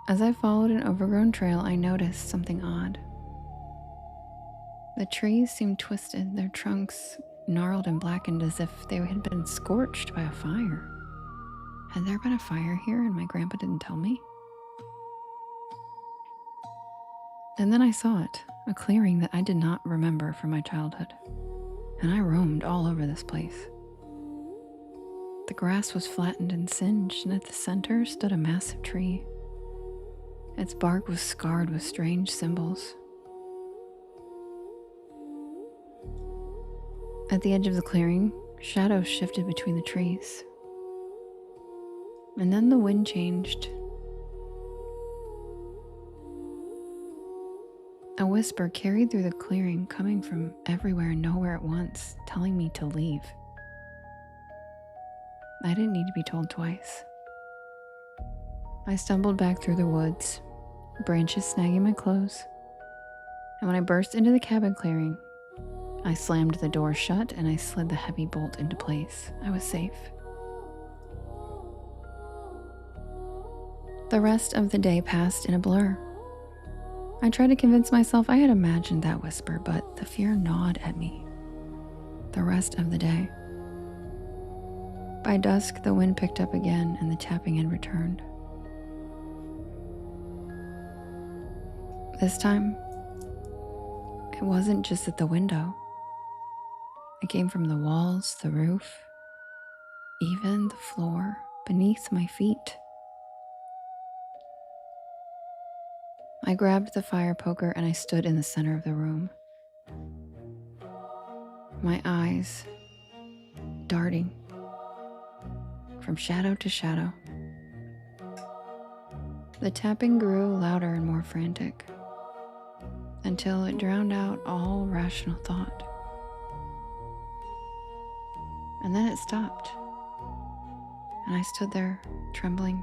As I followed an overgrown trail, I noticed something odd. The trees seemed twisted, their trunks gnarled and blackened as if they had been scorched by a fire. Had there been a fire here and my grandpa didn't tell me? And then I saw it, a clearing that I did not remember from my childhood. And I roamed all over this place. The grass was flattened and singed, and at the center stood a massive tree. Its bark was scarred with strange symbols. At the edge of the clearing, shadows shifted between the trees. And then the wind changed. A whisper carried through the clearing, coming from everywhere and nowhere at once, telling me to leave. I didn't need to be told twice. I stumbled back through the woods, branches snagging my clothes, and when I burst into the cabin clearing, I slammed the door shut and I slid the heavy bolt into place. I was safe. The rest of the day passed in a blur. I tried to convince myself I had imagined that whisper, but the fear gnawed at me the rest of the day. By dusk, the wind picked up again and the tapping had returned. This time, it wasn't just at the window. It came from the walls, the roof, even the floor beneath my feet. I grabbed the fire poker and I stood in the center of the room. My eyes darting from shadow to shadow. The tapping grew louder and more frantic until it drowned out all rational thought. And then it stopped, and I stood there trembling,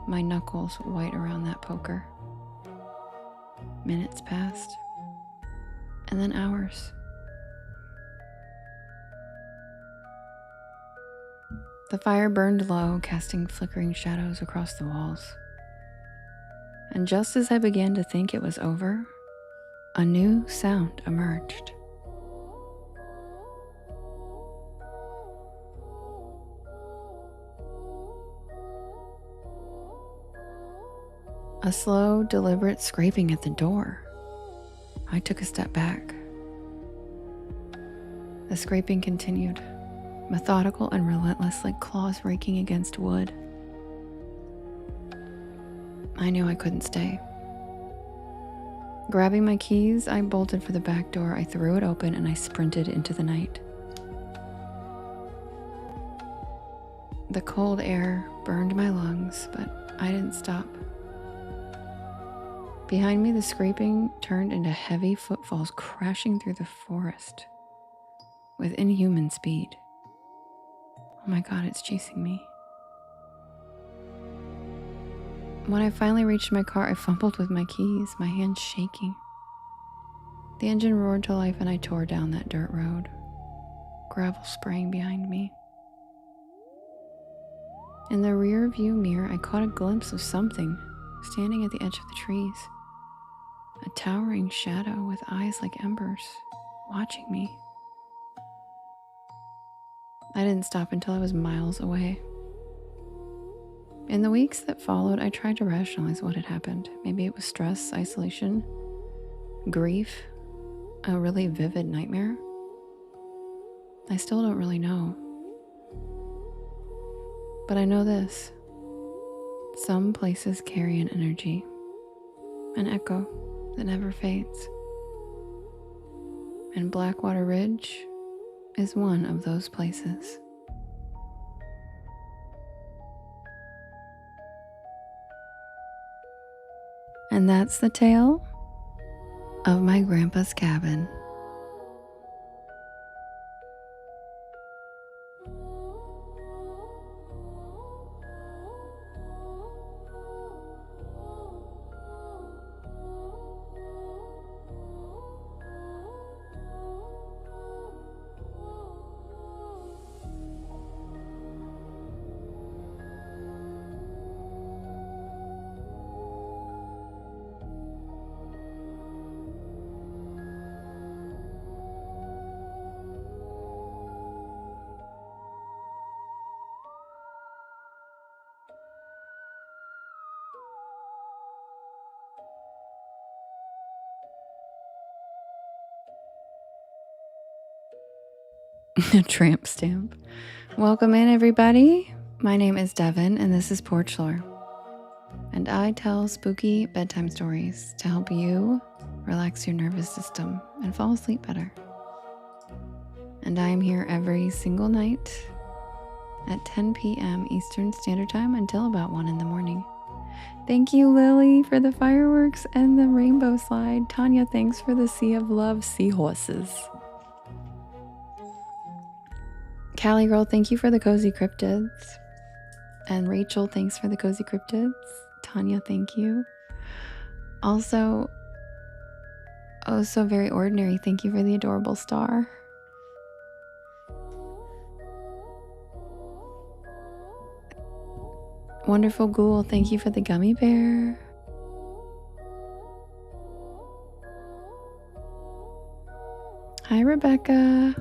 my knuckles white around that poker. Minutes passed, and then hours. The fire burned low, casting flickering shadows across the walls. And just as I began to think it was over, a new sound emerged. A slow, deliberate scraping at the door. I took a step back. The scraping continued, methodical and relentless, like claws raking against wood. I knew I couldn't stay. Grabbing my keys, I bolted for the back door. I threw it open and I sprinted into the night. The cold air burned my lungs, but I didn't stop. Behind me, the scraping turned into heavy footfalls crashing through the forest with inhuman speed. Oh my God, it's chasing me. When I finally reached my car, I fumbled with my keys, my hands shaking. The engine roared to life and I tore down that dirt road, gravel spraying behind me. In the rear view mirror, I caught a glimpse of something standing at the edge of the trees. A towering shadow with eyes like embers, watching me. I didn't stop until I was miles away. In the weeks that followed, I tried to rationalize what had happened. Maybe it was stress, isolation, grief, a really vivid nightmare. I still don't really know. But I know this. Some places carry an energy, an echo that never fades. And Blackwater Ridge is one of those places. And that's the tale of my grandpa's cabin. A tramp stamp. Welcome in, everybody. My name is Devin, and this is Porch Lore. And I tell spooky bedtime stories to help you relax your nervous system and fall asleep better. And I am here every single night at 10 p.m. Eastern Standard Time until about 1 in the morning. Thank you, Lily, for the fireworks and the rainbow slide. Tanya, thanks for the Sea of Love seahorses. Callie Girl, thank you for the cozy cryptids. And Rachel, thanks for the cozy cryptids. Tanya, thank you. Also, oh, so very ordinary, thank you for the adorable star. Wonderful Ghoul, thank you for the gummy bear. Hi, Rebecca.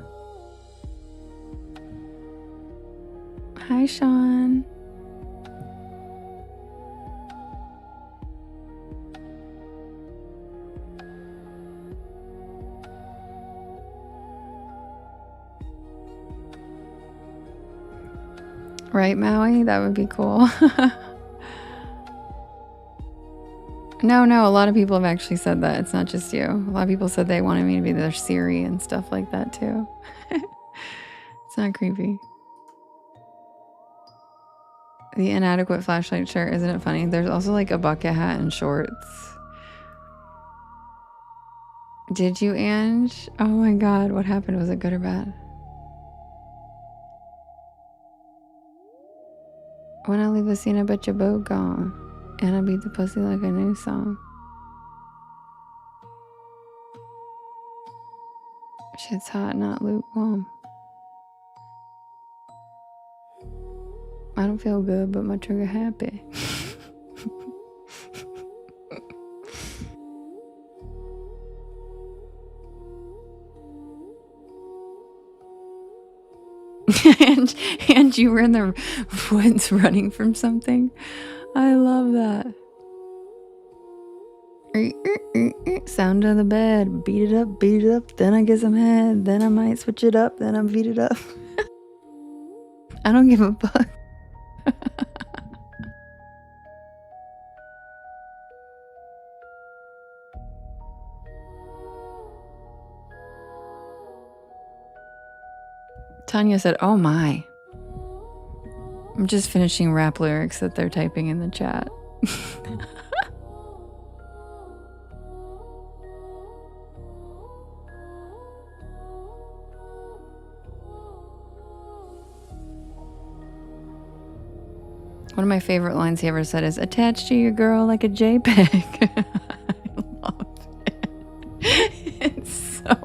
Hi, Sean. Right, Maui? That would be cool. No, a lot of people have actually said that. It's not just you. A lot of people said they wanted me to be their Siri and stuff like that too. It's not creepy. The inadequate flashlight shirt, isn't it funny? There's also like a bucket hat and shorts. Did you, Ange? Oh my god, what happened? Was it good or bad? When I leave the scene, I bet your boat gone. And I beat the pussy like a new song. Shit's hot, not lukewarm. I don't feel good, but my trigger happy. and you were in the woods running from something. I love that. Sound of the bed. Beat it up. Then I get some head. Then I might switch it up. Then I beat it up. I don't give a fuck. Tanya said, oh my. I'm just finishing rap lyrics that they're typing in the chat. One of my favorite lines he ever said is, attached to your girl like a JPEG. I love it. It's so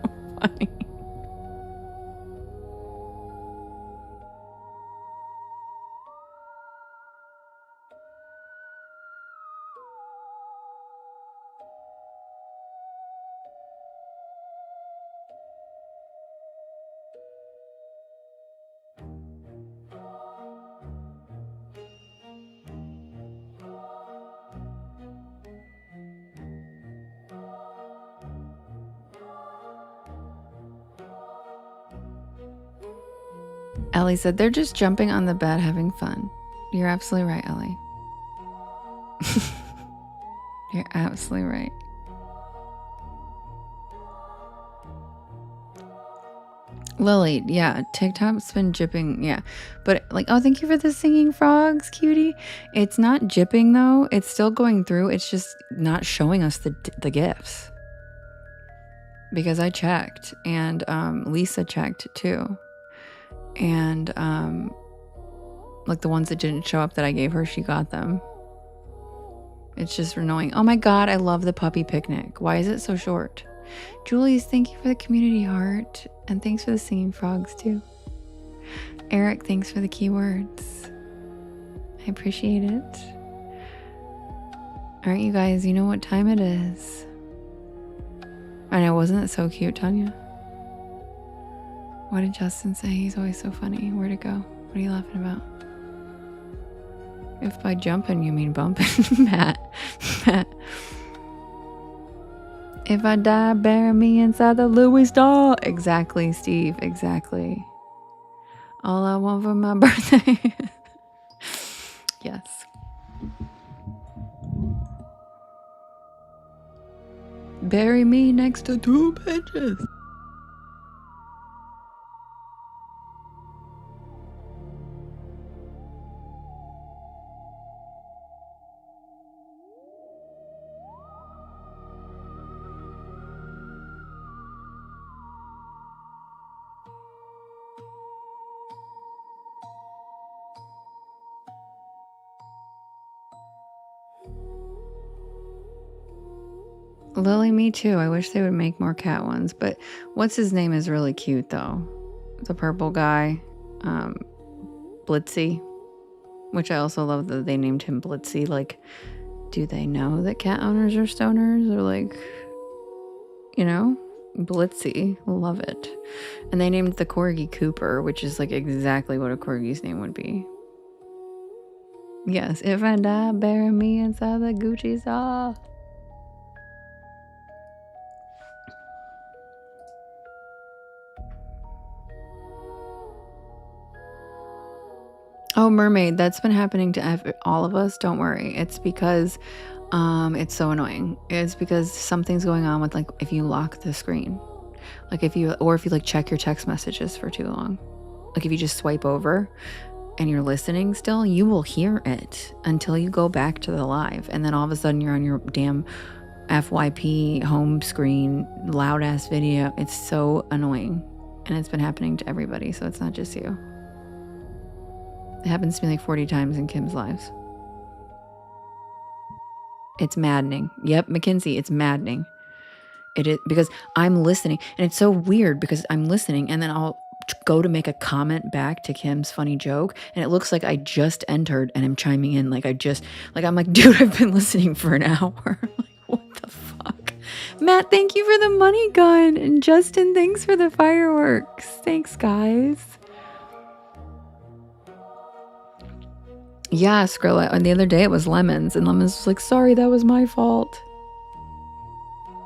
funny. Ellie said, they're just jumping on the bed having fun. You're absolutely right, Ellie. You're absolutely right. Lily, yeah, TikTok's been jipping, yeah. But like, oh, thank you for the singing frogs, cutie. It's not jipping though. It's still going through. It's just not showing us the GIFs. Because I checked and Lisa checked too. And like the ones that didn't show up that I gave her, she got them. It's just annoying. Oh my god, I love the puppy picnic. Why is it so short? Julie's, thank you for the community heart. And thanks for the singing frogs too. Eric, thanks for the keywords. I appreciate it. Alright, you guys, you know what time it is. I know, wasn't it so cute, Tanya? What did Justin say? He's always so funny. Where'd it go? What are you laughing about? If by jumping you mean bumping. Matt. If I die, bury me inside the Louis doll. Exactly, Steve. Exactly. All I want for my birthday. Yes. Bury me next to 2 bitches. Lily, me too. I wish they would make more cat ones, but what's his name is really cute though. The purple guy, Blitzy, which I also love that they named him Blitzy. Like, do they know that cat owners are stoners? Or like, you know, Blitzy, love it. And they named the corgi Cooper, which is like exactly what a corgi's name would be. Yes, if I die, bury me inside the Gucci saw. Oh, mermaid, that's been happening to all of us. Don't worry. It's because it's so annoying. It's because something's going on with, like, if you lock the screen. Like if you like check your text messages for too long. Like if you just swipe over and you're listening still, you will hear it until you go back to the live. And then all of a sudden you're on your damn FYP home screen, loud ass video. It's so annoying. And it's been happening to everybody. So it's not just you. It happens to me like 40 times in Kim's lives. It's maddening. Yep, Mackenzie, it's maddening. It is, because I'm listening, and it's so weird because I'm listening and then I'll go to make a comment back to Kim's funny joke and it looks like I just entered and I'm chiming in like I'm like, dude, I've been listening for an hour. Like, what the fuck? Matt, thank you for the money gun, and Justin, thanks for the fireworks. Thanks, guys. Yeah, Skrilla. And the other day it was Lemons, and Lemons was like, sorry, that was my fault.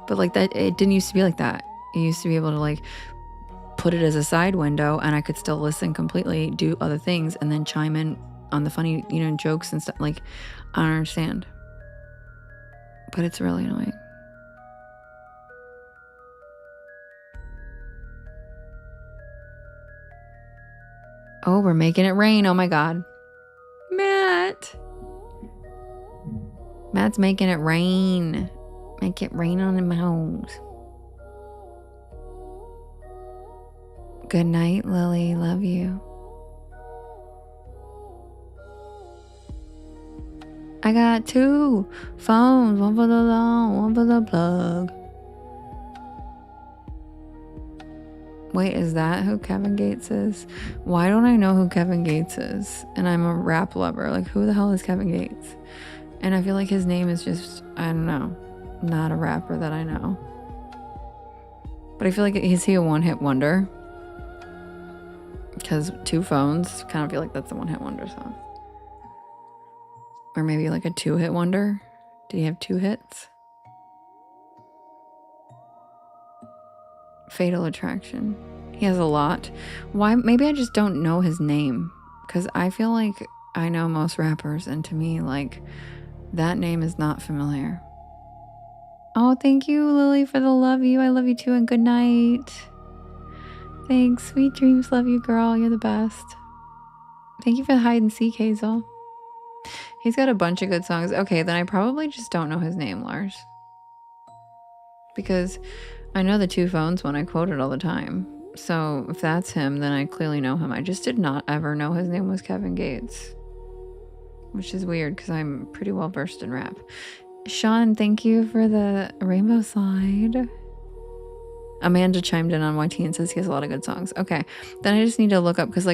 But like that, it didn't used to be like that. You used to be able to like put it as a side window and I could still listen completely, do other things, and then chime in on the funny, jokes and stuff. Like, I don't understand. But it's really annoying. Oh, we're making it rain. Oh my God. Matt's making it rain. Make it rain on the house. Good night, Lily. Love you. I got 2 phones. One for the long, one for the plug. Wait, is that who Kevin Gates is? Why don't I know who Kevin Gates is? And I'm a rap lover. Like, who the hell is Kevin Gates? And I feel like his name is just, I don't know, not a rapper that I know. But I feel like, is he a one-hit wonder? Because 2 phones, kind of feel like that's a one-hit wonder song. Or maybe like a 2-hit wonder. Did he have 2 hits? Fatal Attraction. He has a lot. Why? Maybe I just don't know his name. Because I feel like I know most rappers, and to me, like, that name is not familiar. Oh, thank you, Lily, for the love you. I love you too, and good night. Thanks. Sweet dreams. Love you, girl. You're the best. Thank you for the hide and seek, Hazel. He's got a bunch of good songs. Okay, then I probably just don't know his name, Lars. Because I know the 2 phones one I quoted all the time. So if that's him, then I clearly know him. I just did not ever know his name was Kevin Gates. Which is weird because I'm pretty well versed in rap. Sean, thank you for the rainbow slide. Amanda chimed in on YT and says he has a lot of good songs. Okay, then I just need to look up because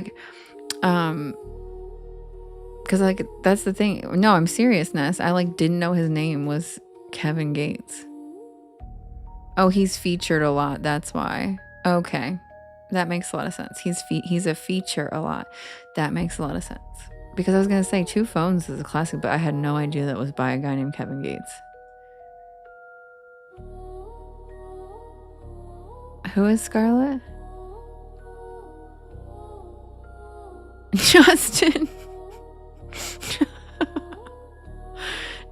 that's the thing. No, I'm seriousness. I didn't know his name was Kevin Gates. Oh, he's featured a lot. That's why. Okay, that makes a lot of sense. He's a feature a lot. That makes a lot of sense. Because I was going to say 2 phones is a classic, but I had no idea that was by a guy named Kevin Gates. Who is Scarlett? Justin.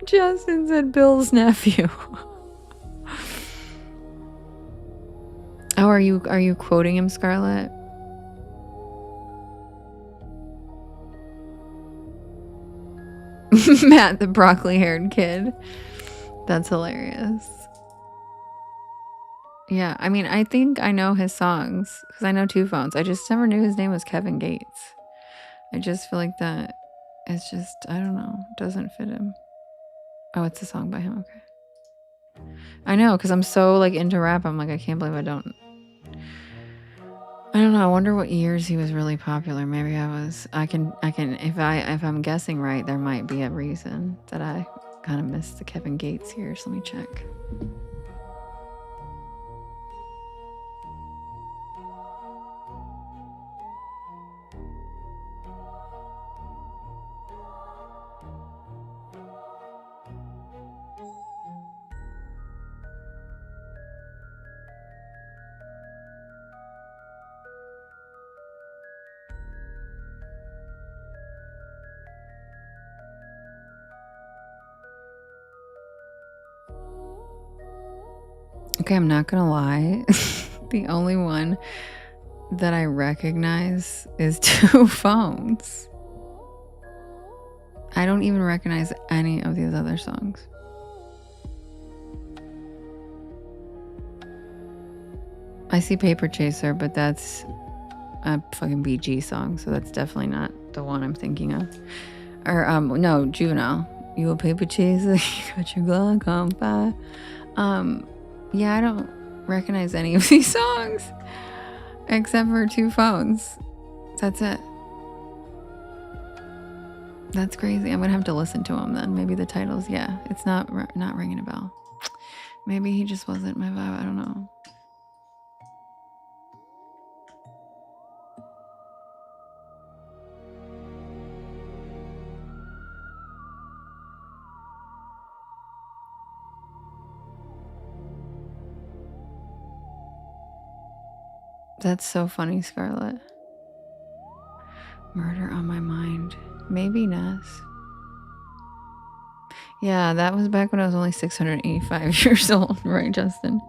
Justin said Bill's nephew. Oh, are you quoting him, Scarlett? Matt, the broccoli-haired kid. That's hilarious. Yeah, I mean, I think I know his songs because I know Two Phones. I just never knew his name was Kevin Gates. I just feel like that it's just, I don't know, doesn't fit him. Oh, it's a song by him. Okay. I know, because I'm so like into rap. I'm like, I can't believe I don't know. I wonder what years he was really popular. Maybe I can if I'm guessing right, there might be a reason that I kind of missed the Kevin Gates years. Let me check. Okay, I'm not gonna lie. The only one that I recognize is Two Phones. I don't even recognize any of these other songs. I see Paper Chaser, but that's a fucking BG song, so that's definitely not the one I'm thinking of. Or no, Juvenile. You a paper chaser, you got your Glock on fire. Yeah, I don't recognize any of these songs except for Two Phones. That's it. That's crazy. I'm gonna have to listen to them then. Maybe the titles, yeah, it's not ringing a bell. Maybe he just wasn't my vibe. I don't know. That's so funny, Scarlett. Murder on My Mind. Maybe Ness. Yeah, that was back when I was only 685 years old, right, Justin?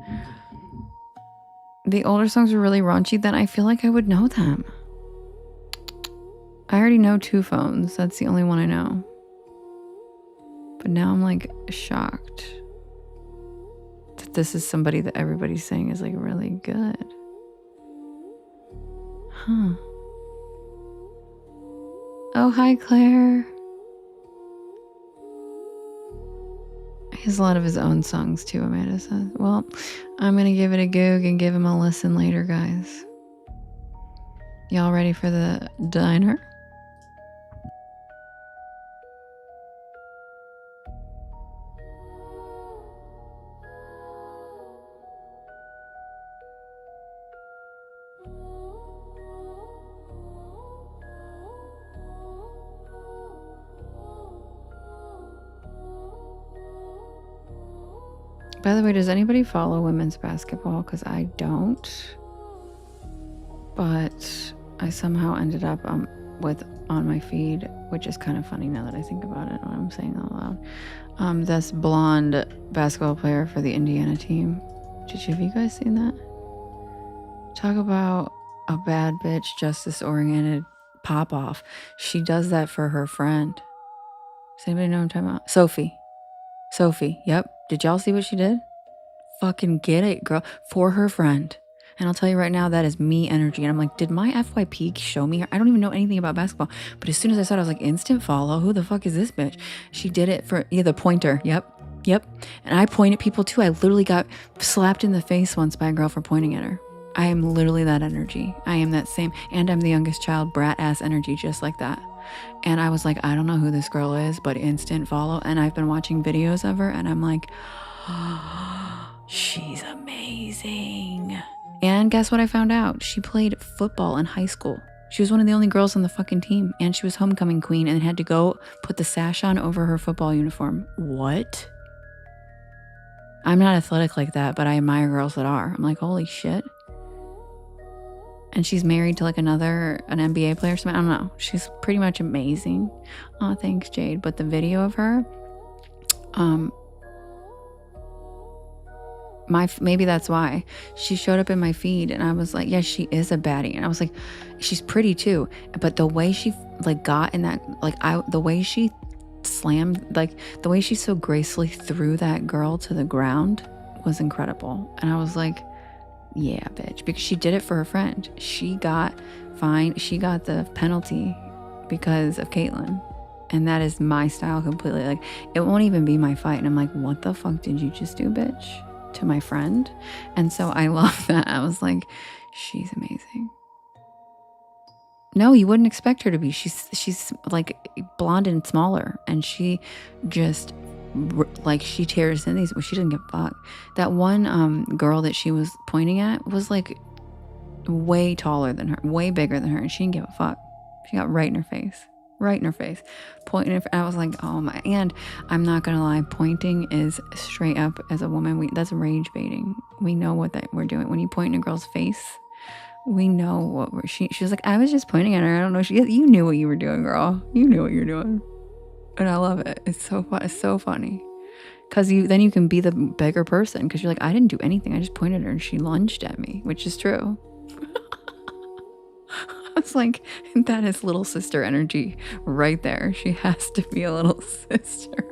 The older songs were really raunchy, then I feel like I would know them. I already know Two Phones. That's the only one I know. But now I'm like shocked that this is somebody that everybody's saying is like really good. Huh. Oh, hi, Claire. He has a lot of his own songs too, Amanda says. Well, I'm going to give it a goog and give him a listen later, guys. Y'all ready for the diner? By the way, does anybody follow women's basketball? Because I don't. But I somehow ended up on my feed, which is kind of funny now that I think about it when I'm saying it out loud. This blonde basketball player for the Indiana team. Have you guys seen that? Talk about a bad bitch, justice-oriented pop-off. She does that for her friend. Does anybody know what I'm talking about? Sophie, yep. Did y'all see what she did? Fucking get it, girl. For her friend. And I'll tell you right now, that is me energy. And I'm like, did my FYP show me her? I don't even know anything about basketball. But as soon as I saw it, I was like, instant follow. Who the fuck is this bitch? She did it for, yeah, the pointer. Yep. And I point at people too. I literally got slapped in the face once by a girl for pointing at her. I am literally that energy. I am that same. And I'm the youngest child, brat ass energy, just like that. And I was like, I don't know who this girl is, but instant follow. And I've been watching videos of her and I'm like, oh, she's amazing. And guess what I found out? She played football in high school. She was one of the only girls on the fucking team. And she was homecoming queen and had to go put the sash on over her football uniform. What? I'm not athletic like that, but I admire girls that are. I'm like, holy shit. And she's married to like an NBA player or something. I don't know. She's pretty much amazing. Oh, thanks, Jade. But the video of her, maybe that's why she showed up in my feed, and I was like, yeah, she is a baddie. And I was like, she's pretty too. But the way she like got in that, like the way she slammed, like the way she so gracefully threw that girl to the ground was incredible. And I was like, yeah, bitch, because she did it for her friend. She got fined. She got the penalty because of Caitlyn. And that is my style completely. Like, it won't even be my fight. And I'm like, what the fuck did you just do, bitch? To my friend. And so I love that. I was like, she's amazing. No, you wouldn't expect her to be. She's like blonde and smaller. And she just like, she tears in these, she doesn't give a fuck. That one girl that she was pointing at was like way taller than her, way bigger than her, and she didn't give a fuck. She got right in her face, pointing. I was like, oh my. And I'm not gonna lie, pointing is straight up, as a woman, that's rage baiting. We know what we're doing when you point in a girl's face. We know what she was like, I was just pointing at her. I don't know. You knew what you were doing, girl. You knew what you were doing. And I love it. It's so fun. It's so funny. Because then you can be the bigger person. Because you're like, I didn't do anything. I just pointed at her and she lunged at me, which is true. I was like, that is little sister energy right there. She has to be a little sister.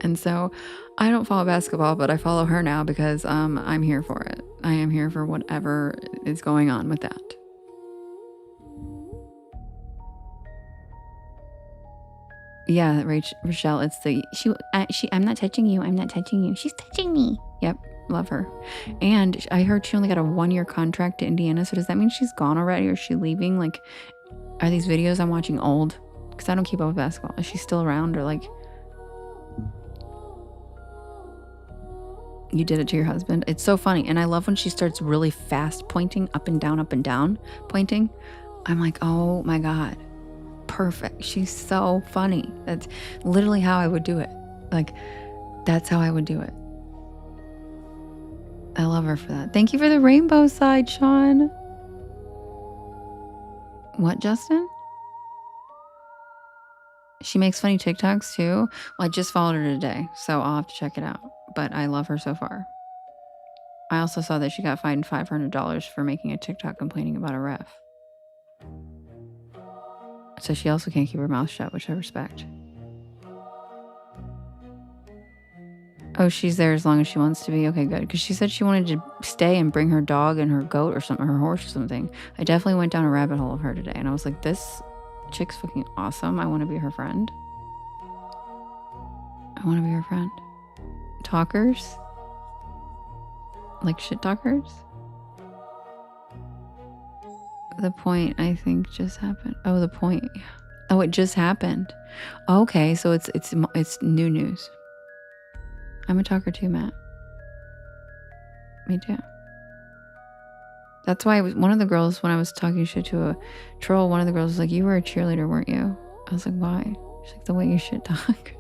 And so I don't follow basketball, but I follow her now because I'm here for it. I am here for whatever is going on with that. Yeah, Rochelle, it's I'm not touching you. I'm not touching you. She's touching me. Yep, love her. And I heard she only got a 1-year contract to Indiana. So does that mean she's gone already, or is she leaving? Like, are these videos I'm watching old? Because I don't keep up with basketball. Is she still around, or like, you did it to your husband? It's so funny. And I love when she starts really fast pointing up and down, pointing. I'm like, oh my God. Perfect. She's so funny. That's literally how I would do it. Like, that's how I would do it. I love her for that. Thank you for the rainbow side, Sean. What, Justin? She makes funny TikToks too. Well, I just followed her today, so I'll have to check it out. But I love her so far. I also saw that she got fined $500 for making a TikTok complaining about a ref. So she also can't keep her mouth shut, which I respect. Oh, she's there as long as she wants to be. Okay, good. Because she said she wanted to stay and bring her dog and her goat or something, her horse or something. I definitely went down a rabbit hole of her today. And I was like, this chick's fucking awesome. I want to be her friend. I want to be her friend. Talkers? Like shit talkers? The point, I think, just happened. Oh, the point. Oh, it just happened. Okay, so it's new news. I'm a talker too, Matt. Me too. That's why one of the girls, when I was talking shit to a troll, one of the girls was like, you were a cheerleader, weren't you? I was like, why? She's like, the way you shit talk.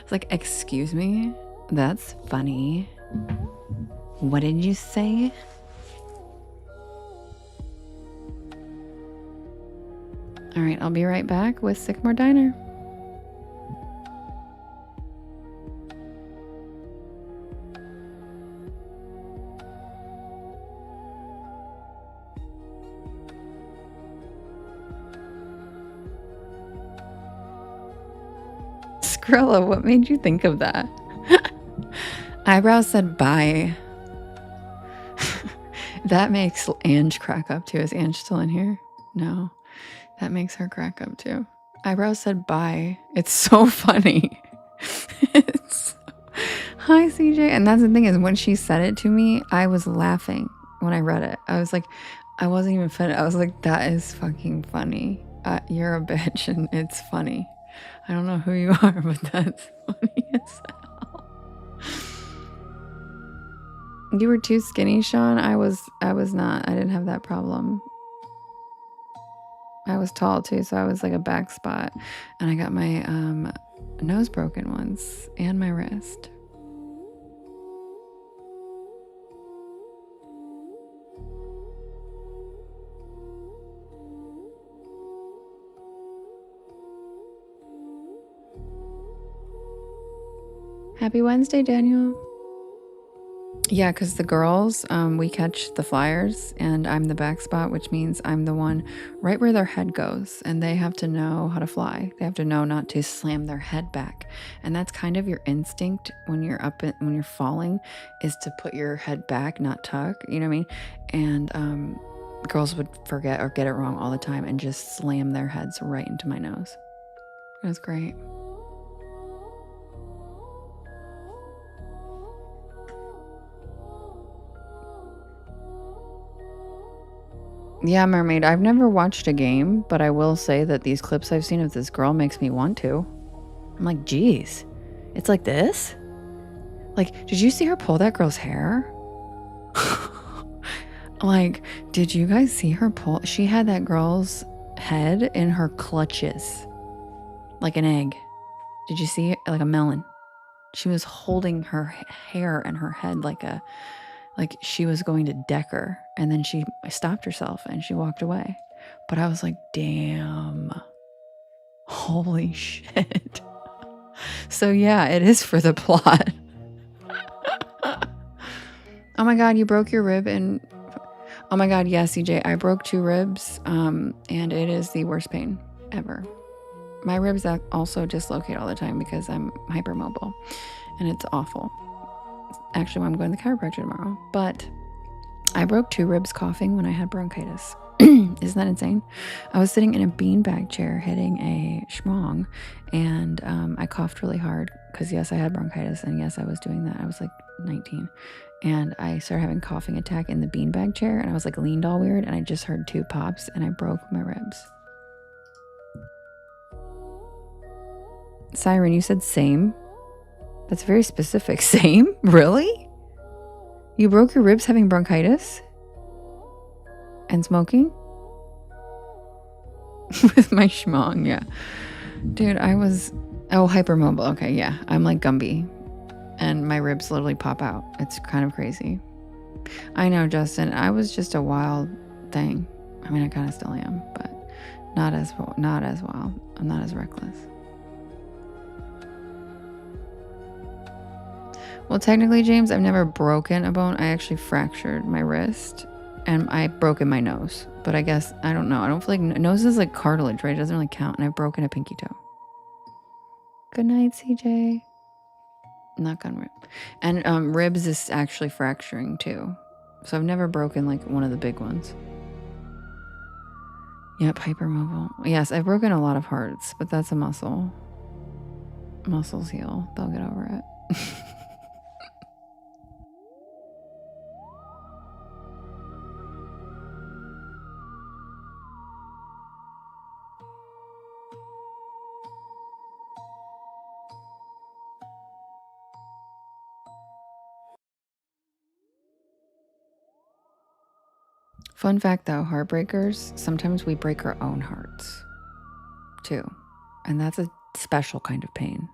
It's like, excuse me? That's funny. What did you say? All right, I'll be right back with Sycamore Diner. Skrilla, what made you think of that? Eyebrows said bye. That makes Ange crack up too. Is Ange still in here? No. That makes her crack up too. Eyebrows said bye. It's so funny. Hi, CJ. And that's the thing, is when she said it to me, I was laughing when I read it. I was like, I wasn't even funny. I was like, that is fucking funny. You're a bitch and it's funny. I don't know who you are, but that's funny as hell. You were too skinny, Sean. I was not. I didn't have that problem. I was tall too, so I was like a back spot, and I got my nose broken once and my wrist. Happy Wednesday, Daniel. Yeah, because the girls, we catch the flyers and I'm the back spot, which means I'm the one right where their head goes, and they have to know how to fly. They have to know not to slam their head back. And that's kind of your instinct when you're when you're falling, is to put your head back, not tuck, you know what I mean? And girls would forget or get it wrong all the time and just slam their heads right into my nose. It was great. Yeah, Mermaid, I've never watched a game, but I will say that these clips I've seen of this girl makes me want to. I'm like, geez, it's like this? Like, did you see her pull that girl's hair? Like, did you guys see her pull? She had that girl's head in her clutches, like an egg. Did you see it? Like a melon. She was holding her hair and her head like she was going to deck her, and then she stopped herself and she walked away. But I was like, damn, holy shit. So yeah, it is for the plot. Oh my God, you broke your rib. And oh my God, yeah, CJ, I broke 2 ribs, and it is the worst pain ever. My ribs also dislocate all the time because I'm hypermobile, and it's awful. Actually, I'm going to the chiropractor tomorrow, but I broke 2 ribs coughing when I had bronchitis. Isn't that insane? I was sitting in a beanbag chair hitting a schmong, and I coughed really hard because yes, I had bronchitis, and yes, I was doing that. I was like 19, and I started having coughing attack in the beanbag chair, and I was like leaned all weird, and I just heard 2 pops, and I broke my ribs. Siren, you said same? That's very specific. Same? Really? You broke your ribs having bronchitis? And smoking? With my schmong, yeah. Dude, I was... Oh, hypermobile. Okay, yeah. I'm like Gumby. And my ribs literally pop out. It's kind of crazy. I know, Justin. I was just a wild thing. I mean, I kind of still am, but not as wild. I'm not as reckless. Well, technically, James, I've never broken a bone. I actually fractured my wrist, and I've broken my nose. But I guess, I don't know. I don't feel like nose is like cartilage, right? It doesn't really count. And I've broken a pinky toe. Good night, CJ. Knock on rib. And ribs is actually fracturing too. So I've never broken like one of the big ones. Yep, hypermobile. Yes, I've broken a lot of hearts, but that's a muscle. Muscles heal. They'll get over it. Fun fact though, heartbreakers, sometimes we break our own hearts too. And that's a special kind of pain.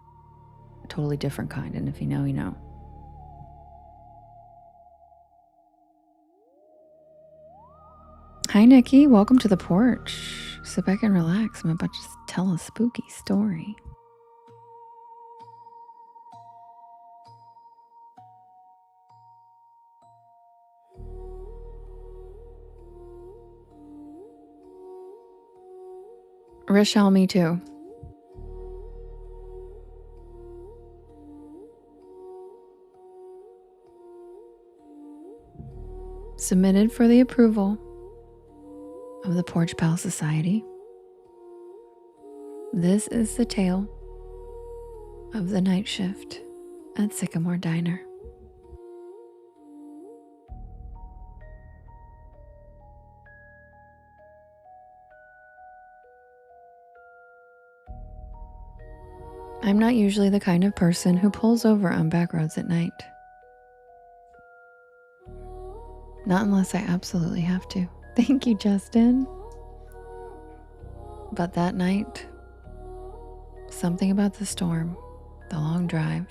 A totally different kind. And if you know, you know. Hi, Nikki. Welcome to the porch. Sit back and relax. I'm about to tell a spooky story. Rochelle, me too. Submitted for the approval of the Porch Pal Society. This is the tale of the night shift at Sycamore Diner. I'm not usually the kind of person who pulls over on back roads at night. Not unless I absolutely have to. Thank you, Justin. But that night, something about the storm, the long drive,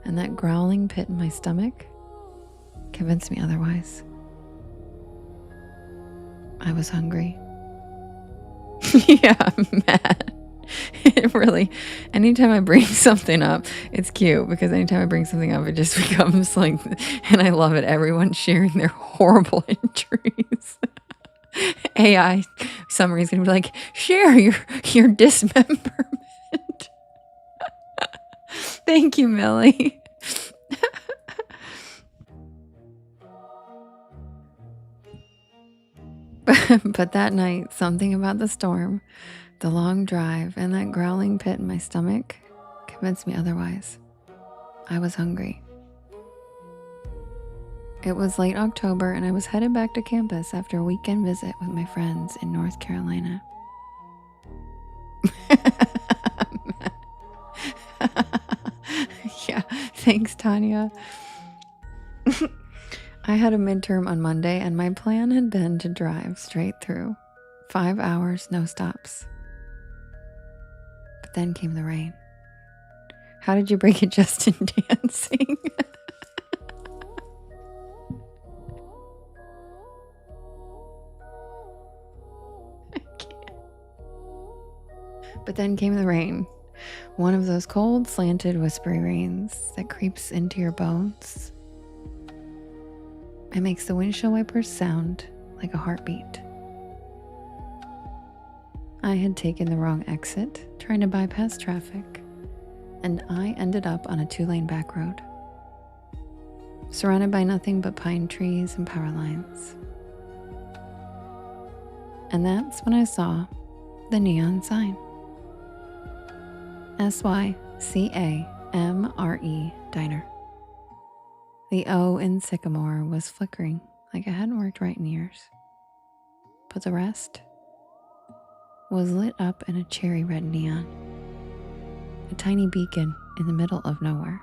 and that growling pit in my stomach convinced me otherwise. I was hungry. Yeah, I'm mad. It really, anytime I bring something up, it's cute because anytime I bring something up, it just becomes like, and I love it. Everyone's sharing their horrible injuries. AI summary's gonna be like, share your dismemberment. Thank you, Millie. But that night, something about the storm, the long drive, and that growling pit in my stomach convinced me otherwise. I was hungry. It was late October, and I was headed back to campus after a weekend visit with my friends in North Carolina. Yeah, thanks, Tanya. I had a midterm on Monday, and my plan had been to drive straight through. 5 hours, no stops. But then came the rain. How did you break it just in dancing? But then came the rain. One of those cold, slanted, whispery rains that creeps into your bones. It makes the windshield wipers sound like a heartbeat. I had taken the wrong exit, trying to bypass traffic, and I ended up on a 2-lane back road, surrounded by nothing but pine trees and power lines. And that's when I saw the neon sign. SYCAMRE Diner. The O in Sycamore was flickering like it hadn't worked right in years. But the rest was lit up in a cherry red neon. A tiny beacon in the middle of nowhere.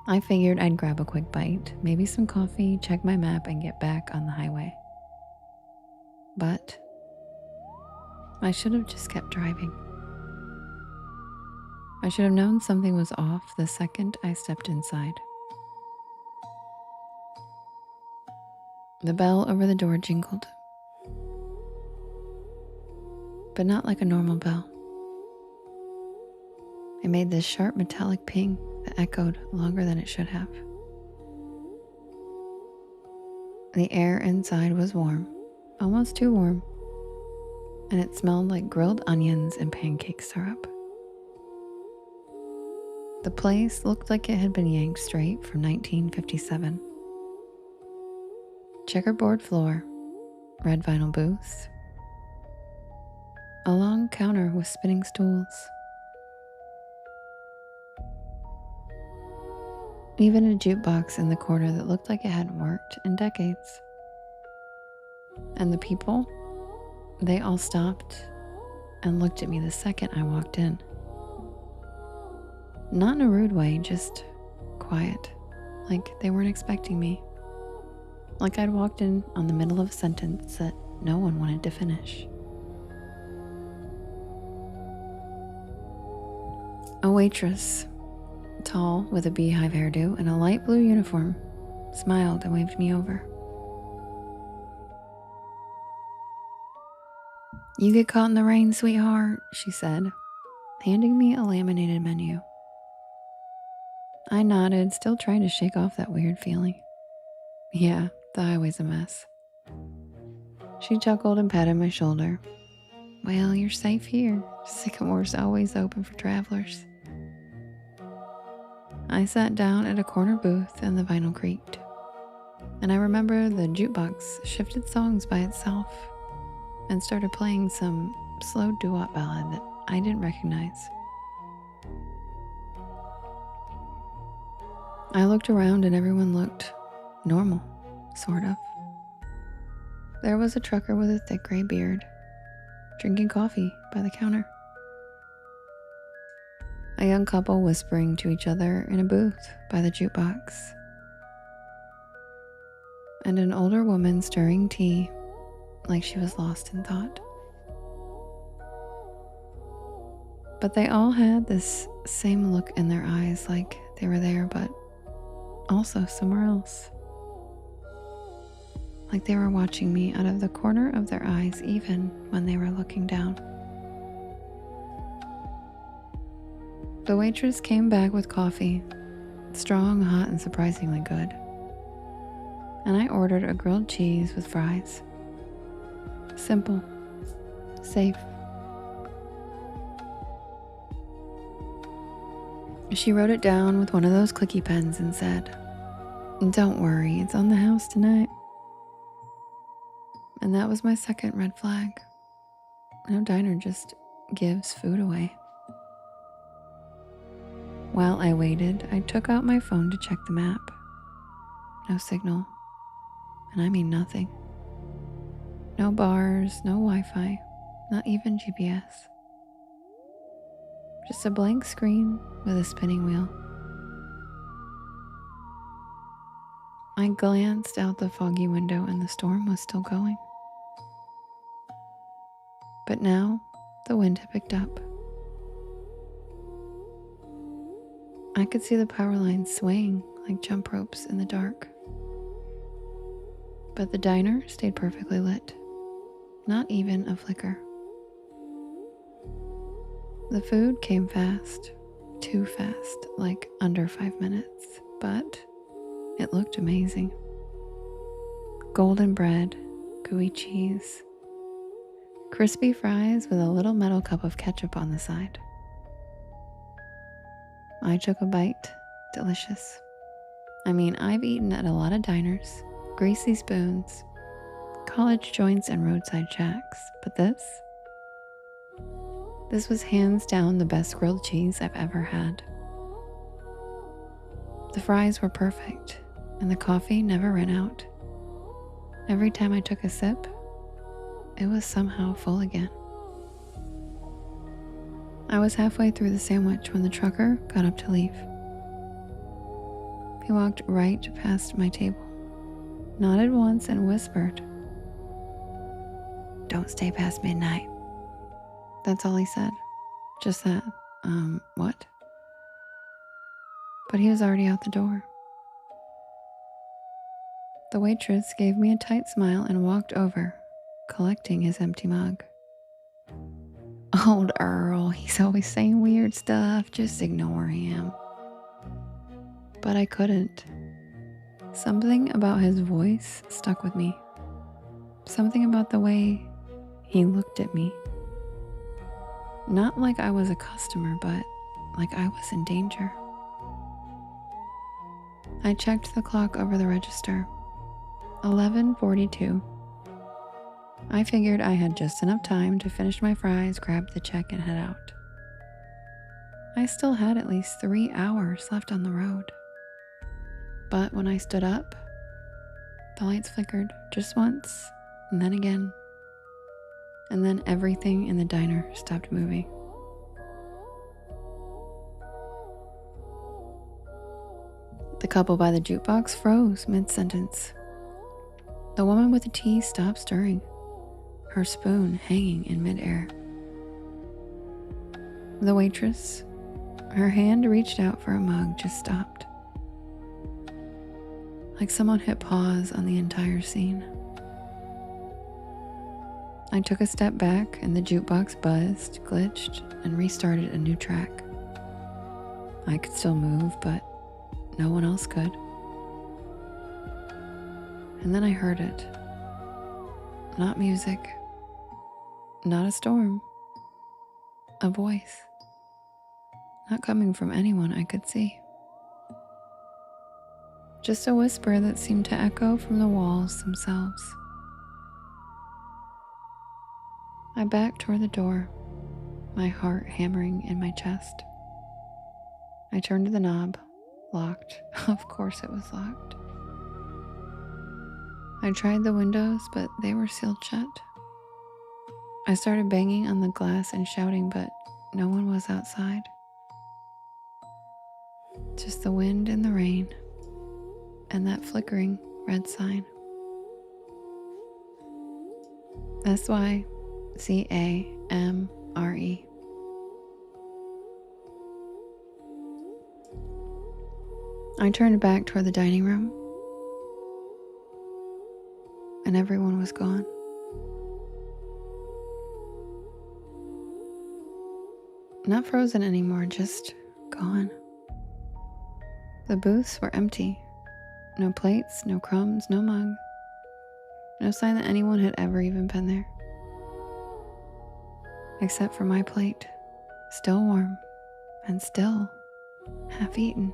I figured I'd grab a quick bite, maybe some coffee, check my map, and get back on the highway. But I should have just kept driving. I should have known something was off the second I stepped inside. The bell over the door jingled, but not like a normal bell. It made this sharp metallic ping that echoed longer than it should have. The air inside was warm, almost too warm, and it smelled like grilled onions and pancake syrup. The place looked like it had been yanked straight from 1957. Checkerboard floor, red vinyl booth, a long counter with spinning stools. Even a jukebox in the corner that looked like it hadn't worked in decades. And the people, they all stopped and looked at me the second I walked in. Not in a rude way, just quiet, like they weren't expecting me. Like I'd walked in on the middle of a sentence that no one wanted to finish. A waitress, tall with a beehive hairdo and a light blue uniform, smiled and waved me over. "You get caught in the rain, sweetheart," she said, handing me a laminated menu. I nodded, still trying to shake off that weird feeling. Yeah, the highway's a mess. She chuckled and patted my shoulder. "Well, you're safe here. Sycamore's always open for travelers." I sat down at a corner booth and the vinyl creaked. And I remember the jukebox shifted songs by itself and started playing some slow doo-wop ballad that I didn't recognize. I looked around and everyone looked normal, sort of. There was a trucker with a thick gray beard, drinking coffee by the counter. A young couple whispering to each other in a booth by the jukebox. And an older woman stirring tea like she was lost in thought. But they all had this same look in their eyes, like they were there but also somewhere else. Like they were watching me out of the corner of their eyes even when they were looking down. The waitress came back with coffee, strong, hot, and surprisingly good. And I ordered a grilled cheese with fries. Simple, safe. She wrote it down with one of those clicky pens and said, "Don't worry, it's on the house tonight." And that was my second red flag. No diner just gives food away. While I waited, I took out my phone to check the map. No signal. And I mean nothing. No bars, no Wi-Fi, not even GPS. Just a blank screen with a spinning wheel. I glanced out the foggy window and the storm was still going. But now the wind had picked up. I could see the power lines swaying like jump ropes in the dark. But the diner stayed perfectly lit. Not even a flicker. The food came fast, too fast, like under 5 minutes, but it looked amazing. Golden bread, gooey cheese, crispy fries with a little metal cup of ketchup on the side. I took a bite, delicious. I mean, I've eaten at a lot of diners, greasy spoons, college joints, and roadside shacks, but this was hands down the best grilled cheese I've ever had. The fries were perfect, and the coffee never ran out. Every time I took a sip, it was somehow full again. I was halfway through the sandwich when the trucker got up to leave. He walked right past my table, nodded once, and whispered, "Don't stay past midnight." That's all he said. Just that. What? But he was already out the door. The waitress gave me a tight smile and walked over, collecting his empty mug. Old Earl, he's always saying weird stuff, just ignore him. But I couldn't. Something about his voice stuck with me. Something about the way he looked at me. Not like I was a customer, but like I was in danger. I checked the clock over the register. 11:42. I figured I had just enough time to finish my fries, grab the check, and head out. I still had at least 3 hours left on the road. But when I stood up, the lights flickered just once, and then again. And then everything in the diner stopped moving. The couple by the jukebox froze mid-sentence. The woman with the tea stopped stirring, her spoon hanging in midair. The waitress, her hand reached out for a mug, just stopped. Like someone hit pause on the entire scene. I took a step back and the jukebox buzzed, glitched, and restarted a new track. I could still move, but no one else could. And then I heard it. Not music, not a storm, a voice. Not coming from anyone I could see. Just a whisper that seemed to echo from the walls themselves. I backed toward the door, my heart hammering in my chest. I turned to the knob, locked. Of course it was locked. I tried the windows, but they were sealed shut. I started banging on the glass and shouting, but no one was outside. Just the wind and the rain, and that flickering red sign. SYCAMRE. I turned back toward the dining room, and everyone was gone. Not frozen anymore, just gone. The booths were empty. No plates, no crumbs, no mug. No sign that anyone had ever even been there. Except for my plate, still warm and still half eaten.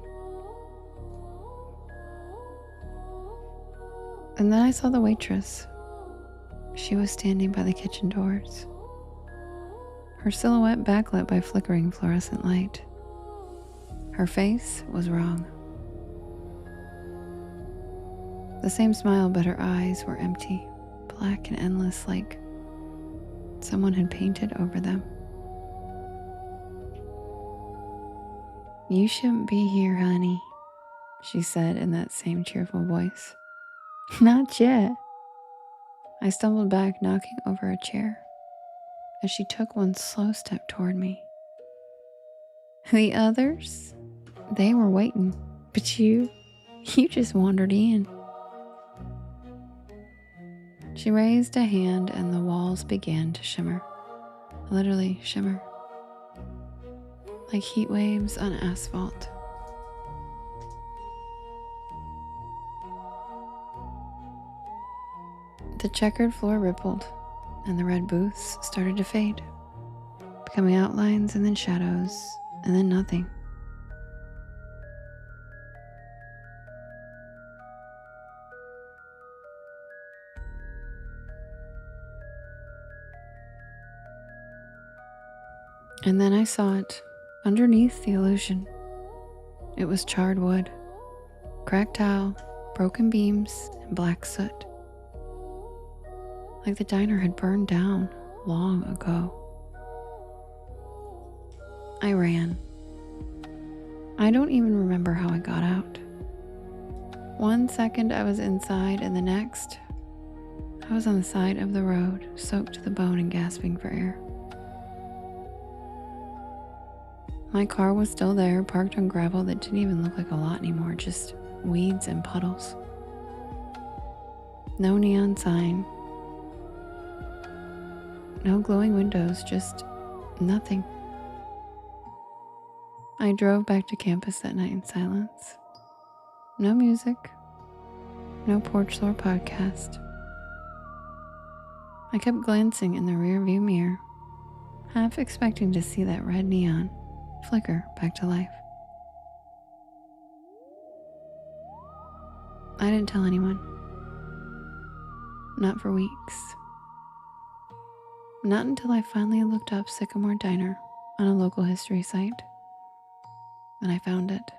And then I saw the waitress. She was standing by the kitchen doors, her silhouette backlit by flickering fluorescent light. Her face was wrong. The same smile, but her eyes were empty, black and endless, like someone had painted over them. "You shouldn't be here, honey," she said in that same cheerful voice. "Not yet." I stumbled back, knocking over a chair, as she took one slow step toward me. "The others, they were waiting, but you just wandered in." She raised a hand and the walls began to shimmer, literally shimmer, like heat waves on asphalt. The checkered floor rippled, and the red booths started to fade, becoming outlines and then shadows, and then nothing. And then I saw it, underneath the illusion. It was charred wood, cracked tile, broken beams, and black soot. Like the diner had burned down long ago. I ran. I don't even remember how I got out. 1 second I was inside, and the next, I was on the side of the road, soaked to the bone and gasping for air. My car was still there, parked on gravel that didn't even look like a lot anymore, just weeds and puddles. No neon sign. No glowing windows, just nothing. I drove back to campus that night in silence. No music. No Porch Lore podcast. I kept glancing in the rearview mirror, half expecting to see that red neon flicker back to life. I didn't tell anyone. Not for weeks. Not until I finally looked up Sycamore Diner on a local history site. And I found it.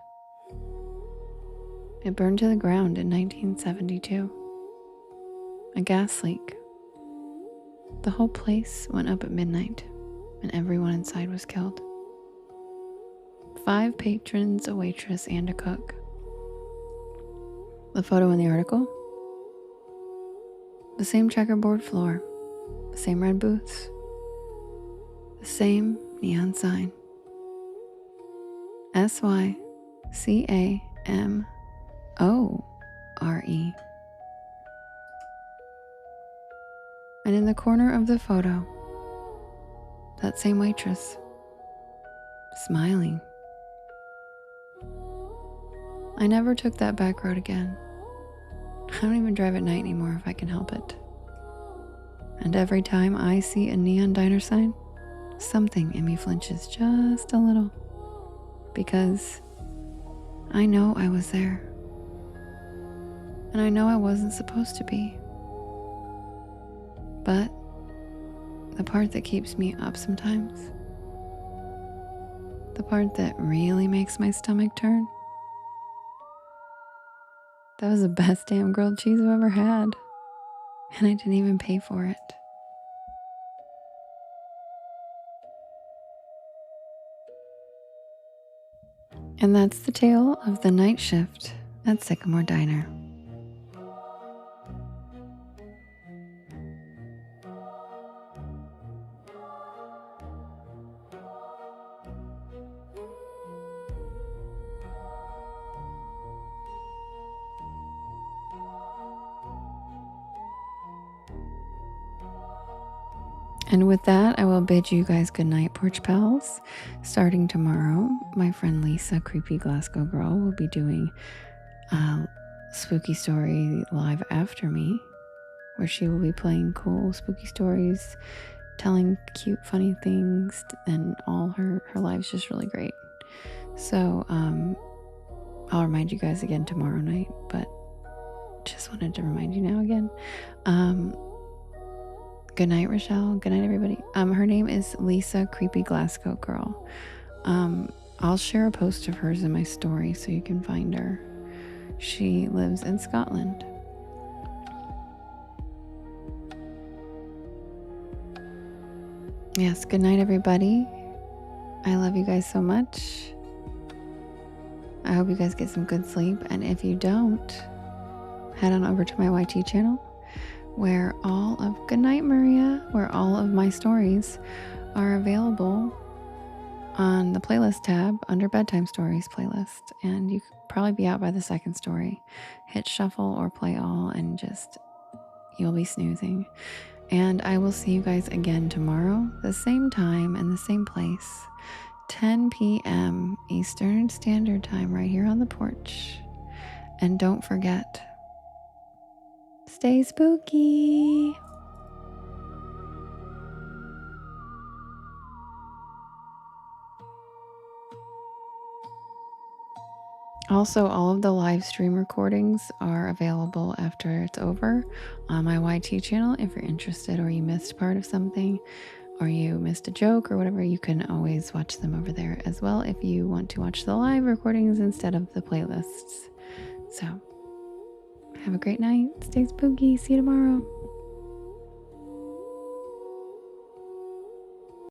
It burned to the ground in 1972. A gas leak. The whole place went up at midnight, and everyone inside was killed. 5 patrons, a waitress, and a cook. The photo in the article? The same checkerboard floor, the same red booths, the same neon sign. SYCAMORE. And in the corner of the photo, that same waitress, smiling. I never took that back road again. I don't even drive at night anymore if I can help it. And every time I see a neon diner sign, something in me flinches just a little. Because I know I was there. And I know I wasn't supposed to be. But the part that keeps me up sometimes, the part that really makes my stomach turn, that was the best damn grilled cheese I've ever had. And I didn't even pay for it. And that's the tale of the night shift at Sycamore Diner. And with that, I will bid you guys good night, Porch Pals. Starting tomorrow, my friend Lisa, Creepy Glasgow Girl, will be doing a spooky story live after me, where she will be playing cool spooky stories, telling cute, funny things, and all her life's just really great. So I'll remind you guys again tomorrow night, but just wanted to remind you now again. Good night, Rochelle. Good night, everybody. Her name is Lisa, Creepy Glasgow Girl. I'll share a post of hers in my story so you can find her. She lives in Scotland. Yes, good night, everybody. I love you guys so much. I hope you guys get some good sleep. And if you don't, head on over to my YT channel, where good night, Maria, where all of my stories are available on the playlist tab under Bedtime Stories playlist. And you could probably be out by the second story. Hit shuffle or play all and you'll be snoozing. And I will see you guys again tomorrow, the same time and the same place, 10 p.m. Eastern Standard Time, right here on the porch. And don't forget, stay spooky. Also, all of the live stream recordings are available after it's over on my YT channel. If you're interested or you missed part of something or you missed a joke or whatever, you can always watch them over there as well if you want to watch the live recordings instead of the playlists. So, have a great night. Stay spooky. See you tomorrow.